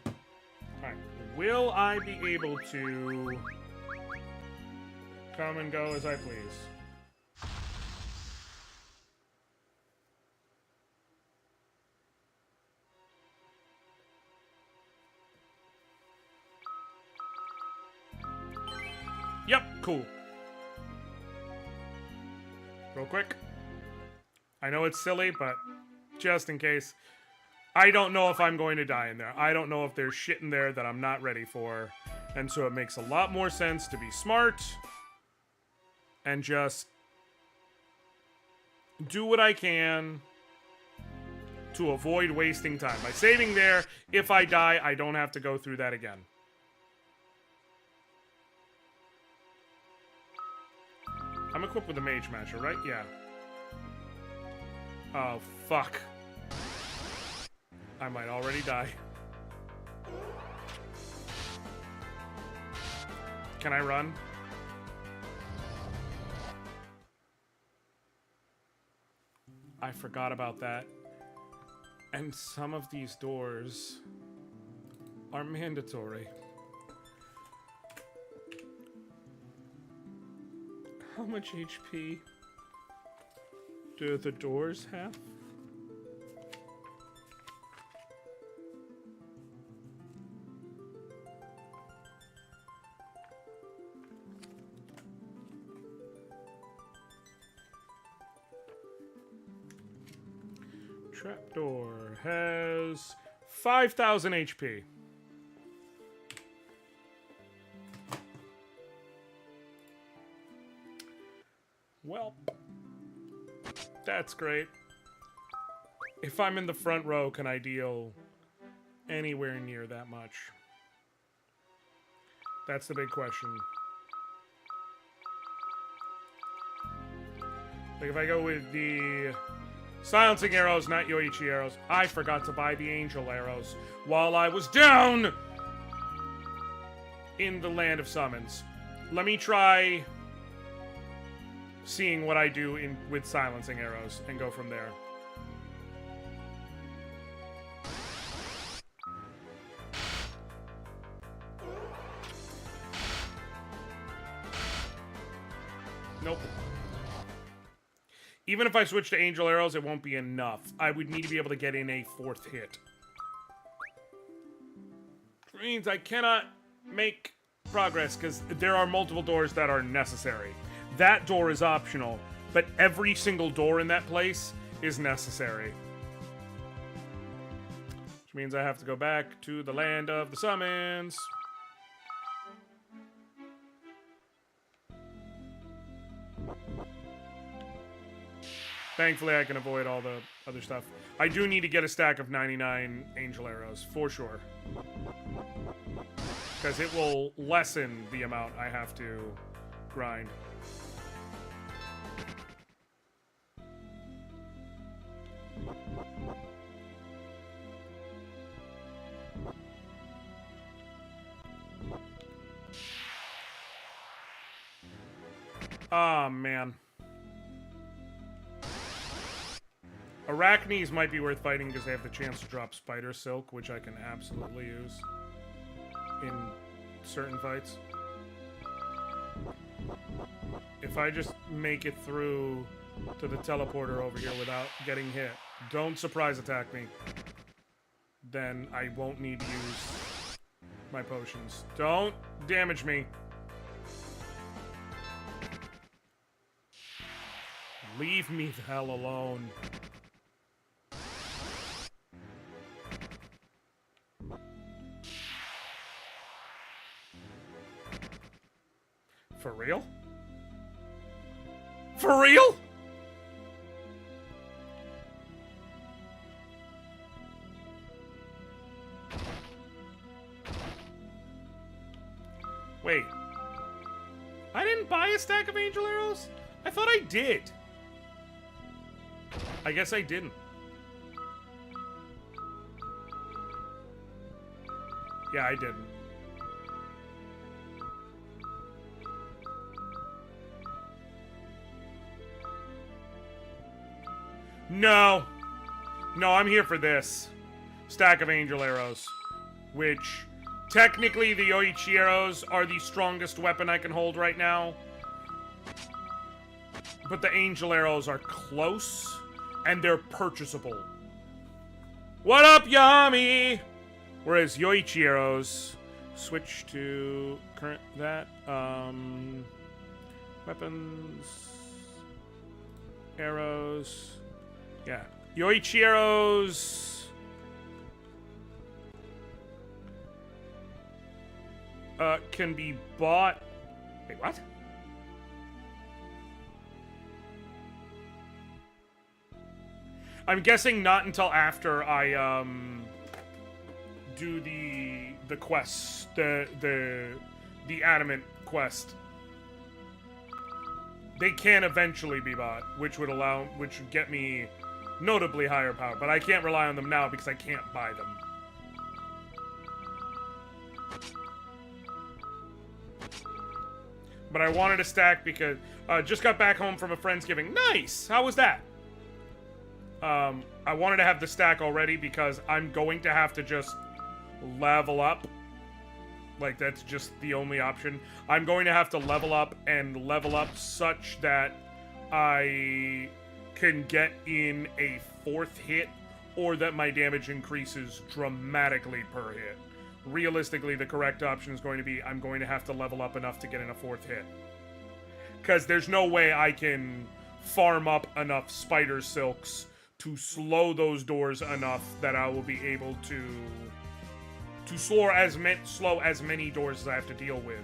bye. Alright. Will I be able to come and go as I please? Yep, cool. Real quick. I know it's silly, but just in case. I don't know if I'm going to die in there. I don't know if there's shit in there that I'm not ready for. And so it makes a lot more sense to be smart and just do what I can to avoid wasting time. By saving there, if I die, I don't have to go through that again. I'm equipped with a mage matcher, right? Yeah. Oh, fuck. I might already die. Can I run? I forgot about that. And some of these doors are mandatory. How much HP do the doors have? Trapdoor has 5,000 HP. Well, that's great. If I'm in the front row, can I deal anywhere near that much? That's the big question. Like, if I go with the silencing arrows, not Yoichi arrows. I forgot to buy the angel arrows while I was down in the land of summons. Let me try seeing what I do with silencing arrows and go from there. Nope. Even if I switch to angel arrows, it won't be enough. I would need to be able to get in a 4th hit. Which means I cannot make progress because there are multiple doors that are necessary. That door is optional, but every single door in that place is necessary. Which means I have to go back to the land of the summons. Thankfully, I can avoid all the other stuff. I do need to get a stack of 99 angel arrows, for sure. Because it will lessen the amount I have to grind. Ah, man. Arachnes might be worth fighting because they have the chance to drop spider silk, which I can absolutely use in certain fights. If I just make it through to the teleporter over here without getting hit, don't surprise attack me, then I won't need to use my potions. Don't damage me. Leave me the hell alone. For real? For real? Wait. I didn't buy a stack of angel arrows? I thought I did. I guess I didn't. Yeah, I didn't. No. No, I'm here for this. Stack of angel arrows. Which, technically, the Yoichi arrows are the strongest weapon I can hold right now. But the angel arrows are close, and they're purchasable. What up, Yami? Whereas Yoichi arrows, switch to current that. Weapons, arrows. Yeah, Yoichi arrows. Can be bought. Wait, what? I'm guessing not until after I do the quest, the adamant quest. They can eventually be bought, which would get me notably higher power, but I can't rely on them now because I can't buy them. But I wanted to stack because just got back home from a Friendsgiving. Nice! How was that? I wanted to have the stack already because I'm going to have to just level up. Like, that's just the only option. I'm going to have to level up and level up such that I can get in a 4th hit or that my damage increases dramatically per hit. Realistically, the correct option is going to be I'm going to have to level up enough to get in a 4th hit. Because there's no way I can farm up enough spider silks to slow those doors enough that I will be able to slow as many doors as I have to deal with.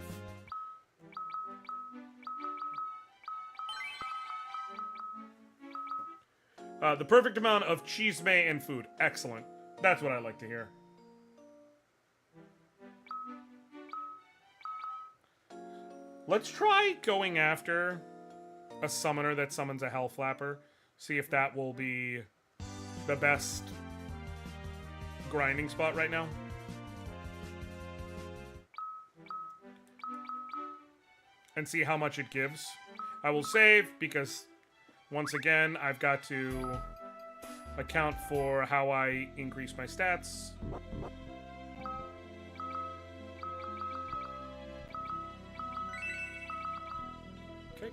The perfect amount of chisme and food. Excellent. That's what I like to hear. Let's try going after a summoner that summons a Hellflapper. See if that will be the best grinding spot right now. And see how much it gives. I will save because, once again, I've got to account for how I increase my stats. Okay.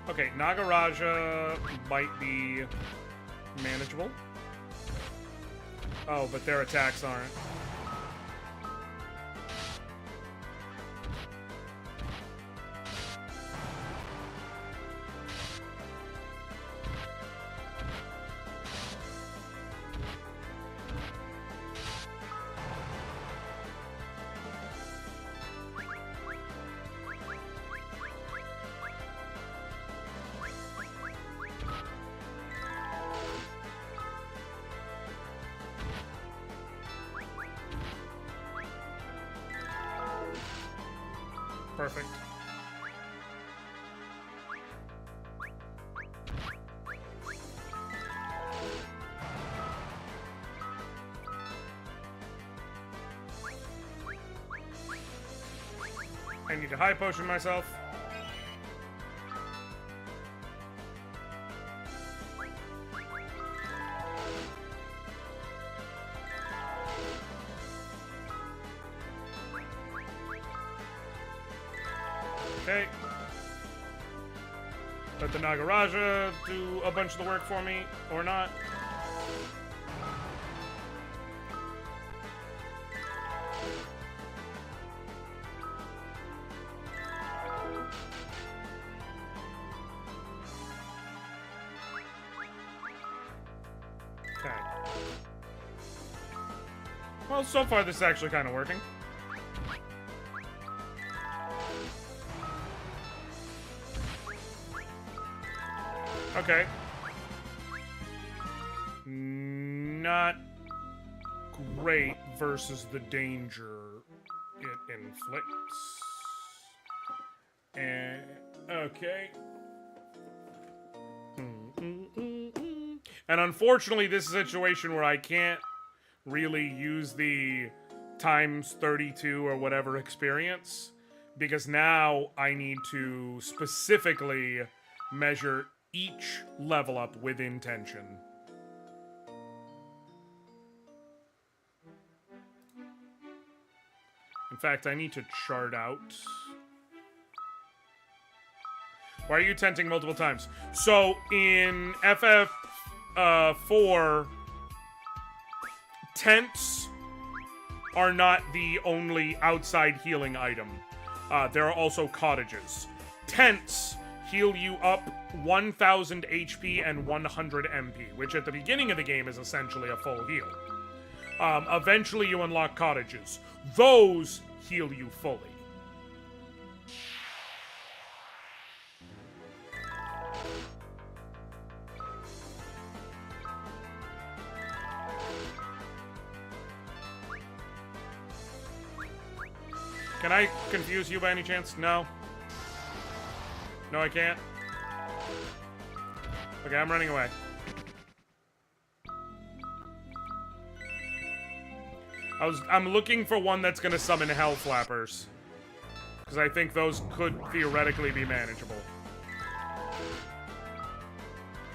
Okay, Nagaraja might be manageable. Oh, but their attacks aren't. Perfect. I need to high potion myself. Okay. Let the Nagaraja do a bunch of the work for me, or not. Okay. Well, so far this is actually kind of working. Okay. Not great versus the danger it inflicts. And okay. And unfortunately, this is a situation where I can't really use the times 32 or whatever experience, because now I need to specifically measure each level up with intention. In fact, I need to chart out. Why are you tenting multiple times? So in FF4, tents are not the only outside healing item. There are also cottages. Tents heal you up 1,000 HP and 100 MP, which at the beginning of the game is essentially a full heal. Eventually you unlock cottages. Those heal you fully. Can I confuse you by any chance? No? No, I can't? Okay, I'm running away. I'm looking for one that's gonna summon Hell Flappers. Because I think those could theoretically be manageable.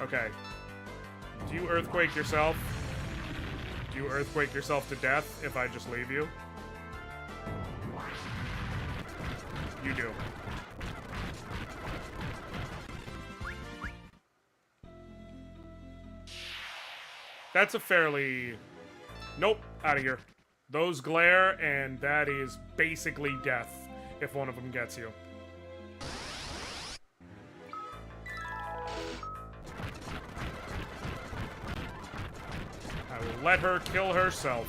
Okay. Do you Earthquake yourself? Do you Earthquake yourself to death if I just leave you? You do. That's a fairly... Nope, out of here. Those glare, and that is basically death if one of them gets you. I will let her kill herself.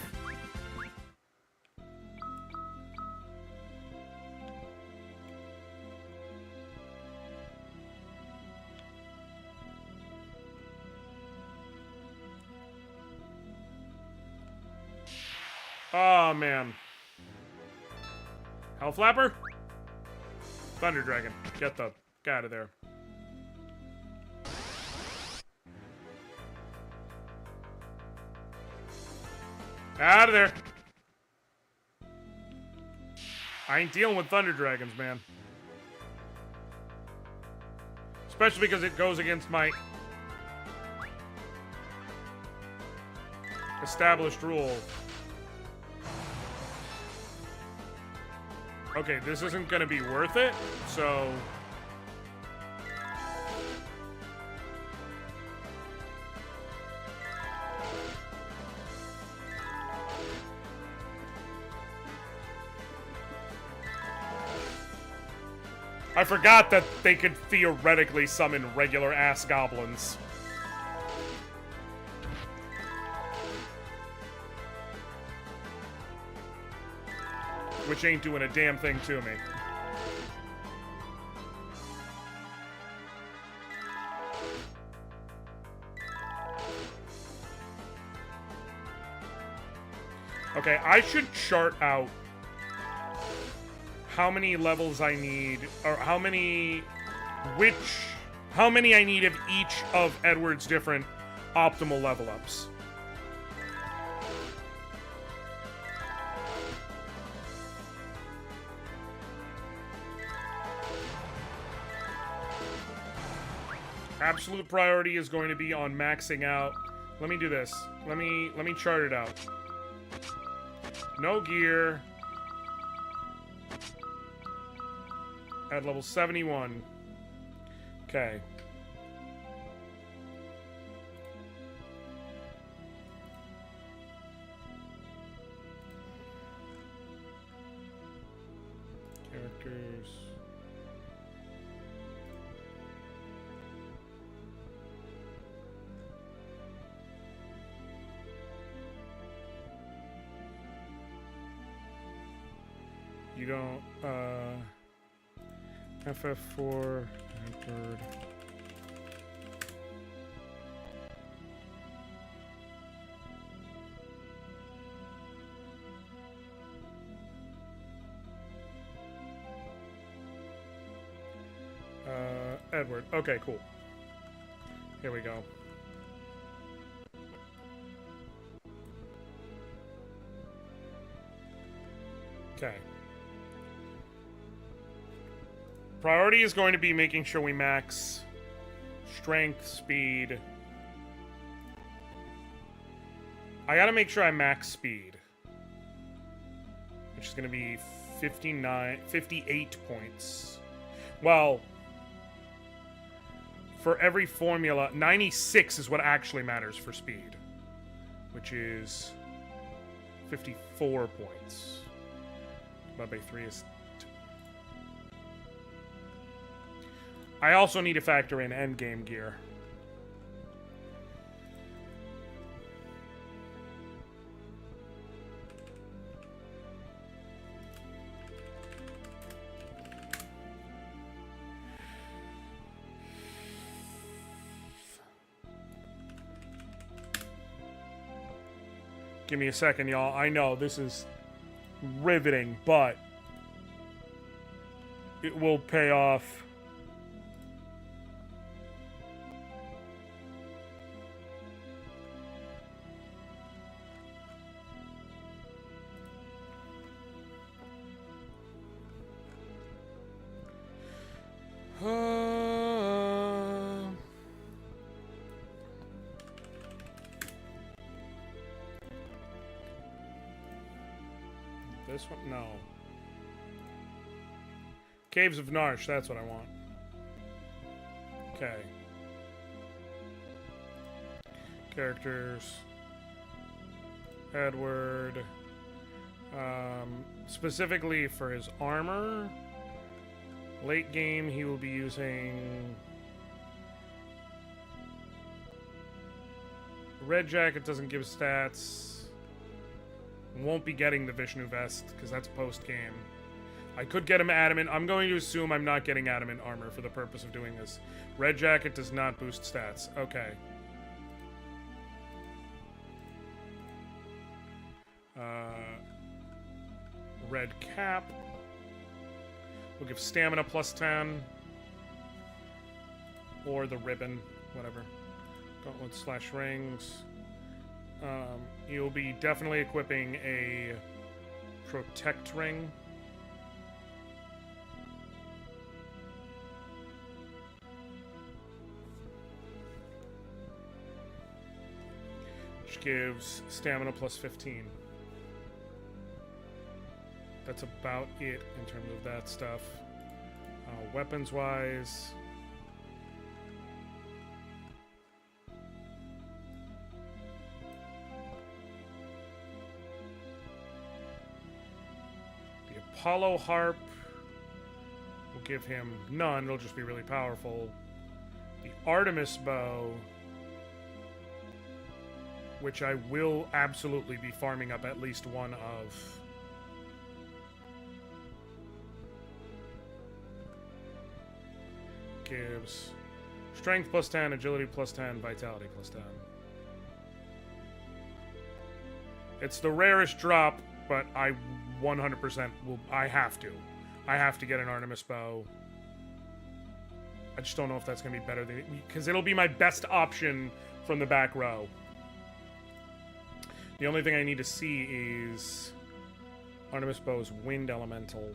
Oh, man. Hellflapper? Thunder Dragon. Get out of there. Out of there. I ain't dealing with Thunder Dragons, man. Especially because it goes against my established rule. Okay, this isn't gonna be worth it, so... I forgot that they could theoretically summon regular-ass goblins. Which ain't doing a damn thing to me. Okay, I should chart out how many levels I need, or how many I need of each of Edward's different optimal level ups. Absolute priority is going to be on maxing out. Let me do this. Let me chart it out. No gear. At level 71. Okay. Characters. You don't, FF4, anchored. Edward. Okay, cool. Here we go. Okay. Priority is going to be making sure we max strength, speed. I gotta make sure I max speed, which is gonna be 58 points. Well, for every formula, 96 is what actually matters for speed, which is 54 points. Divided by 3 is 2. I also need to factor in endgame gear. Give me a second, y'all. I know this is riveting, but it will pay off. This one? No. Caves of Narsh, that's what I want. Okay. Characters. Edward. Specifically for his armor. Late game, he will be using... Red Jacket doesn't give stats. Won't be getting the Vishnu Vest, because that's post-game. I could get him adamant. I'm going to assume I'm not getting adamant armor for the purpose of doing this. Red Jacket does not boost stats. Okay. Red Cap. We'll give stamina plus 10. Or the ribbon. Whatever. Gauntlet slash rings. You'll be definitely equipping a protect ring. Which gives stamina plus 15. That's about it in terms of that stuff. Weapons-wise... Hollow Harp will give him none. It'll just be really powerful. The Artemis Bow, which I will absolutely be farming up at least one of. Gives strength plus 10, agility plus 10, vitality plus 10. It's the rarest drop, but I 100% will. I have to get an Artemis Bow. I just don't know if that's going to be better than... Because it'll be my best option from the back row. The only thing I need to see is... Artemis Bow's Wind Elemental.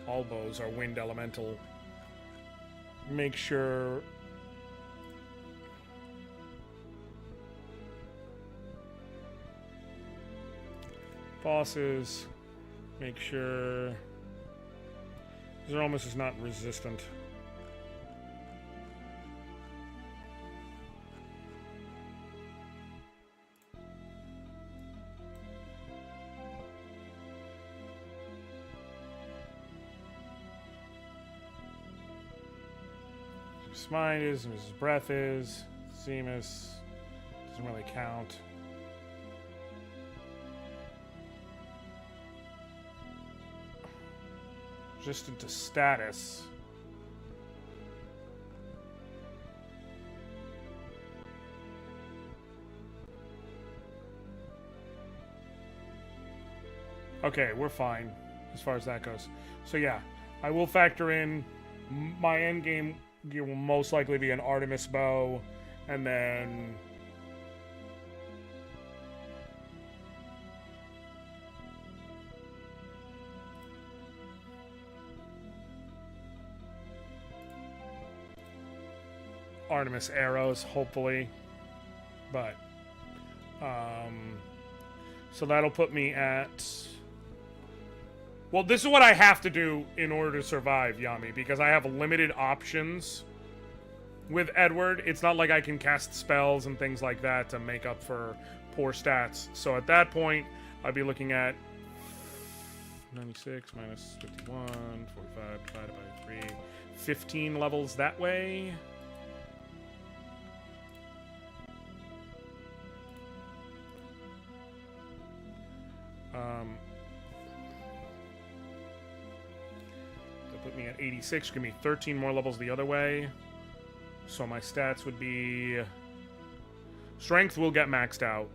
All bows are Wind Elemental. Make sure... Bosses, make sure Zeromus is not resistant. His mind is, and his breath is. Zemus doesn't really count. Resistant to status. Okay, we're fine as far as that goes. So yeah, I will factor in my endgame gear will most likely be an Artemis Bow, and then Artemis arrows, hopefully. But, so that'll put me at... Well, this is what I have to do in order to survive, Yami, because I have limited options with Edward. It's not like I can cast spells and things like that to make up for poor stats. So at that point, I'd be looking at 96 minus 51, 45 divided by 3, 15 levels that way. That'll put me at 86, give me 13 more levels the other way. So my stats would be... Strength will get maxed out.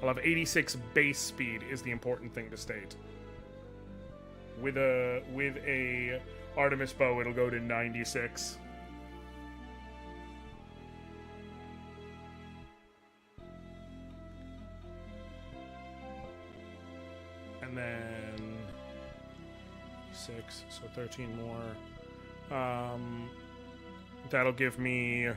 I'll have 86 base speed is the important thing to state. With a Artemis bow, it'll go to 96. And then 6, so 13 more. That'll give me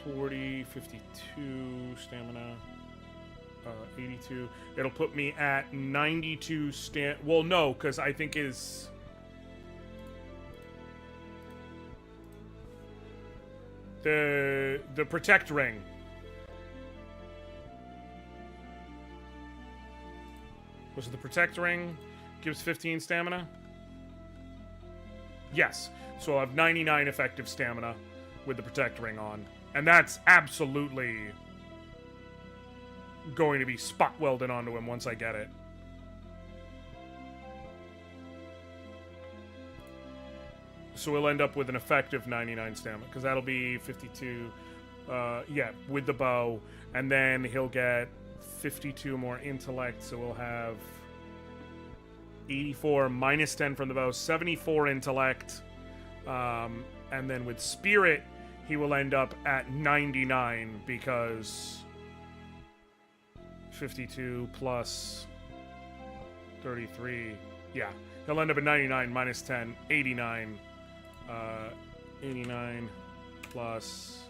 40, 52 stamina, 82. It'll put me at 92 well, no, because I think is... The Protect Ring. Was it the Protect Ring? Gives 15 stamina? Yes. So I'll have 99 effective stamina with the Protect Ring on. And that's absolutely going to be spot welded onto him once I get it. So we'll end up with an effective 99 stamina, because that'll be 52, yeah, with the bow. And then he'll get 52 more intellect, so we'll have 84 minus 10 from the bow, 74 intellect. And then with spirit, he will end up at 99 because 52 plus 33. Yeah, he'll end up at 99 minus 10, 89. 89 plus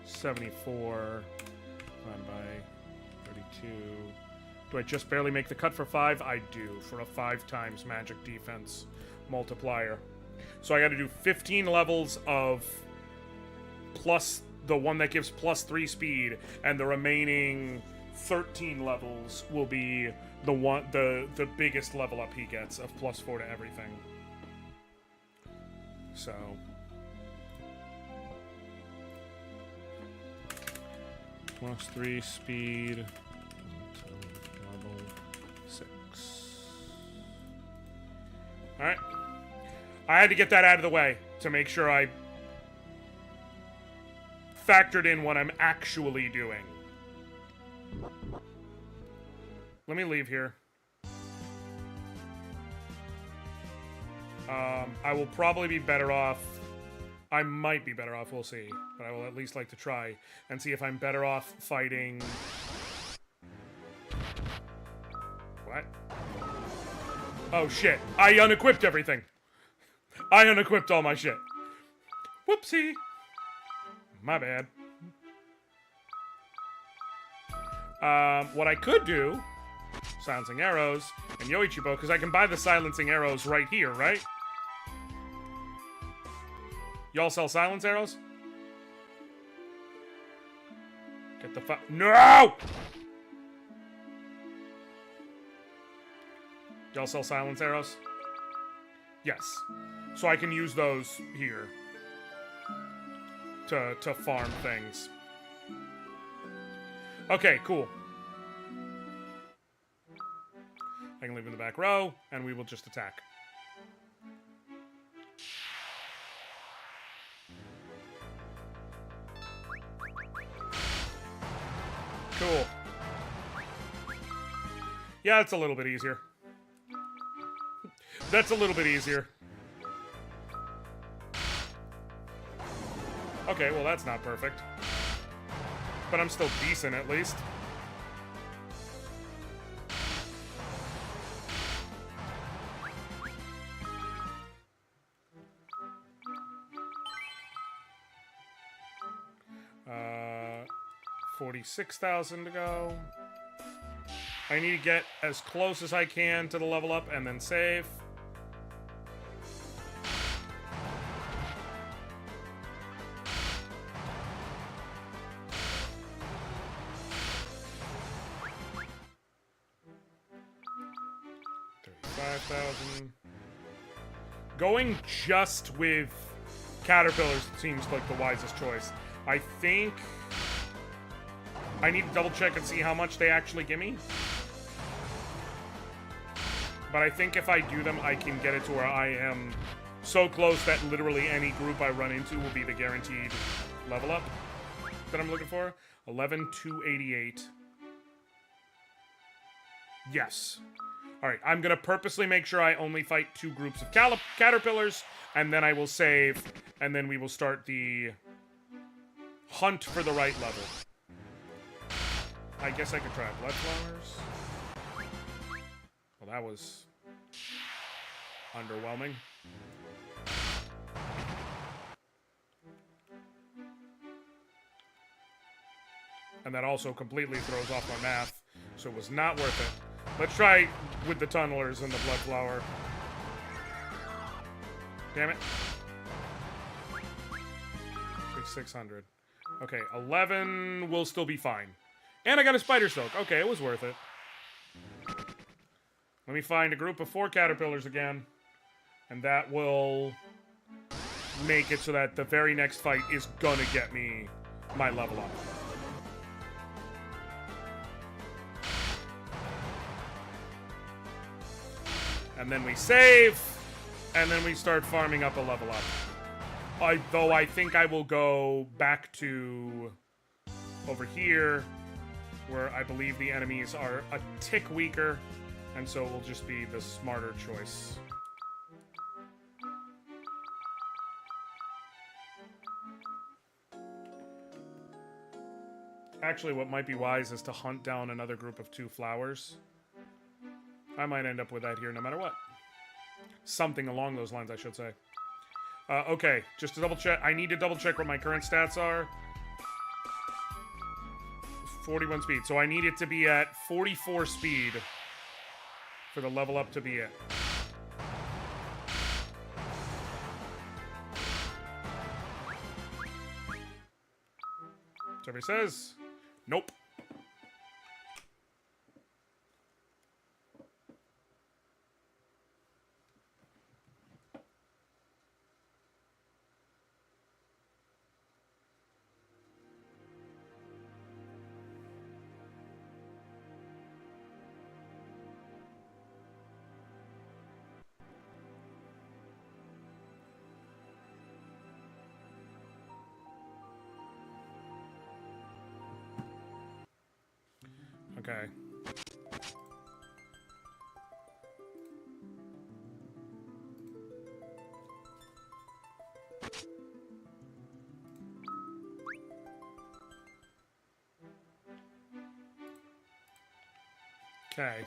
74 divided by 32. Do I just barely make the cut for 5? I do, for a 5 times magic defense multiplier. So I got to do 15 levels of plus the one that gives plus 3 speed, and the remaining 13 levels will be the biggest level up he gets of plus 4 to everything. So plus 3 speed until level 6. Alright. I had to get that out of the way to make sure I factored in what I'm actually doing. Let me leave here. I will probably be better off. I might be better off, we'll see. But I will at least like to try and see if I'm better off fighting... What? Oh shit, I unequipped everything. I unequipped all my shit. Whoopsie. My bad. What I could do... Silencing arrows and Yoichibo, because I can buy the silencing arrows right here, right? Y'all sell silence arrows? Get the fuck... No! Y'all sell silence arrows? Yes. So I can use those here to farm things. Okay, cool. I can leave in the back row, and we will just attack. Cool. Yeah, that's a little bit easier. That's a little bit easier. Okay, well that's not perfect. But I'm still decent, at least. 46,000 to go. I need to get as close as I can to the level up and then save. $35,000. Going just with caterpillars seems like the wisest choice. I think I need to double check and see how much they actually give me. But I think if I do them, I can get it to where I am so close that literally any group I run into will be the guaranteed level up that I'm looking for. 11,288. Yes. Alright, I'm going to purposely make sure I only fight 2 groups of caterpillars, and then I will save, and then we will start the hunt for the right level. I guess I could try blood flowers. Well, that was underwhelming. And that also completely throws off my math, so it was not worth it. Let's try with the tunnelers and the blood flower. Damn it. 600. Okay, 11 will still be fine. And I got a spider silk. Okay, it was worth it. Let me find a group of 4 caterpillars again. And that will make it so that the very next fight is gonna get me my level up. And then we save, and then we start farming up a level up. Though I think I will go back to over here, where I believe the enemies are a tick weaker, and so it will just be the smarter choice. Actually, what might be wise is to hunt down another group of 2 flowers. I might end up with that here no matter what. Something along those lines, I should say. Okay, just to double check. I need to double check what my current stats are. 41 speed. So I need it to be at 44 speed for the level up to be it. Survey says, nope. Okay. Okay.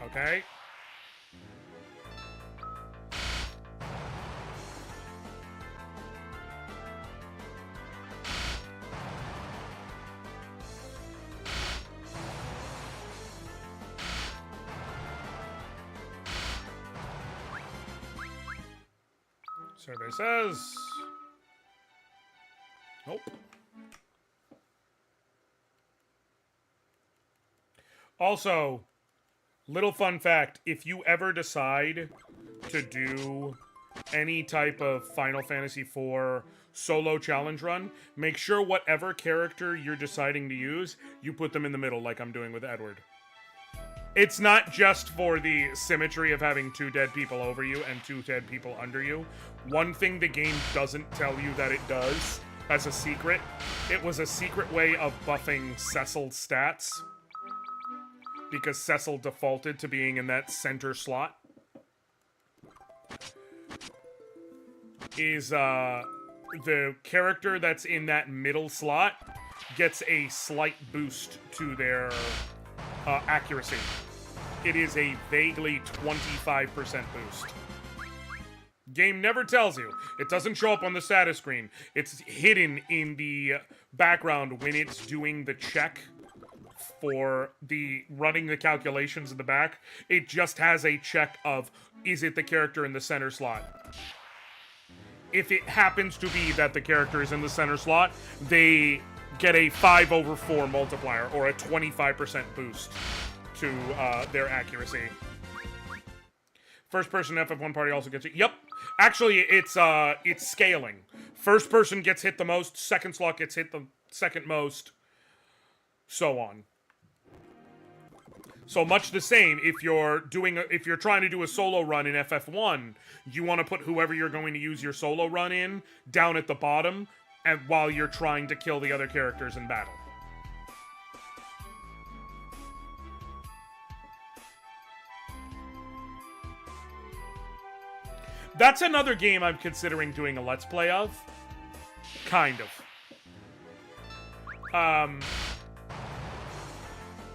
Okay. Survey says, nope. Also, little fun fact, if you ever decide to do any type of Final Fantasy IV solo challenge run, make sure whatever character you're deciding to use, you put them in the middle like I'm doing with Edward. It's not just for the symmetry of having 2 dead people over you and 2 dead people under you. One thing the game doesn't tell you that it does, as a secret, it was a secret way of buffing Cecil's stats. Because Cecil defaulted to being in that center slot. is the character that's in that middle slot gets a slight boost to their accuracy. It is a vaguely 25% boost. Game never tells you. It doesn't show up on the status screen. It's hidden in the background when it's doing the check for the running the calculations in the back. It just has a check of, is it the character in the center slot? If it happens to be that the character is in the center slot, they get a 5/4 multiplier or a 25% boost to their accuracy. First person FF1 party also gets it. Yep. Actually, it's scaling. First person gets hit the most, second slot gets hit the second most, so on. So much the same, if you're trying to do a solo run in FF1, you want to put whoever you're going to use your solo run in down at the bottom, and while you're trying to kill the other characters in battle. That's another game I'm considering doing a Let's Play of. Kind of.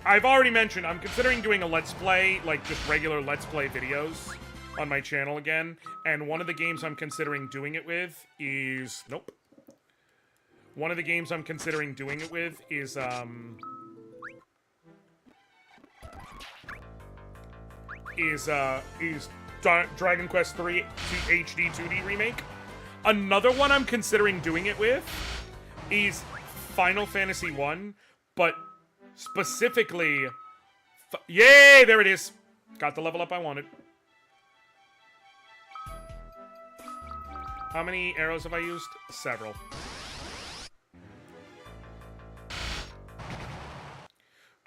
I've already mentioned, I'm considering doing a Let's Play, like just regular Let's Play videos on my channel again. And one of the games I'm considering doing it with is... Nope. One of the games I'm considering doing it with is, Dragon Quest III HD 2D remake. Another one I'm considering doing it with is Final Fantasy 1, but specifically... Yay! There it is! Got the level up I wanted. How many arrows have I used? Several.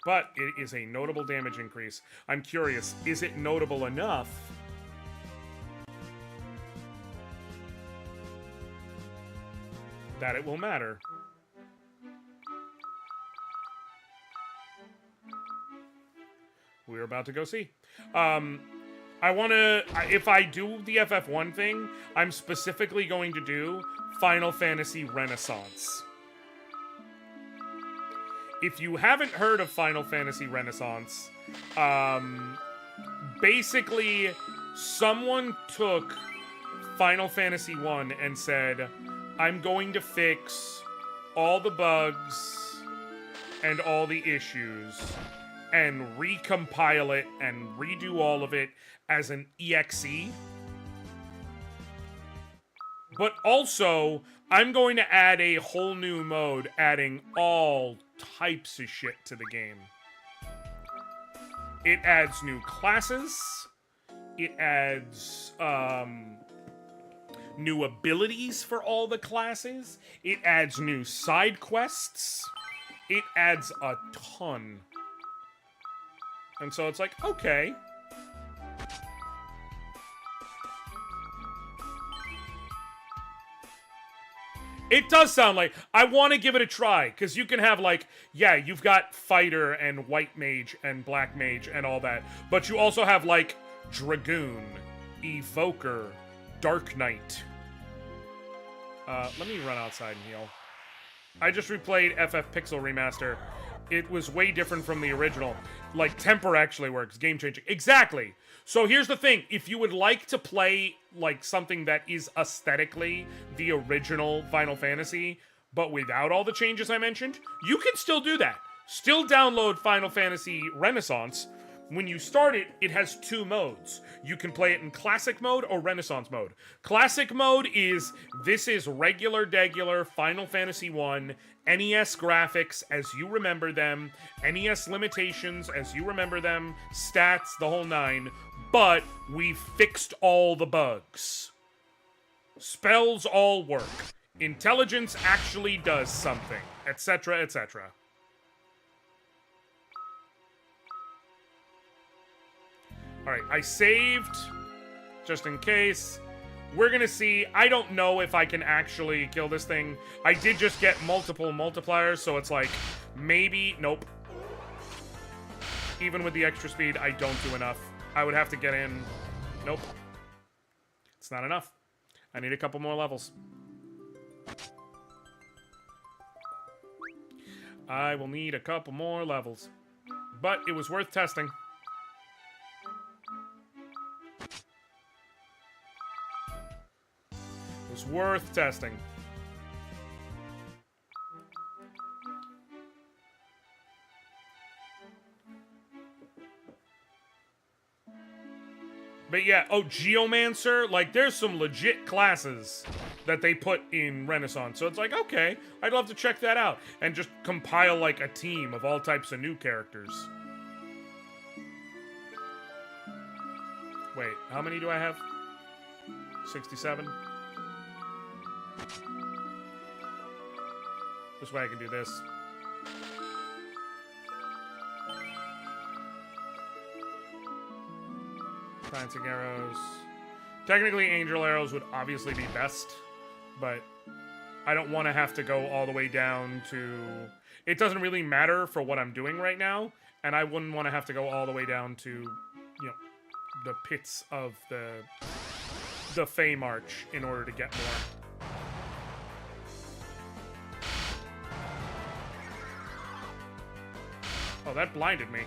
But it is a notable damage increase. I'm curious, is it notable enough that it will matter? We're about to go see. I want to... If I do the FF1 thing, I'm specifically going to do Final Fantasy Renaissance. If you haven't heard of Final Fantasy Renaissance, basically, someone took Final Fantasy 1 and said, I'm going to fix all the bugs and all the issues and recompile it and redo all of it as an EXE. But also, I'm going to add a whole new mode, adding all types of shit to the game. It adds new classes. It adds, new abilities for all the classes. It adds new side quests. It adds a ton. And so it's like, okay. It does sound like... I want to give it a try, because you can have, like... Yeah, you've got Fighter and White Mage and Black Mage and all that. But you also have, like, Dragoon, Evoker, Dark Knight. Let me run outside and heal. I just replayed FF Pixel Remaster. It was way different from the original. Like, temper actually works. Game-changing. Exactly! So here's the thing. If you would like to play, like, something that is aesthetically the original Final Fantasy, but without all the changes I mentioned, you can still do that. Still download Final Fantasy Renaissance. When you start it, it has two modes. You can play it in Classic mode or Renaissance mode. Classic mode is, this is regular Final Fantasy 1, NES graphics as you remember them, NES limitations as you remember them, stats, the whole nine, but we fixed all the bugs. Spells all work. Intelligence actually does something, etc., etc. Alright, I saved, just in case. We're gonna see. I don't know if I can actually kill this thing. I did just get multiple multipliers, so it's like, maybe, nope. Even with the extra speed, I don't do enough. I would have to get in, nope. It's not enough. I need a couple more levels. I will need a couple more levels. But it was worth testing. It was worth testing. But yeah, oh, Geomancer, like, there's some legit classes that they put in Renaissance. So it's like, okay, I'd love to check that out. And just compile, like, a team of all types of new characters. Wait, how many do I have? 67? This way I can do this. Prancing arrows. Technically, angel arrows would obviously be best, but I don't want to have to go all the way down to... It doesn't really matter for what I'm doing right now, and I wouldn't want to have to go all the way down to, you know, the pits of the Fey March in order to get more. Oh, that blinded me.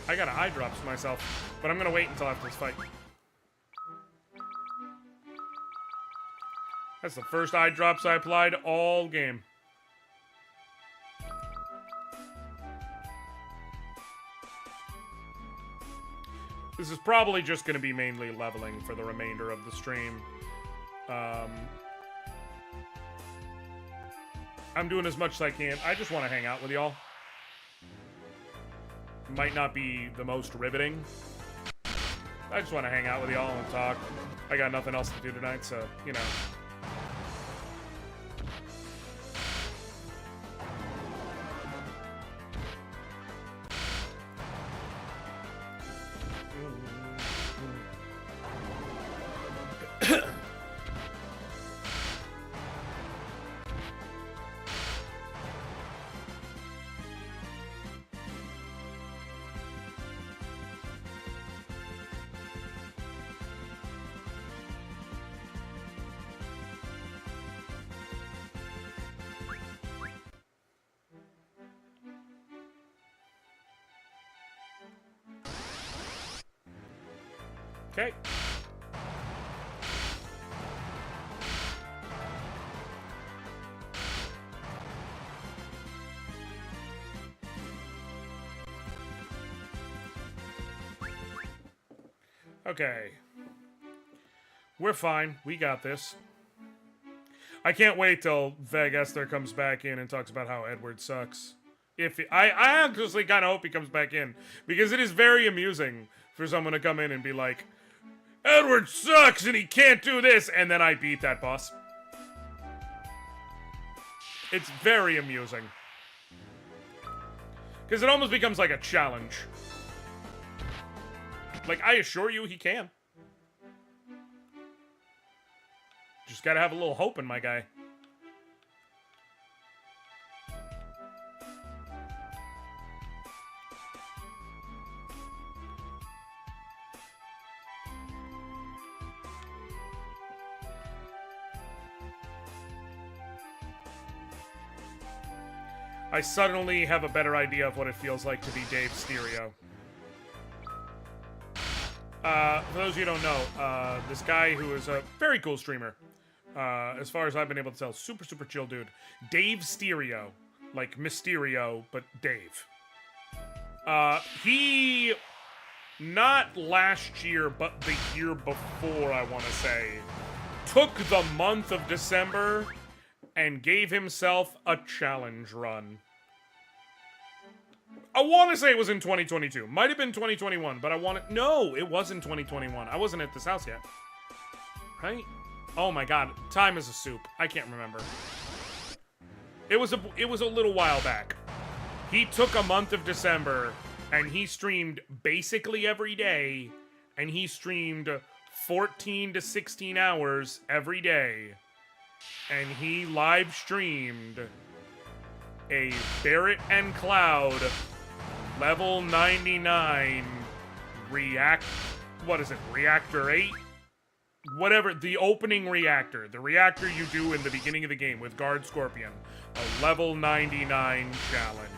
I got eye drops myself, but I'm gonna wait until after this fight. That's the first eye drops I applied all game. This is probably just gonna be mainly leveling for the remainder of the stream. I'm doing as much as I can. I just want to hang out with y'all. Might not be the most riveting. I just want to hang out with y'all and talk. I got nothing else to do tonight, so, you know. Okay. Okay. We're fine. We got this. I can't wait till Veg Esther comes back in and talks about how Edward sucks. I honestly kind of hope he comes back in, because it is very amusing for someone to come in and be like, Edward sucks and he can't do this, and then I beat that boss. It's very amusing. Because it almost becomes like a challenge. Like, I assure you he can. Just gotta have a little hope in my guy. I suddenly have a better idea of what it feels like to be Dave Stereo. For those of you who don't know, this guy who is a very cool streamer, as far as I've been able to tell, super chill dude. Dave Stereo. Like Mysterio, but Dave. He, not last year, but the year before, I want to say, took the month of December and gave himself a challenge run. I want to say it was in 2022. Might have been 2021, but no, it was in 2021. I wasn't at this house yet. Right? Oh my god, time is a soup. I can't remember. It was a little while back. He took a month of December and he streamed basically every day, and he streamed 14 to 16 hours every day. And he live streamed a Barret and Cloud level 99 Reactor 8 whatever, the opening reactor. The reactor you do in the beginning of the game with Guard Scorpion. A level 99 challenge.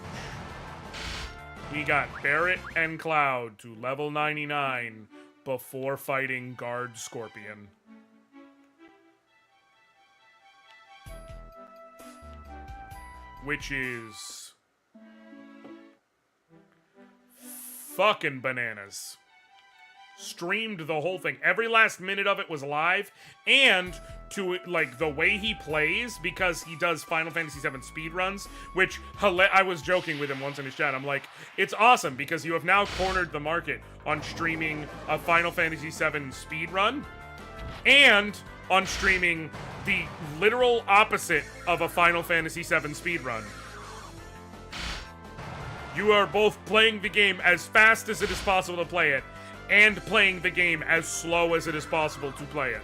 We got Barret and Cloud to level 99 before fighting Guard Scorpion. Which is fucking bananas. Streamed the whole thing. Every last minute of it was live, and to like the way he plays, because he does Final Fantasy VII speedruns, which I was joking with him once in his chat. I'm like, it's awesome because you have now cornered the market on streaming a Final Fantasy VII speedrun, and on streaming the literal opposite of a Final Fantasy VII speedrun. You are both playing the game as fast as it is possible to play it, and playing the game as slow as it is possible to play it.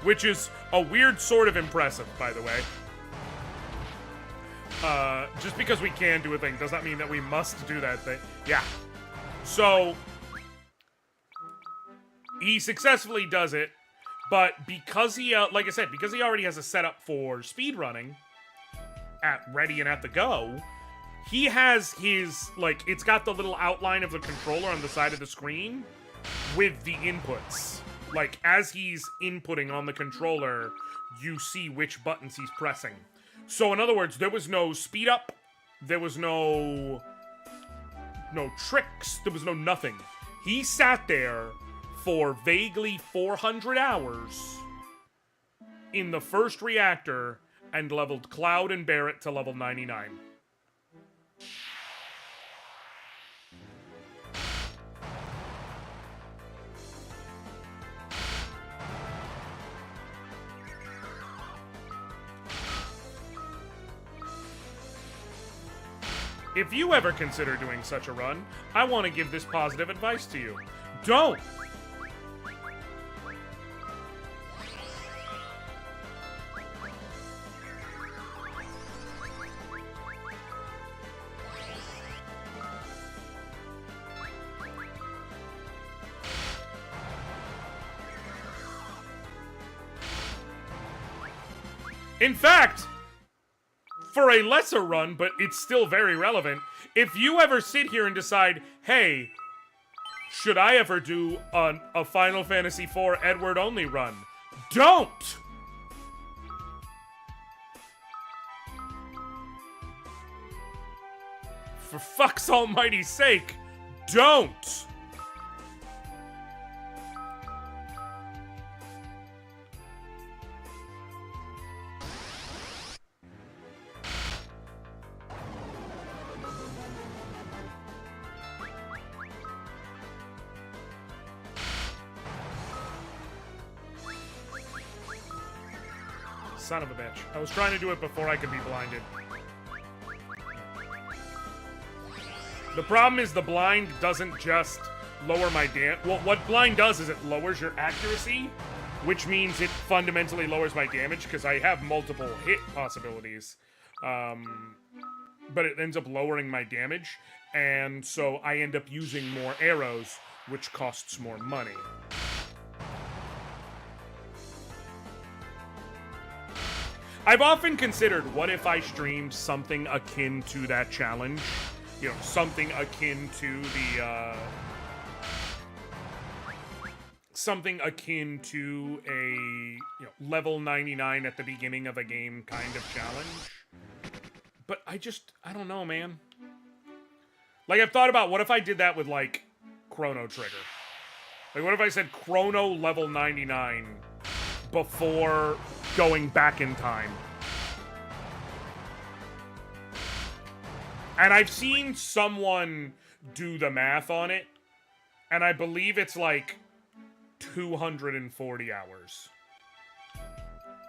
Which is a weird sort of impressive, by the way. Just because we can do a thing does not mean that we must do that thing. Yeah. So, he successfully does it, but because he, like I said, because he already has a setup for speedrunning at ready and at the go, he has his, like, it's got the little outline of the controller on the side of the screen with the inputs. Like, as he's inputting on the controller, you see which buttons he's pressing. So, in other words, there was no speed up, there was no tricks, there was no nothing. He sat there for vaguely 400 hours in the first reactor and leveled Cloud and Barret to level 99. If you ever consider doing such a run, I want to give this positive advice to you. Don't! In fact, for a lesser run, but it's still very relevant, if you ever sit here and decide, hey, should I ever do a Final Fantasy IV Edward-only run? Don't! For fuck's almighty sake, don't! Son of a bitch. I was trying to do it before I could be blinded. The problem is the blind doesn't just lower my damage. Well, what blind does is it lowers your accuracy, which means it fundamentally lowers my damage because I have multiple hit possibilities. But it ends up lowering my damage, and so I end up using more arrows, which costs more money. I've often considered, what if I streamed something akin to that challenge? You know, something akin to the, something akin to a, level 99 at the beginning of a game kind of challenge. But I don't know, man. Like, I've thought about, what if I did that with, like, Chrono Trigger? Like, what if I said Chrono level 99 before going back in time? And I've seen someone do the math on it, and I believe it's like 240 hours.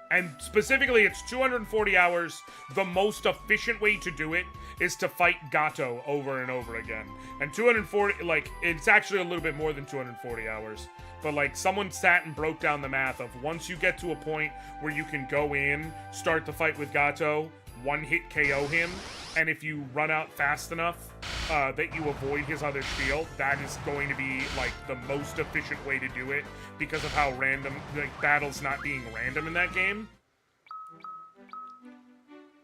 And specifically, it's 240 hours. The most efficient way to do it is to fight Gato over and over again. And 240, like, it's actually a little bit more than 240 hours. But, like, someone sat and broke down the math of once you get to a point where you can go in, start the fight with Gato, one-hit KO him, and if you run out fast enough, that you avoid his other shield, that is going to be, like, the most efficient way to do it because of how random, like, battles not being random in that game.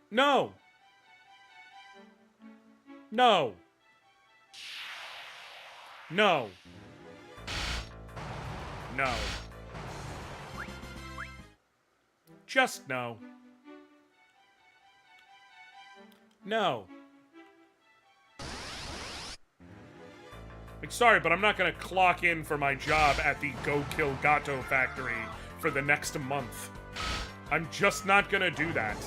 No! No! No! No. Just no. No. Like, sorry, but I'm not gonna clock in for my job at the Go Kill Gato factory for the next month. I'm just not gonna do that.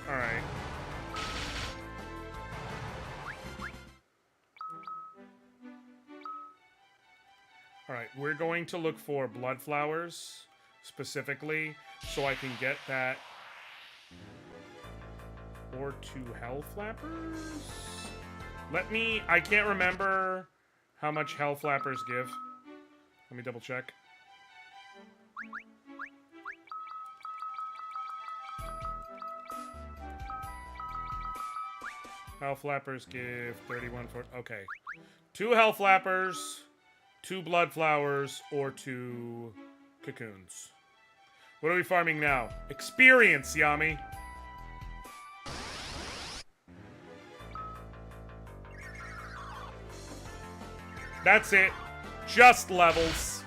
Alright. Alright, we're going to look for blood flowers, specifically, so I can get that. Or 2 hell flappers? I can't remember how much hell flappers give. Let me double check. Hell flappers give 31 for. Okay. 2 hell flappers, 2 blood flowers, or 2 cocoons. What are we farming now? Experience, Yami. That's it. Just levels.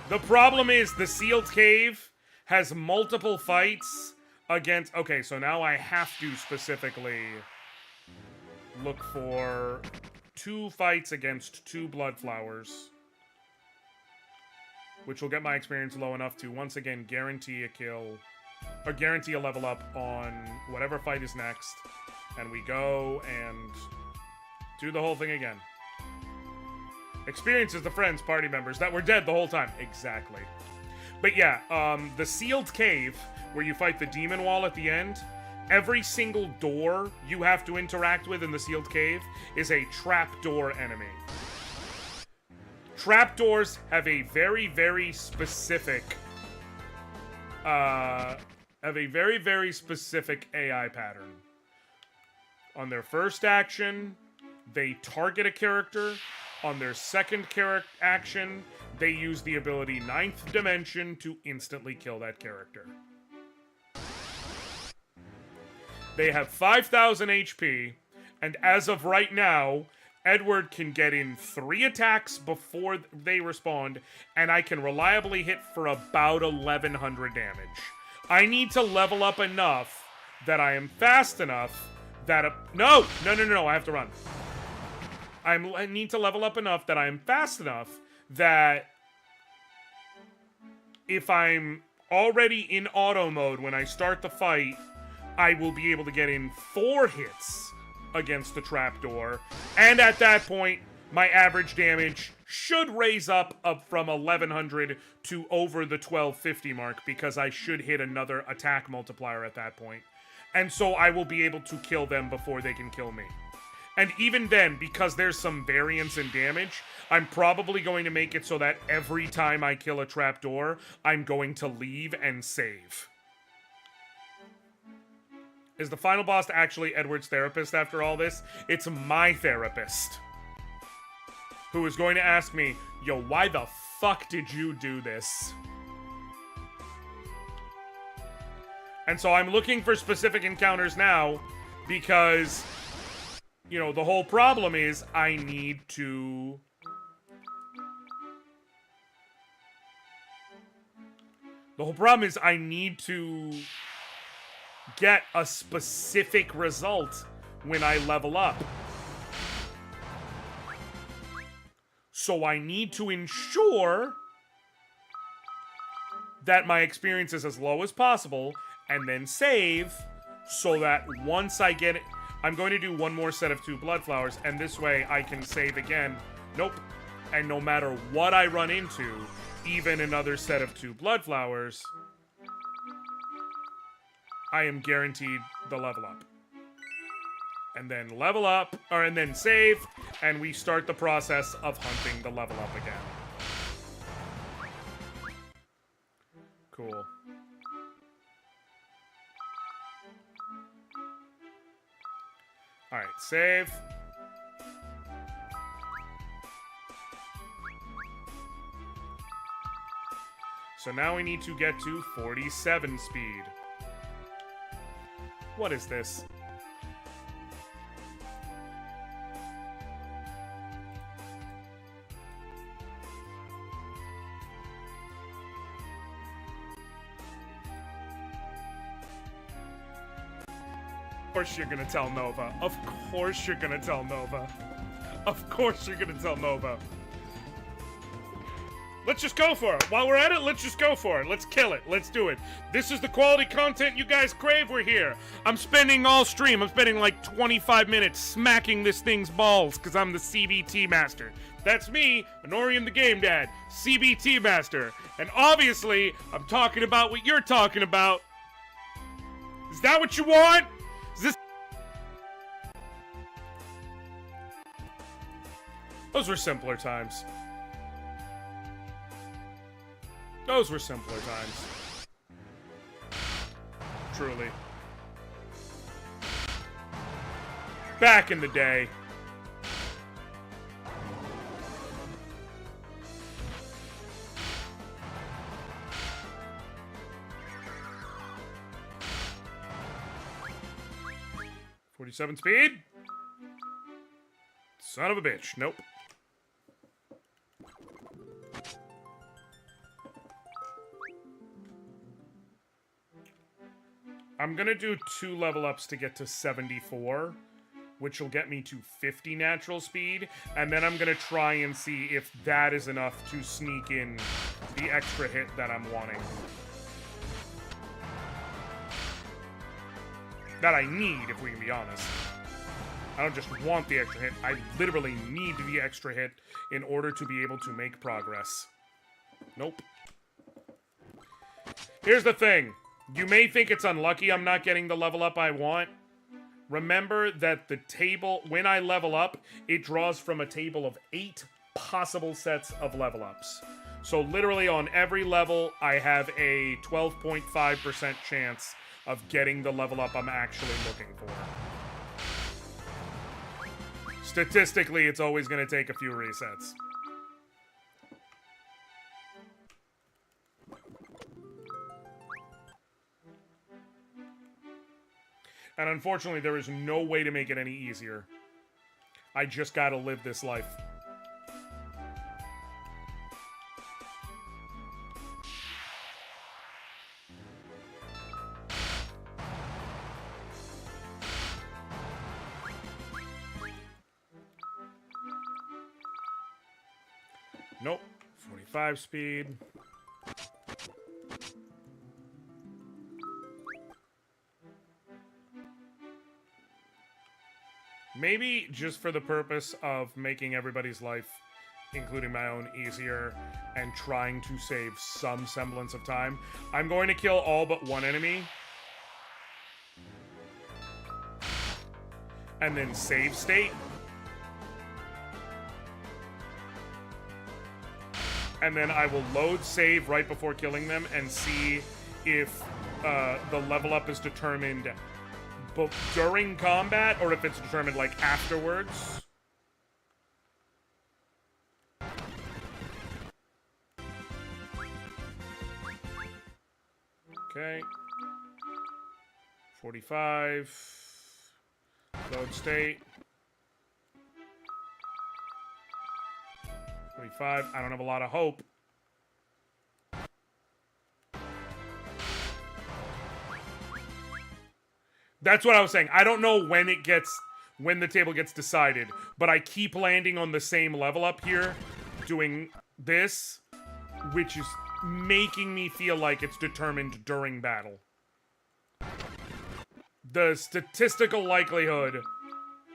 The problem is the sealed cave has multiple fights against... Okay, so now I have to specifically look for 2 fights against 2 blood flowers, which will get my experience low enough to once again guarantee a kill, or guarantee a level up on whatever fight is next. And we go and do the whole thing again. Experiences the friends, party members that were dead the whole time. Exactly. But yeah, the sealed cave, where you fight the demon wall at the end, every single door you have to interact with in the sealed cave is a trapdoor enemy. Trapdoors have a very, very specific, AI pattern. On their first action, they target a character. On their second action, they use the ability 9th Dimension to instantly kill that character. They have 5,000 HP, and as of right now, Edward can get in 3 attacks before they respond, and I can reliably hit for about 1,100 damage. I need to level up enough that I am fast enough that... No, I have to run. I need to level up enough that I'm fast enough that if I'm already in auto mode when I start the fight, I will be able to get in 4 hits against the trapdoor. And at that point, my average damage should raise up from 1,100 to over the 1,250 mark, because I should hit another attack multiplier at that point. And so I will be able to kill them before they can kill me. And even then, because there's some variance in damage, I'm probably going to make it so that every time I kill a trapdoor, I'm going to leave and save. Is the final boss actually Edward's therapist after all this? It's my therapist, who is going to ask me, yo, why the fuck did you do this? And so I'm looking for specific encounters now, because... you know, the whole problem is I need to... The whole problem is I need to get a specific result when I level up. So I need to ensure that my experience is as low as possible, and then save, so that once I get it... I'm going to do 1 more set of 2 blood flowers, and this way I can save again. Nope. And no matter what I run into, even another set of 2 blood flowers, I am guaranteed the level up. and then level up, and then save, and we start the process of hunting the level up again. Cool. Alright, save. So now we need to get to 47 speed. What is this? Of course you're gonna tell Nova. Of course you're gonna tell Nova. Of course you're gonna tell Nova. Let's just go for it. While we're at it, let's just go for it. Let's kill it. Let's do it. This is the quality content you guys crave. We're here. I'm spending all stream. I'm spending like 25 minutes smacking this thing's balls because I'm the CBT master. That's me, Anoriand the Game Dad, CBT master. And obviously, I'm talking about what you're talking about. Is that what you want? Is this... Those were simpler times. Those were simpler times. Truly. Back in the day. .47 speed? Son of a bitch. Nope. I'm gonna do 2 level ups to get to 74, which will get me to 50 natural speed, and then I'm gonna try and see if that is enough to sneak in the extra hit that I'm wanting. That I need, if we can be honest. I don't just want the extra hit, I literally need the extra hit in order to be able to make progress. Nope. Here's the thing. You may think it's unlucky I'm not getting the level up I want. Remember that the table, when I level up, it draws from a table of 8 possible sets of level ups. So literally on every level, I have a 12.5% chance of getting the level up I'm actually looking for. Statistically, it's always going to take a few resets. And unfortunately, there is no way to make it any easier. I just gotta live this life. Nope. 45 speed. Maybe just for the purpose of making everybody's life, including my own, easier and trying to save some semblance of time, I'm going to kill all but one enemy. And then save state. And then I will load save right before killing them and see if the level up is determined during combat, or if it's determined, like, afterwards. Okay. 45. Load state. 45. I don't have a lot of hope. That's what I was saying. I don't know when the table gets decided, but I keep landing on the same level up here, doing this, which is making me feel like it's determined during battle. The statistical likelihood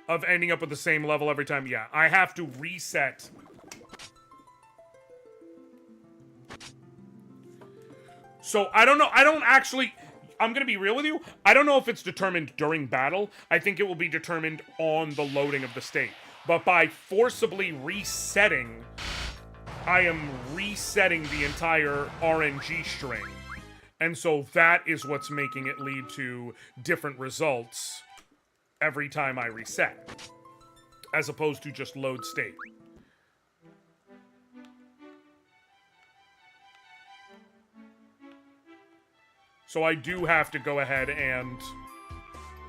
of ending up with the same level every time, yeah, I have to reset. So, I don't know, I'm gonna be real with you. I don't know if it's determined during battle. I think it will be determined on the loading of the state. But by forcibly resetting, I am resetting the entire RNG string. And so that is what's making it lead to different results every time I reset, as opposed to just load state. So I do have to go ahead and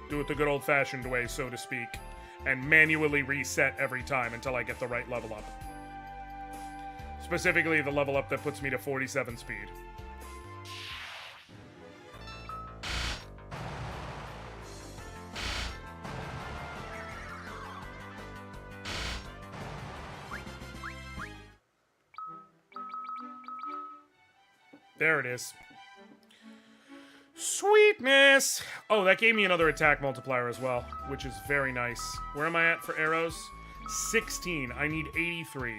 do it the good old-fashioned way, so to speak, and manually reset every time until I get the right level up. Specifically, the level up that puts me to 47 speed. There it is. Sweetness! Oh, that gave me another attack multiplier as well, which is very nice. Where am I at for arrows? 16. I need 83.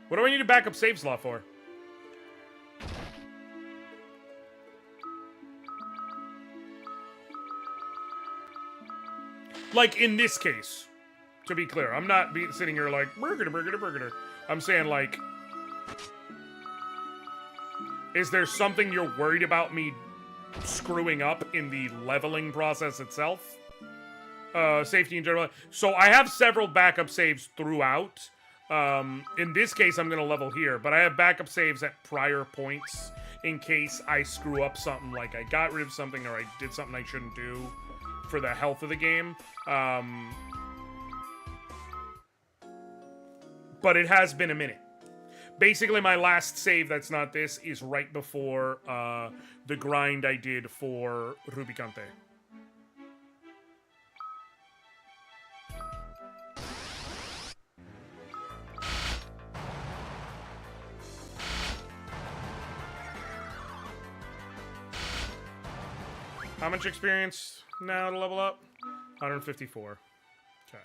What do I need a backup save slot for? Like, in this case, to be clear. I'm not sitting here like, burger. I'm saying, like, is there something you're worried about me screwing up in the leveling process itself? Safety in general. So I have several backup saves throughout. In this case, I'm going to level here, but I have backup saves at prior points in case I screw up something, like I got rid of something or I did something I shouldn't do for the health of the game. But it has been a minute. Basically, my last save that's not this is right before the grind I did for Rubicante. How much experience now to level up? 154. Okay.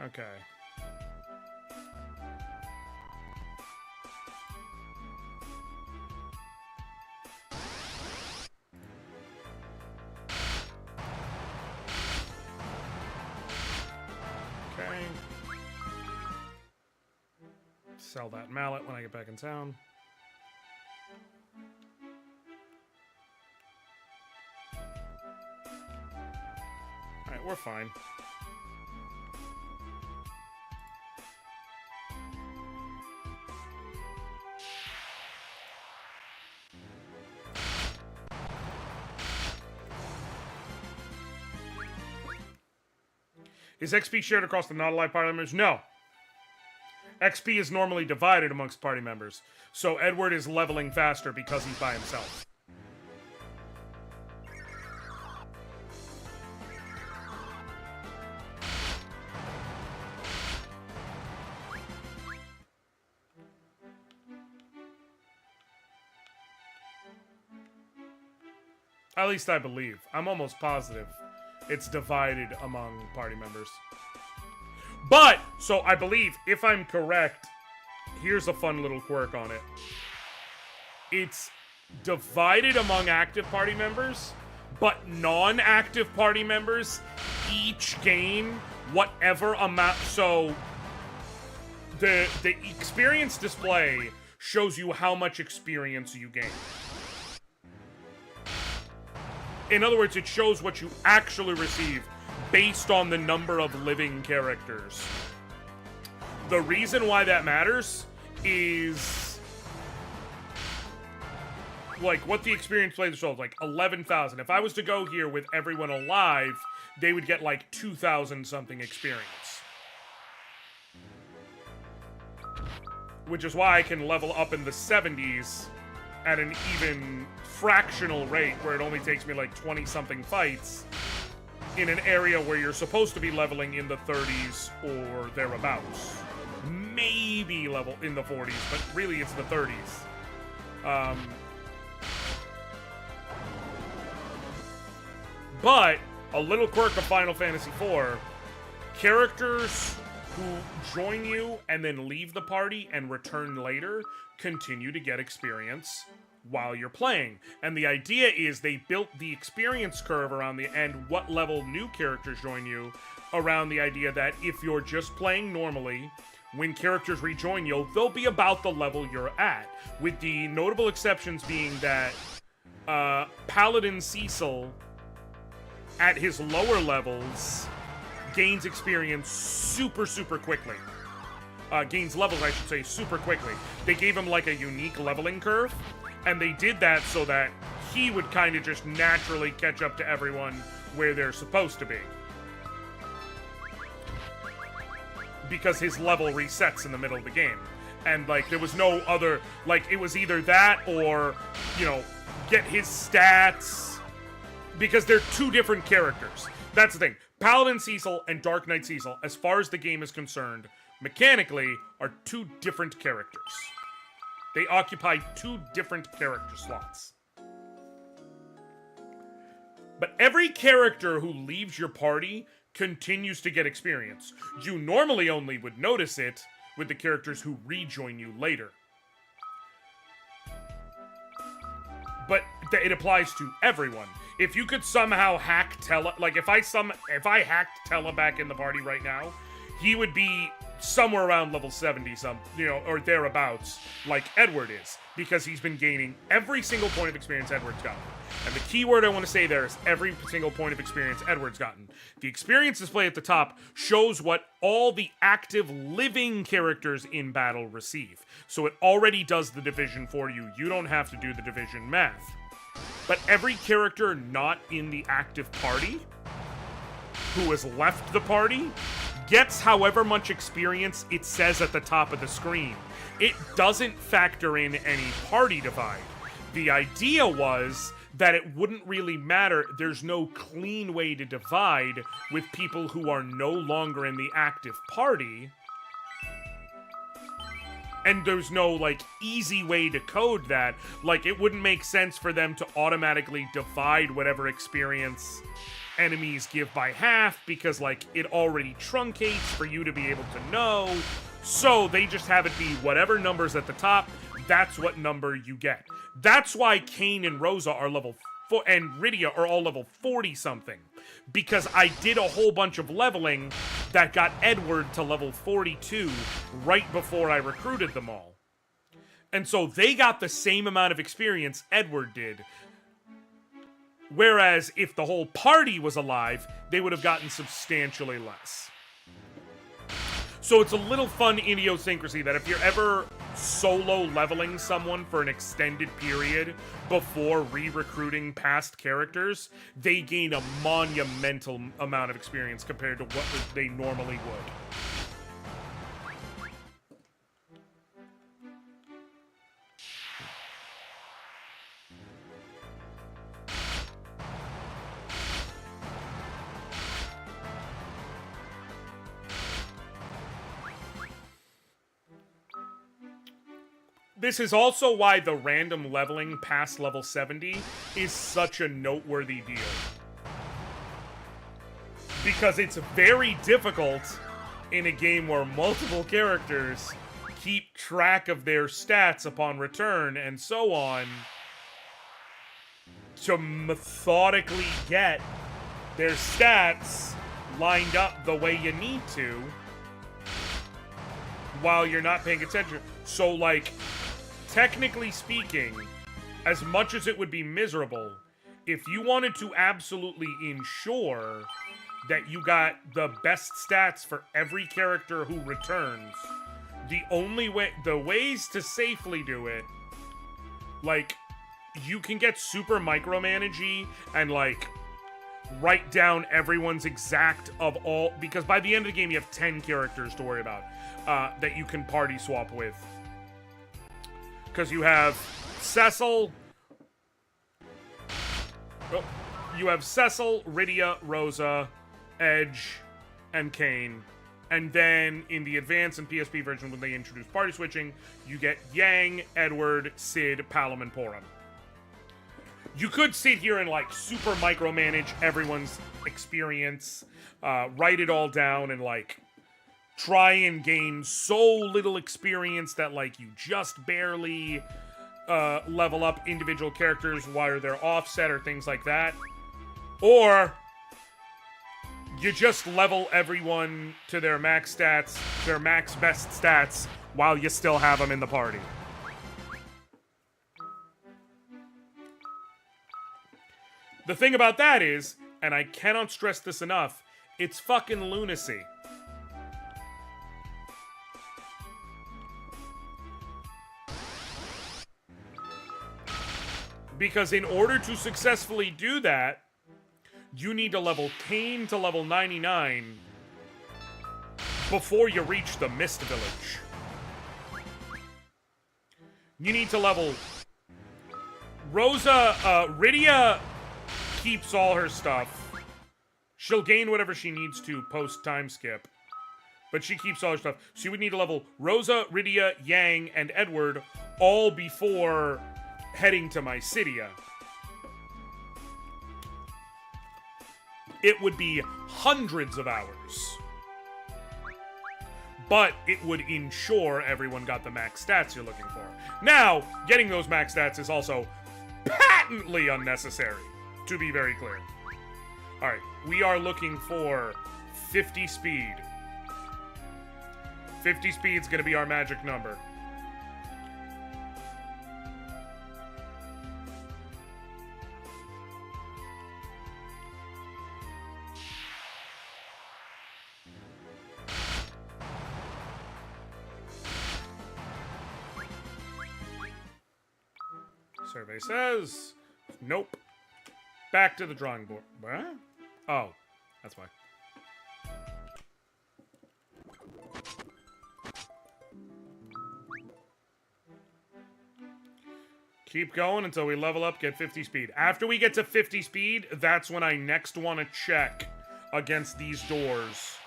Okay. Okay. Sell that mallet when I get back in town. Alright, we're fine. Is XP shared across the not-alive party members? No. XP is normally divided amongst party members. So Edward is leveling faster because he's by himself. At least I believe. I'm almost positive it's divided among party members. But, so I believe, if I'm correct, here's a fun little quirk on it. It's divided among active party members, but non-active party members each gain whatever amount. So, the experience display shows you how much experience you gain. In other words, it shows what you actually receive based on the number of living characters. The reason why that matters is, like, what the experience play shows, like 11,000. If I was to go here with everyone alive, they would get like 2,000 something experience. Which is why I can level up in the 70s at an even fractional rate, where it only takes me like 20-something fights in an area where you're supposed to be leveling in the 30s or thereabouts. maybe level in the 40s, but really it's the 30s. But a little quirk of Final Fantasy IV, characters who join you and then leave the party and return later continue to get experience while you're playing. And the idea is they built the experience curve around the and what level new characters join you around the idea that if you're just playing normally, when characters rejoin you, they'll be about the level you're at, with the notable exceptions being that Paladin Cecil at his lower levels gains experience super quickly. Gains levels, I should say, super quickly. They gave him like a unique leveling curve, and they did that so that he would kind of just naturally catch up to everyone where they're supposed to be. Because his level resets in the middle of the game. And, like, there was no other... Like, it was either that or, you know, get his stats... Because they're two different characters. That's the thing. Paladin Cecil and Dark Knight Cecil, as far as the game is concerned, mechanically, are two different characters. They occupy two different character slots. But every character who leaves your party continues to get experience. You normally only would notice it with the characters who rejoin you later. But it applies to everyone. If you could somehow hack Tella, like if I hacked Tella back in the party right now, he would be somewhere around level 70 or thereabouts, like Edward is, because he's been gaining every single point of experience Edward's gotten. And the key word I want to say there is every single point of experience Edward's gotten. The experience display at the top shows what all the active living characters in battle receive. So it already does the division for you. You don't have to do the division math. But every character not in the active party, who has left the party, gets however much experience it says at the top of the screen. It doesn't factor in any party divide. The idea was that it wouldn't really matter. There's no clean way to divide with people who are no longer in the active party. And there's no, like, easy way to code that. Like, it wouldn't make sense for them to automatically divide whatever experience enemies give by half, because, like, it already truncates for you to be able to know. So they just have it be whatever number's at the top, that's what number you get. That's why Kain and Rosa are level 4, and Rydia are all level 40-something. Because I did a whole bunch of leveling that got Edward to level 42 right before I recruited them all. And so they got the same amount of experience Edward did. Whereas if the whole party was alive, they would have gotten substantially less. So it's a little fun idiosyncrasy that if you're ever solo leveling someone for an extended period before re-recruiting past characters, they gain a monumental amount of experience compared to what they normally would. This is also why the random leveling past level 70 is such a noteworthy deal. Because it's very difficult in a game where multiple characters keep track of their stats upon return and so on to methodically get their stats lined up the way you need to while you're not paying attention. So, like, technically speaking, as much as it would be miserable, if you wanted to absolutely ensure that you got the best stats for every character who returns, the ways to safely do it, like, you can get super micromanagey and, like, write down everyone's exact of all, because by the end of the game you have 10 characters to worry about that you can party swap with. Because you have Cecil, Rydia, Rosa, Edge, and Kain, And then in the Advance and PSP version, when they introduce party switching, you get Yang, Edward, Sid, Palom, and Porum. You could sit here and, like, super micromanage everyone's experience, write it all down, and, like, try and gain so little experience that, like, you just barely level up individual characters while they're offset or things like that. Or you just level everyone to their max stats, their max best stats, while you still have them in the party. The thing about that is, and I cannot stress this enough, it's fucking lunacy. Because in order to successfully do that, you need to level Kane to level 99 before you reach the Mist Village. You need to level... Rydia keeps all her stuff. She'll gain whatever she needs to post-time skip. But she keeps all her stuff. So you would need to level Rosa, Rydia, Yang, and Edward all before heading to Mysidia. It would be hundreds of hours. But it would ensure everyone got the max stats you're looking for. Now, getting those max stats is also patently unnecessary, to be very clear. Alright, we are looking for 50 speed. 50 speed's gonna be our magic number. Survey says, nope. Back to the drawing board. What? Oh, that's why. Keep going until we level up, get 50 speed. After we get to 50 speed, that's when I next want to check against these doors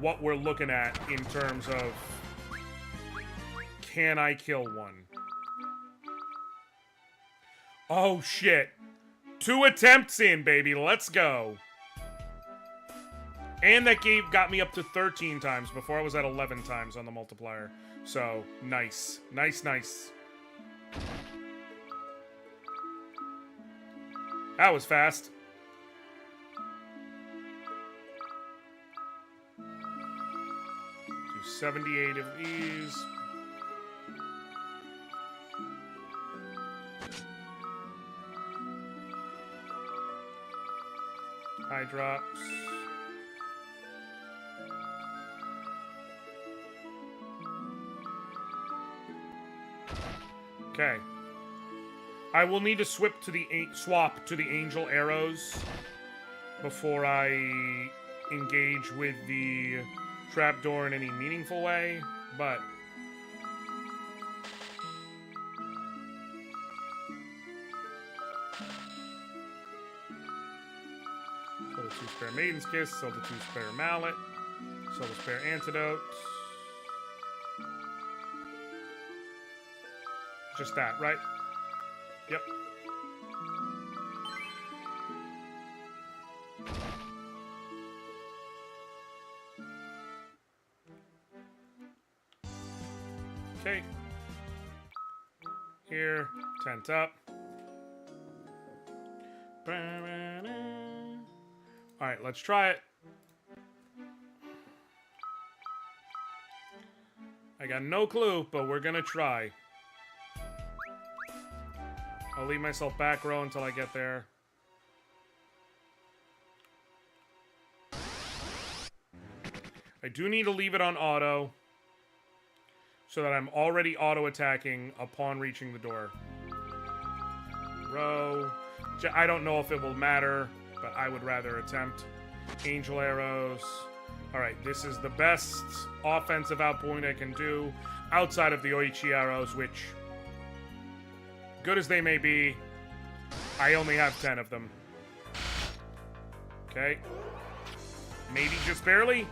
what we're looking at in terms of, can I kill one? Oh, shit. 2 attempts in, baby. Let's go. And that got me up to 13 times. Before I was at 11 times on the multiplier. So, nice. Nice, nice. That was fast. Do 78 of these. High drops. Okay. I will need to swap to the angel arrows before I engage with the trapdoor in any meaningful way, but sell the 2 spare Maiden's Kiss, sell the 2 spare Mallet, sell the spare Antidote. Just that, right? Yep. Okay. Here, tent up. Alright, let's try it. I got no clue, but we're gonna try. I'll leave myself back row until I get there. I do need to leave it on auto so that I'm already auto-attacking upon reaching the door. Row. I don't know if it will matter, but I would rather attempt. Angel arrows. Alright, this is the best offensive outpoint I can do outside of the Oichi arrows, which, good as they may be, I only have 10 of them. Okay. Maybe just barely.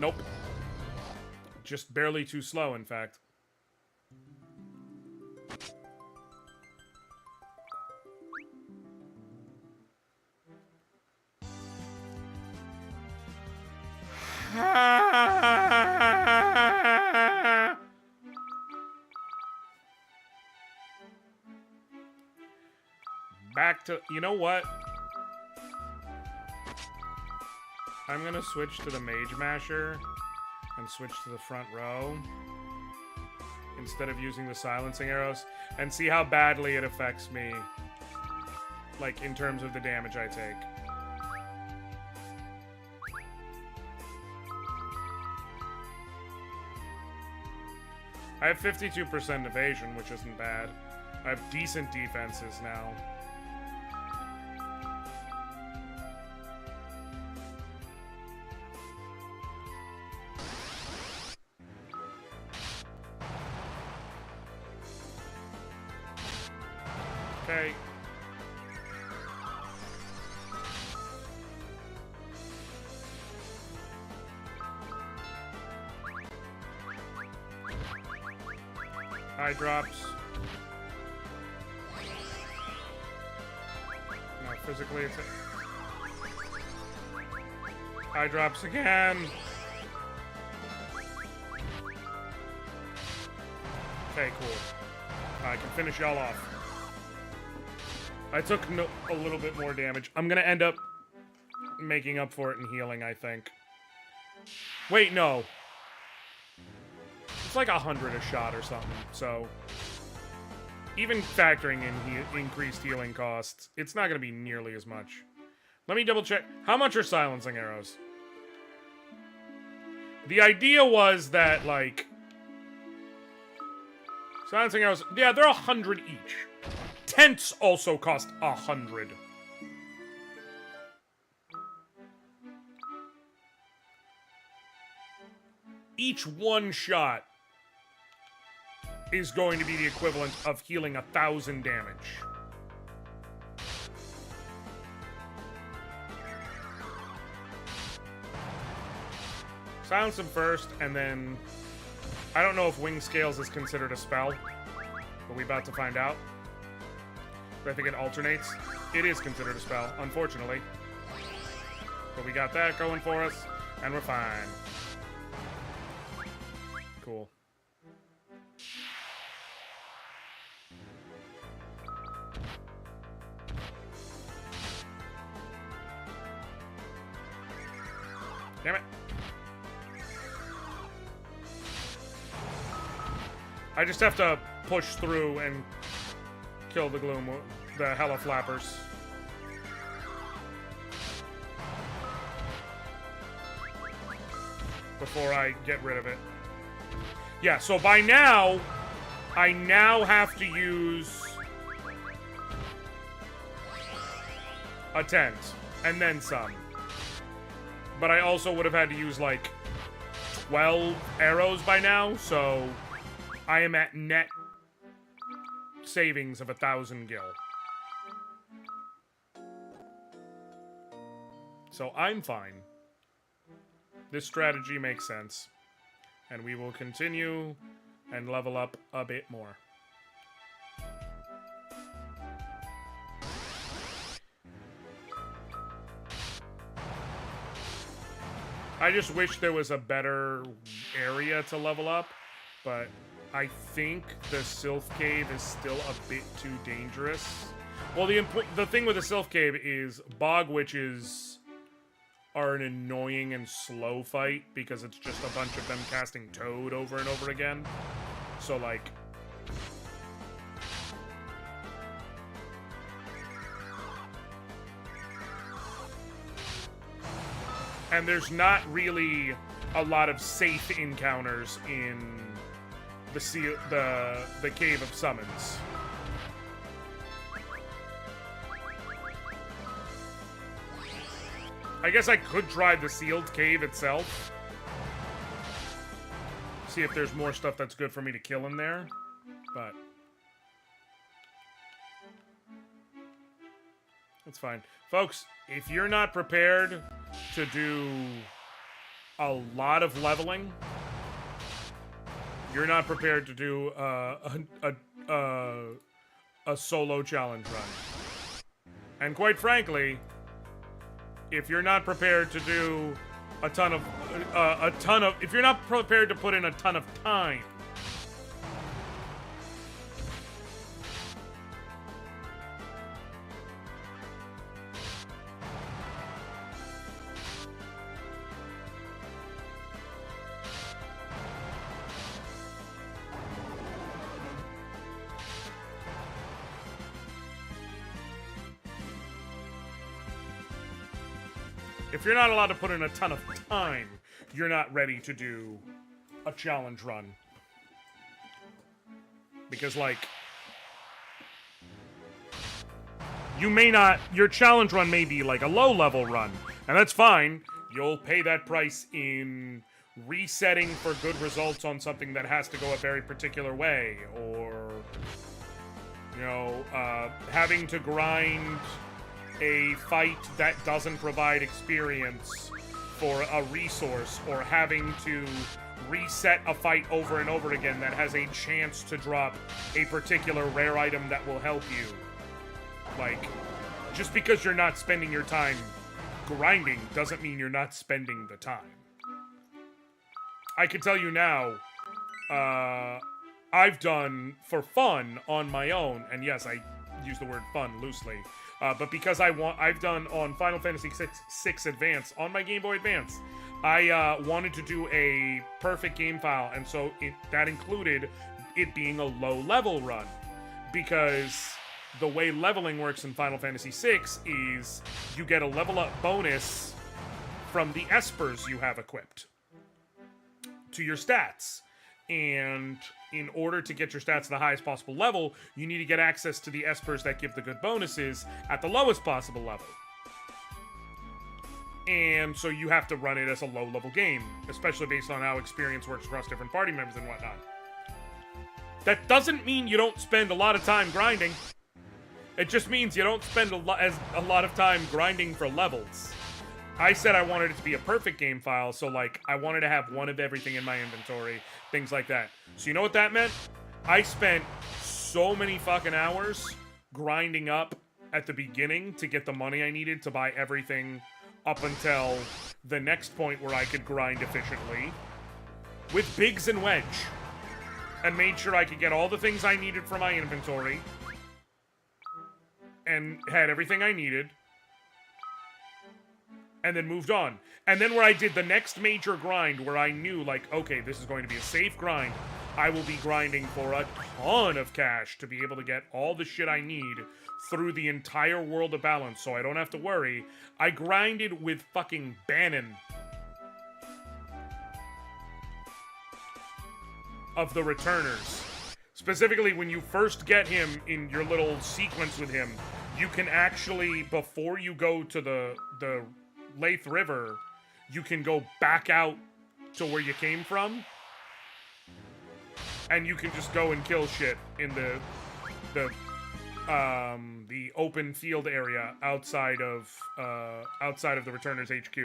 Nope. Just barely too slow, in fact. Back to... You know what? I'm gonna switch to the Mage Masher and switch to the front row instead of using the silencing arrows and see how badly it affects me, like, in terms of the damage I take. I have 52% evasion, which isn't bad. I have decent defenses now. Okay. High drops. No, physically it's high drops again. Okay, cool. I can finish y'all off. I took a little bit more damage. I'm gonna end up making up for it in healing, I think. Wait, no. It's like 100 a shot or something, so... Even factoring in increased healing costs, it's not gonna be nearly as much. Let me double check. How much are silencing arrows? The idea was that, like... Silencing arrows... Yeah, they're 100 each. Tents also cost 100. Each one shot is going to be the equivalent of healing 1,000 damage. Silence him first, and then... I don't know if Wing Scales is considered a spell, but we're about to find out. I think it alternates. It is considered a spell, unfortunately. But we got that going for us, and we're fine. Cool. Damn it. I just have to push through and kill the gloom, the hella flappers. Before I get rid of it. Yeah, so by now, I now have to use a tent, and then some. But I also would have had to use, like, 12 arrows by now, so I am at net savings of 1,000 gil. So I'm fine. This strategy makes sense. And we will continue and level up a bit more. I just wish there was a better area to level up, but I think the Sylph Cave is still a bit too dangerous. Well, the thing with the Sylph Cave is Bog Witches are an annoying and slow fight because it's just a bunch of them casting Toad over and over again. So, like... And there's not really a lot of safe encounters in the Cave of Summons. I guess I could try the sealed cave itself. See if there's more stuff that's good for me to kill in there. But that's fine. Folks, if you're not prepared to do a lot of leveling, you're not prepared to do a solo challenge run. And quite frankly, if you're not prepared to do if you're not prepared to put in a ton of time, if you're not allowed to put in a ton of time, you're not ready to do a challenge run. Because, like, you may not, your challenge run may be like a low-level run, and that's fine. You'll pay that price in resetting for good results on something that has to go a very particular way, or, you know, having to grind a fight that doesn't provide experience for a resource, or having to reset a fight over and over again that has a chance to drop a particular rare item that will help you. Like, just because you're not spending your time grinding doesn't mean you're not spending the time. I can tell you now, I've done for fun on my own, and yes, I use the word fun loosely, but because I've done on Final Fantasy VI Advance on my Game Boy Advance, I wanted to do a perfect game file, and so that included it being a low-level run, because the way leveling works in Final Fantasy VI is you get a level-up bonus from the espers you have equipped to your stats. And in order to get your stats to the highest possible level, you need to get access to the espers that give the good bonuses at the lowest possible level. And so you have to run it as a low-level game, especially based on how experience works across different party members and whatnot. That doesn't mean you don't spend a lot of time grinding. It just means you don't spend a lot of time grinding for levels. I said I wanted it to be a perfect game file, so, like, I wanted to have one of everything in my inventory, things like that. So you know what that meant? I spent so many fucking hours grinding up at the beginning to get the money I needed to buy everything up until the next point where I could grind efficiently with Biggs and Wedge, and made sure I could get all the things I needed for my inventory and had everything I needed, and then moved on. And then where I did the next major grind, where I knew, like, okay, this is going to be a safe grind. I will be grinding for a ton of cash to be able to get all the shit I need through the entire World of Balance, so I don't have to worry. I grinded with fucking Bannon of the Returners. Specifically, when you first get him in your little sequence with him, you can actually, before you go to the Lathe River, you can go back out to where you came from, and you can just go and kill shit in the open field area outside of the Returners HQ.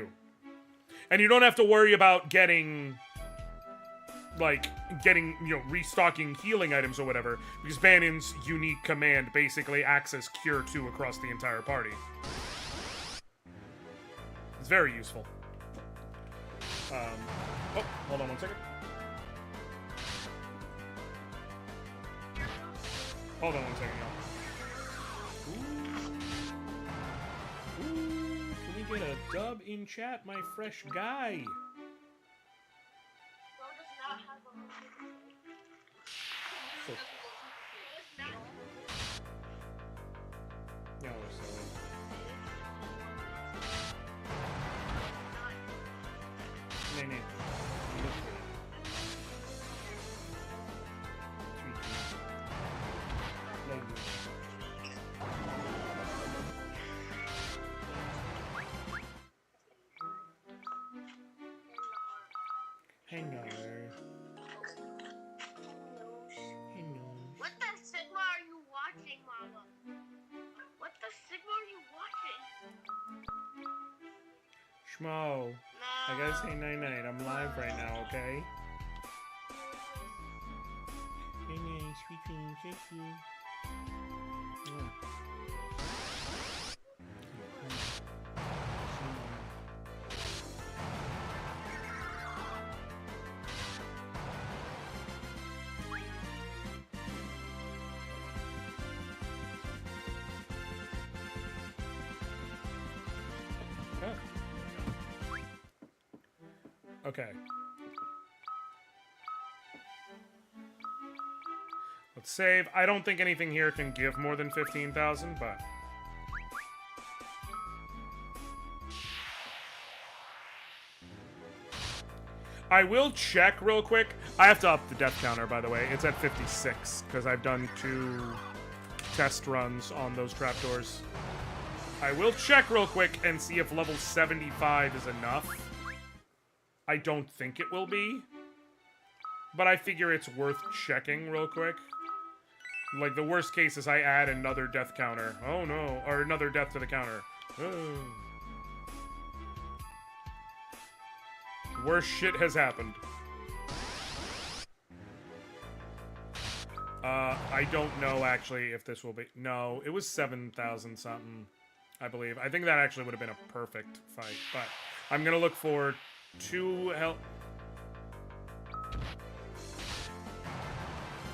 And you don't have to worry about getting, restocking healing items or whatever, because Bannon's unique command basically acts as Cure 2 across the entire party. It's very useful. Oh, hold on one second. Hold on one second, y'all. Ooh, can we get a dub in chat, my fresh guy? So, no, sorry. Nee. Hang on. What the Sigma are you watching, Mama? What the Sigma are you watching? Schmo. No. I gotta say night-night. I'm live right now, okay? Night-night, sweet dreams, thank you. Okay. Let's save. I don't think anything here can give more than 15,000, but... I will check real quick. I have to up the death counter, by the way. It's at 56, because I've done 2 test runs on those trapdoors. I will check real quick and see if level 75 is enough. I don't think it will be, but I figure it's worth checking real quick. Like, the worst case is I add another death counter. Oh no, or another death to the counter. Oh. Worst shit has happened. I don't know, actually, if this will be... No, it was 7,000 something, I believe. I think that actually would have been a perfect fight, but I'm gonna look for 2 health...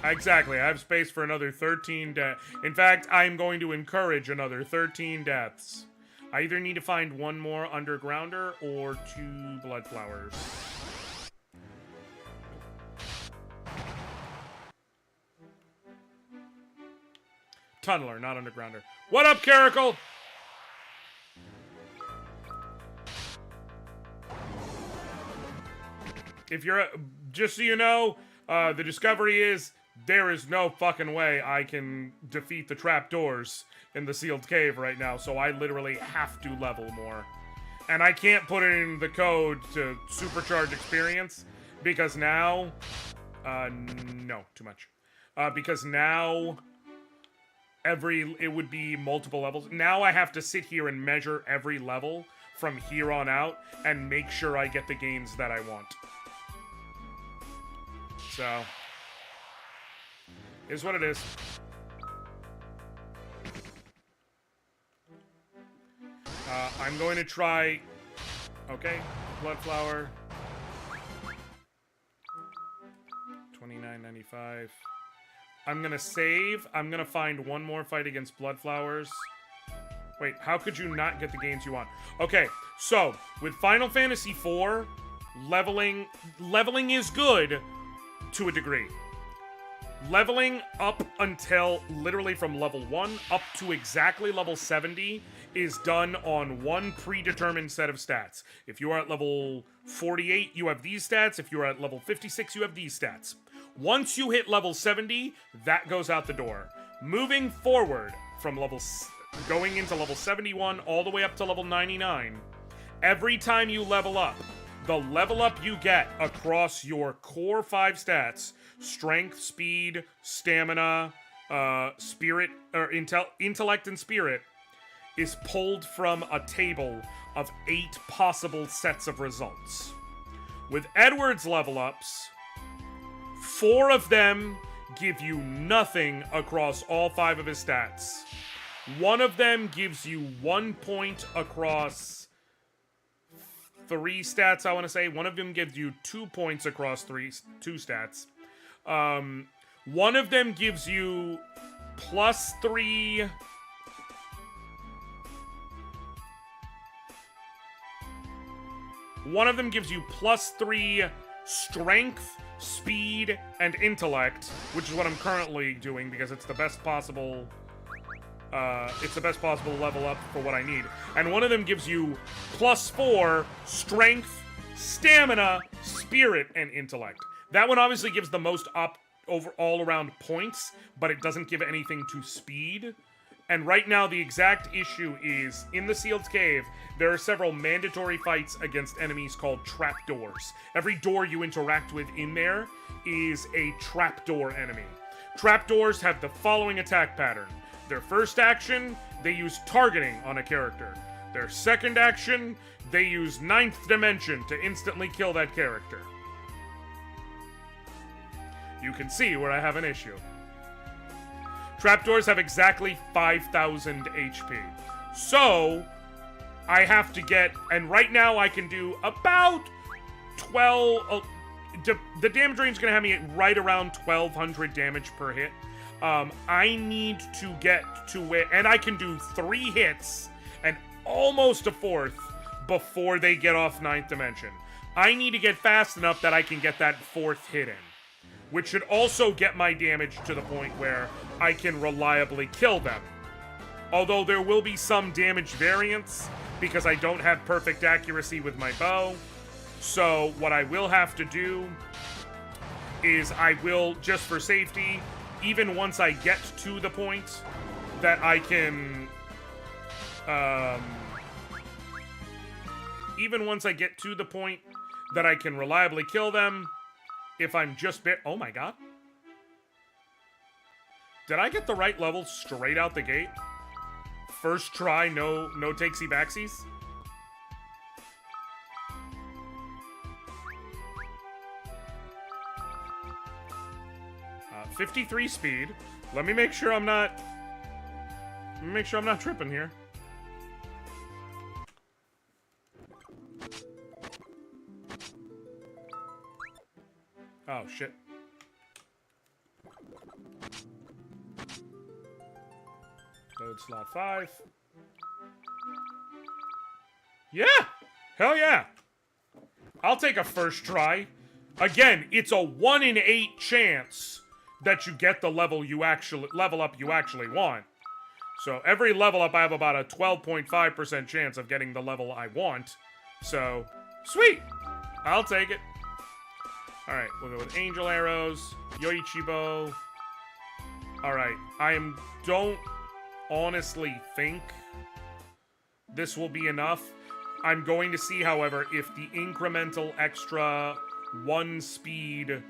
Exactly, I have space for another 13 deaths. In fact, I'm going to encourage another 13 deaths. I either need to find 1 more undergrounder or 2 blood flowers. Tunneler, not undergrounder. What up, Caracal? If you're... just so you know, the discovery is... there is no fucking way I can defeat the trapdoors in the sealed cave right now, so I literally have to level more. And I can't put it in the code to supercharge experience, because now... no, too much. Because now... it would be multiple levels. Now I have to sit here and measure every level from here on out, and make sure I get the gains that I want. So... is what it is. I'm going to try... okay, blood flower. $29.95. I'm gonna save. I'm gonna find 1 more fight against blood flowers. Wait, how could you not get the gains you want? Okay, so, with Final Fantasy IV, leveling is good to a degree. Leveling up until literally from level 1 up to exactly level 70 is done on 1 predetermined set of stats. If you are at level 48, you have these stats. If you are at level 56, you have these stats. Once you hit level 70, that goes out the door. Moving forward from going into level 71 all the way up to level 99, every time you level up, the level up you get across your core 5 stats, strength, speed, stamina, spirit, or intellect and spirit, is pulled from a table of 8 possible sets of results. With Edward's level ups, 4 of them give you nothing across all 5 of his stats. 1 of them gives you 1 point across 3 stats, I want to say. 1 of them gives you 2 points across 2 stats. 1 of them gives you +3... One of them gives you +3 strength, speed, and intellect, which is what I'm currently doing because it's the best possible... level up for what I need. And 1 of them gives you +4 strength, stamina, spirit, and intellect. That one obviously gives the most all-around points, but it doesn't give anything to speed. And right now, the exact issue is, in the sealed cave, there are several mandatory fights against enemies called trapdoors. Every door you interact with in there is a trapdoor enemy. Trapdoors have the following attack pattern. Their first action, they use targeting on a character. Their second action, they use 9th Dimension to instantly kill that character. You can see where I have an issue. Trapdoors have exactly 5,000 HP. So, I have to get... And right now I can do about 12... the damage range is going to have me at right around 1,200 damage per hit. I need to get to where... And I can do 3 hits and almost a 4th before they get off 9th Dimension. I need to get fast enough that I can get that 4th hit in. Which should also get my damage to the point where I can reliably kill them. Although there will be some damage variance, because I don't have perfect accuracy with my bow. So what I will have to do is I will, just for safety, even once I get to the point that I can... even once I get to the point that I can reliably kill them, if I'm just oh my god. Did I get the right level straight out the gate? First try, no takesy backsies? 53 speed. Let me make sure I'm not... tripping here. Oh, shit. Load slot 5. Yeah! Hell yeah! I'll take a first try. Again, it's a 1 in 8 chance that you get the level up you actually want. So every level up I have about a 12.5% chance of getting the level I want. So, sweet! I'll take it. Alright, we'll go with Angel Arrows, Yoichibo. Alright, don't honestly think this will be enough. I'm going to see, however, if the incremental extra 1 speed,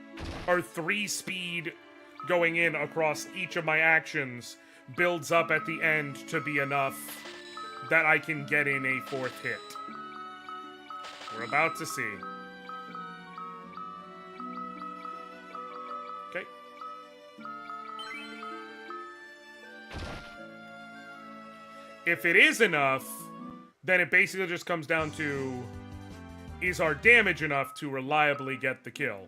or 3 speed going in across each of my actions builds up at the end to be enough that I can get in a 4th hit. We're about to see. Okay. If it is enough, then it basically just comes down to, is our damage enough to reliably get the kill?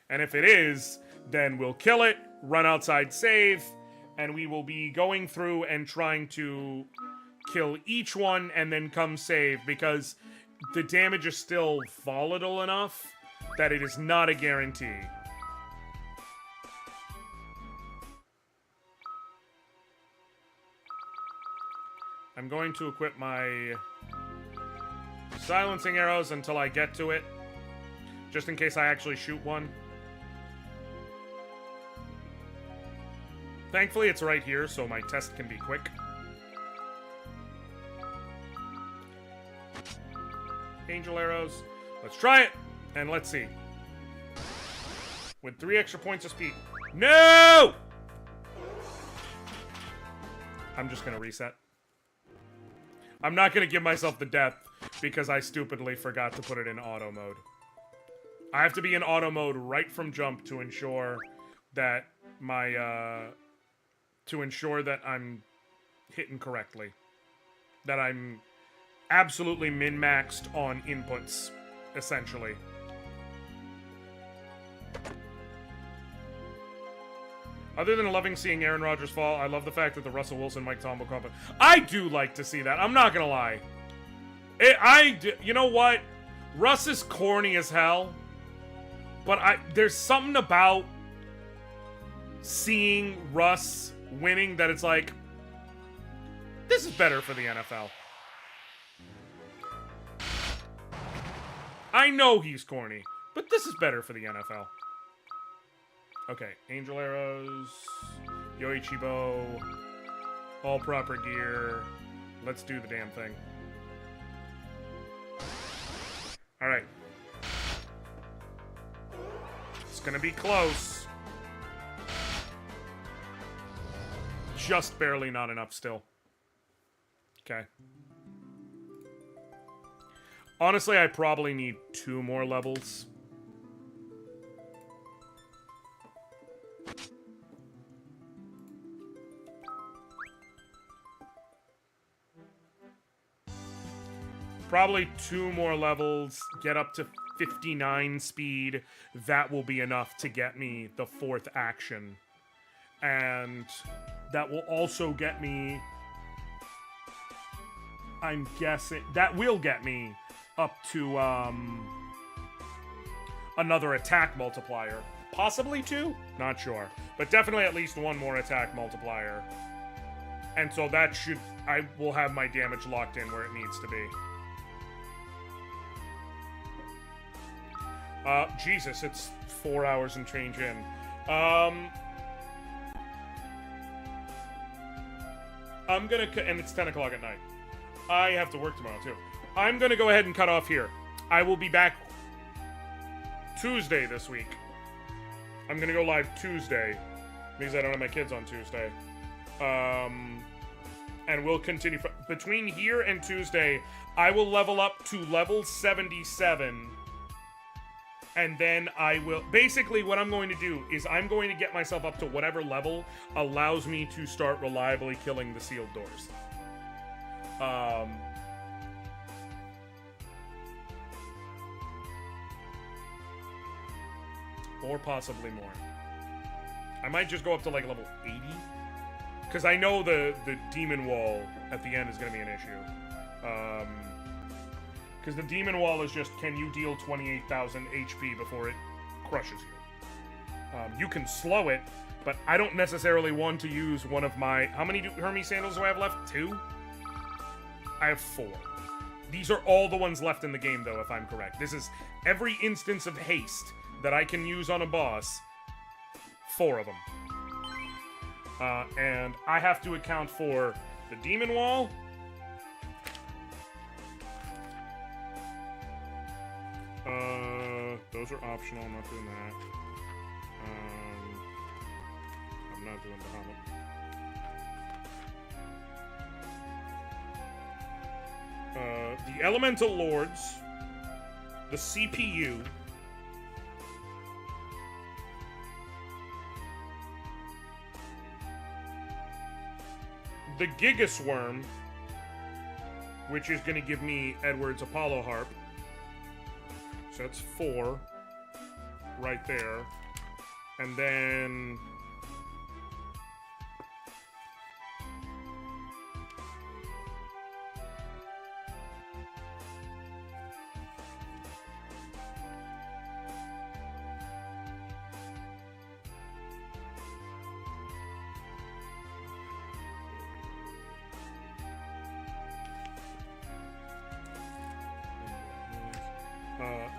And if it is, then we'll kill it, run outside save, and we will be going through and trying to kill each one and then come save, because the damage is still volatile enough that it is not a guarantee. I'm going to equip my silencing arrows until I get to it, just in case I actually shoot one. Thankfully, it's right here, so my test can be quick. Angel arrows. Let's try it, and let's see. With 3 extra points of speed. No! I'm just gonna reset. I'm not gonna give myself the death because I stupidly forgot to put it in auto mode. I have to be in auto mode right from jump to ensure that my, to ensure that I'm hitting correctly. That I'm absolutely min-maxed on inputs, essentially. Other than loving seeing Aaron Rodgers fall, I love the fact that the Russell Wilson, Mike Tomlin combo. I do like to see that. I'm not gonna lie. You know what? Russ is corny as hell. But there's something about seeing Russ winning that it's like, this is better for the NFL. I know he's corny, but this is better for the NFL. Okay, Angel Arrows, Yoichibo, all proper gear. Let's do the damn thing. Alright. It's gonna be close. Just barely not enough still. Okay. Honestly, I probably need 2 more levels. Probably 2 more levels, get up to 59 speed. That will be enough to get me the 4th action. And that will also get me... I'm guessing... That will get me up to, another attack multiplier. Possibly 2? Not sure. But definitely at least 1 more attack multiplier. And so that should... I will have my damage locked in where it needs to be. Jesus, it's 4 hours and change in. I'm gonna... And it's 10 o'clock at night. I have to work tomorrow, too. I'm gonna go ahead and cut off here. I will be back Tuesday this week. I'm gonna go live Tuesday, because I don't have my kids on Tuesday. And we'll continue... Between here and Tuesday, I will level up to level 77... And then I will... Basically, what I'm going to do is I'm going to get myself up to whatever level allows me to start reliably killing the sealed doors. Or possibly more. I might just go up to, like, level 80. Because I know the demon wall at the end is going to be an issue. Because the demon wall is just, can you deal 28,000 HP before it crushes you? You can slow it, but I don't necessarily want to use one of my... How many Hermes sandals do I have left? 2? I have 4. These are all the ones left in the game, though, if I'm correct. This is every instance of haste that I can use on a boss. 4 of them. And I have to account for the demon wall... those are optional. I'm not doing that. I'm not doing Bahamut. The Elemental Lords, the CPU, the Gigasworm, which is going to give me Edward's Apollo Harp. So that's 4 right there. And then...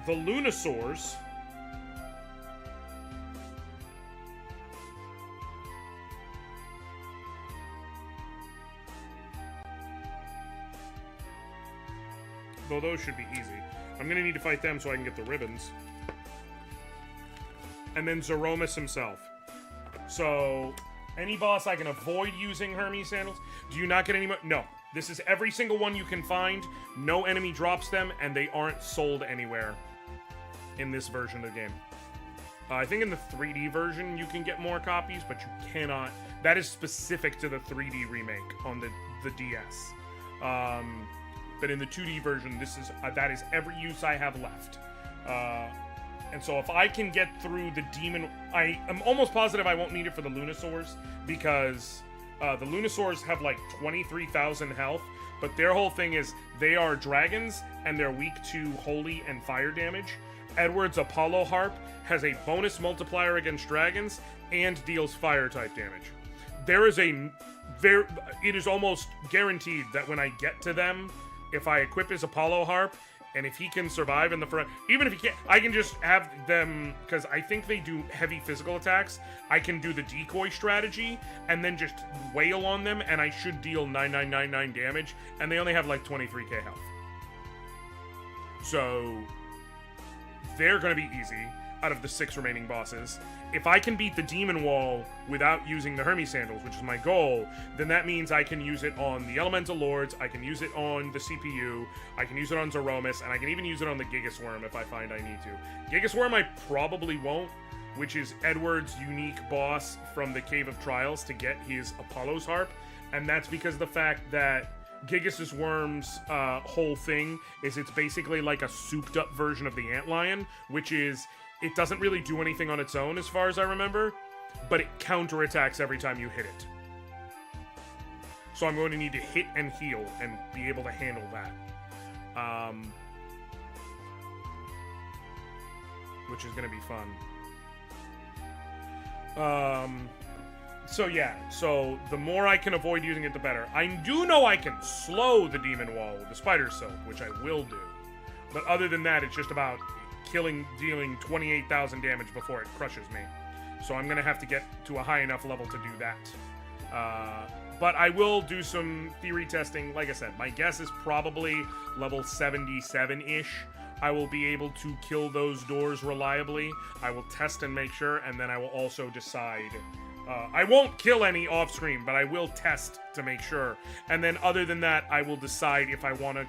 the Lunasaurs. Though those should be easy. I'm gonna need to fight them so I can get the ribbons. And then Zeromus himself. So, any boss I can avoid using Hermes sandals. Do you not get any more? No. This is every single one you can find. No enemy drops them, and they aren't sold anywhere in this version of the game. I think in the 3D version you can get more copies, but you cannot. That is specific to the 3D remake on the DS. But in the 2D version, this is that is every use I have left. And so if I can get through the demon... I am almost positive I won't need it for the Lunasaurs, because the Lunasaurs have like 23,000 health, but their whole thing is they are dragons, and they're weak to holy and fire damage. Edward's Apollo Harp has a bonus multiplier against dragons and deals fire type damage. There is it is almost guaranteed that when I get to them, if I equip his Apollo Harp, and if he can survive in the front, even if he can't, I can just have them, because I think they do heavy physical attacks, I can do the decoy strategy, and then just wail on them, and I should deal 9999 damage, and they only have like 23k health. So... they're going to be easy out of the 6 remaining bosses. if I can beat the demon wall without using the Hermes sandals, which is my goal, then that means I can use it on the elemental lords, I can use it on the CPU, I can use it on Zeromus, and I can even use it on the Gigas Worm if I find I need to. Gigas Worm I probably won't, which is Edward's unique boss from the Cave of Trials to get his Apollo's harp, and that's because of the fact that Gigas' Worm's whole thing is it's basically like a souped-up version of the Antlion, which is, it doesn't really do anything on its own as far as I remember, but it counterattacks every time you hit it. So I'm going to need to hit and heal and be able to handle that. Which is going to be fun. So yeah, so the more I can avoid using it, the better. I do know I can slow the demon wall with the spider silk, which I will do. But other than that, it's just about dealing 28,000 damage before it crushes me. So I'm gonna have to get to a high enough level to do that. But I will do some theory testing. Like I said, my guess is probably level 77-ish. I will be able to kill those doors reliably. I will test and make sure, and then I will also decide. I won't kill any off-screen, but I will test to make sure. And then other than that, I will decide if I want to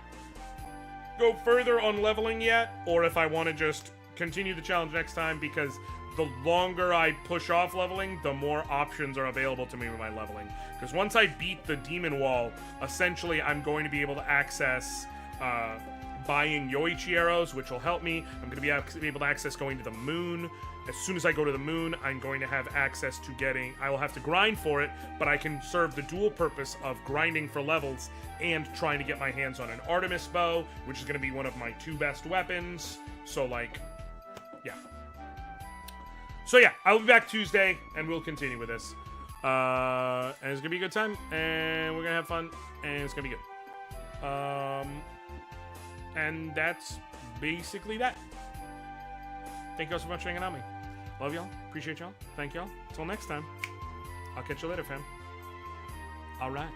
go further on leveling yet, or if I want to just continue the challenge next time, because the longer I push off leveling, the more options are available to me with my leveling. Because once I beat the demon wall, essentially I'm going to be able to access buying Yoichi arrows, which will help me. I'm going to be able to access going to the moon. As soon as I go to the moon, I'm going to have access to getting... I will have to grind for it, but I can serve the dual purpose of grinding for levels and trying to get my hands on an Artemis bow, which is going to be one of my 2 best weapons. So, like, yeah. So, yeah, I'll be back Tuesday, and we'll continue with this. And it's going to be a good time, and we're going to have fun, and it's going to be good. And that's basically that. Thank you all so much for hanging out with me. Love y'all. Appreciate y'all. Thank y'all. Until next time. I'll catch you later, fam. All right.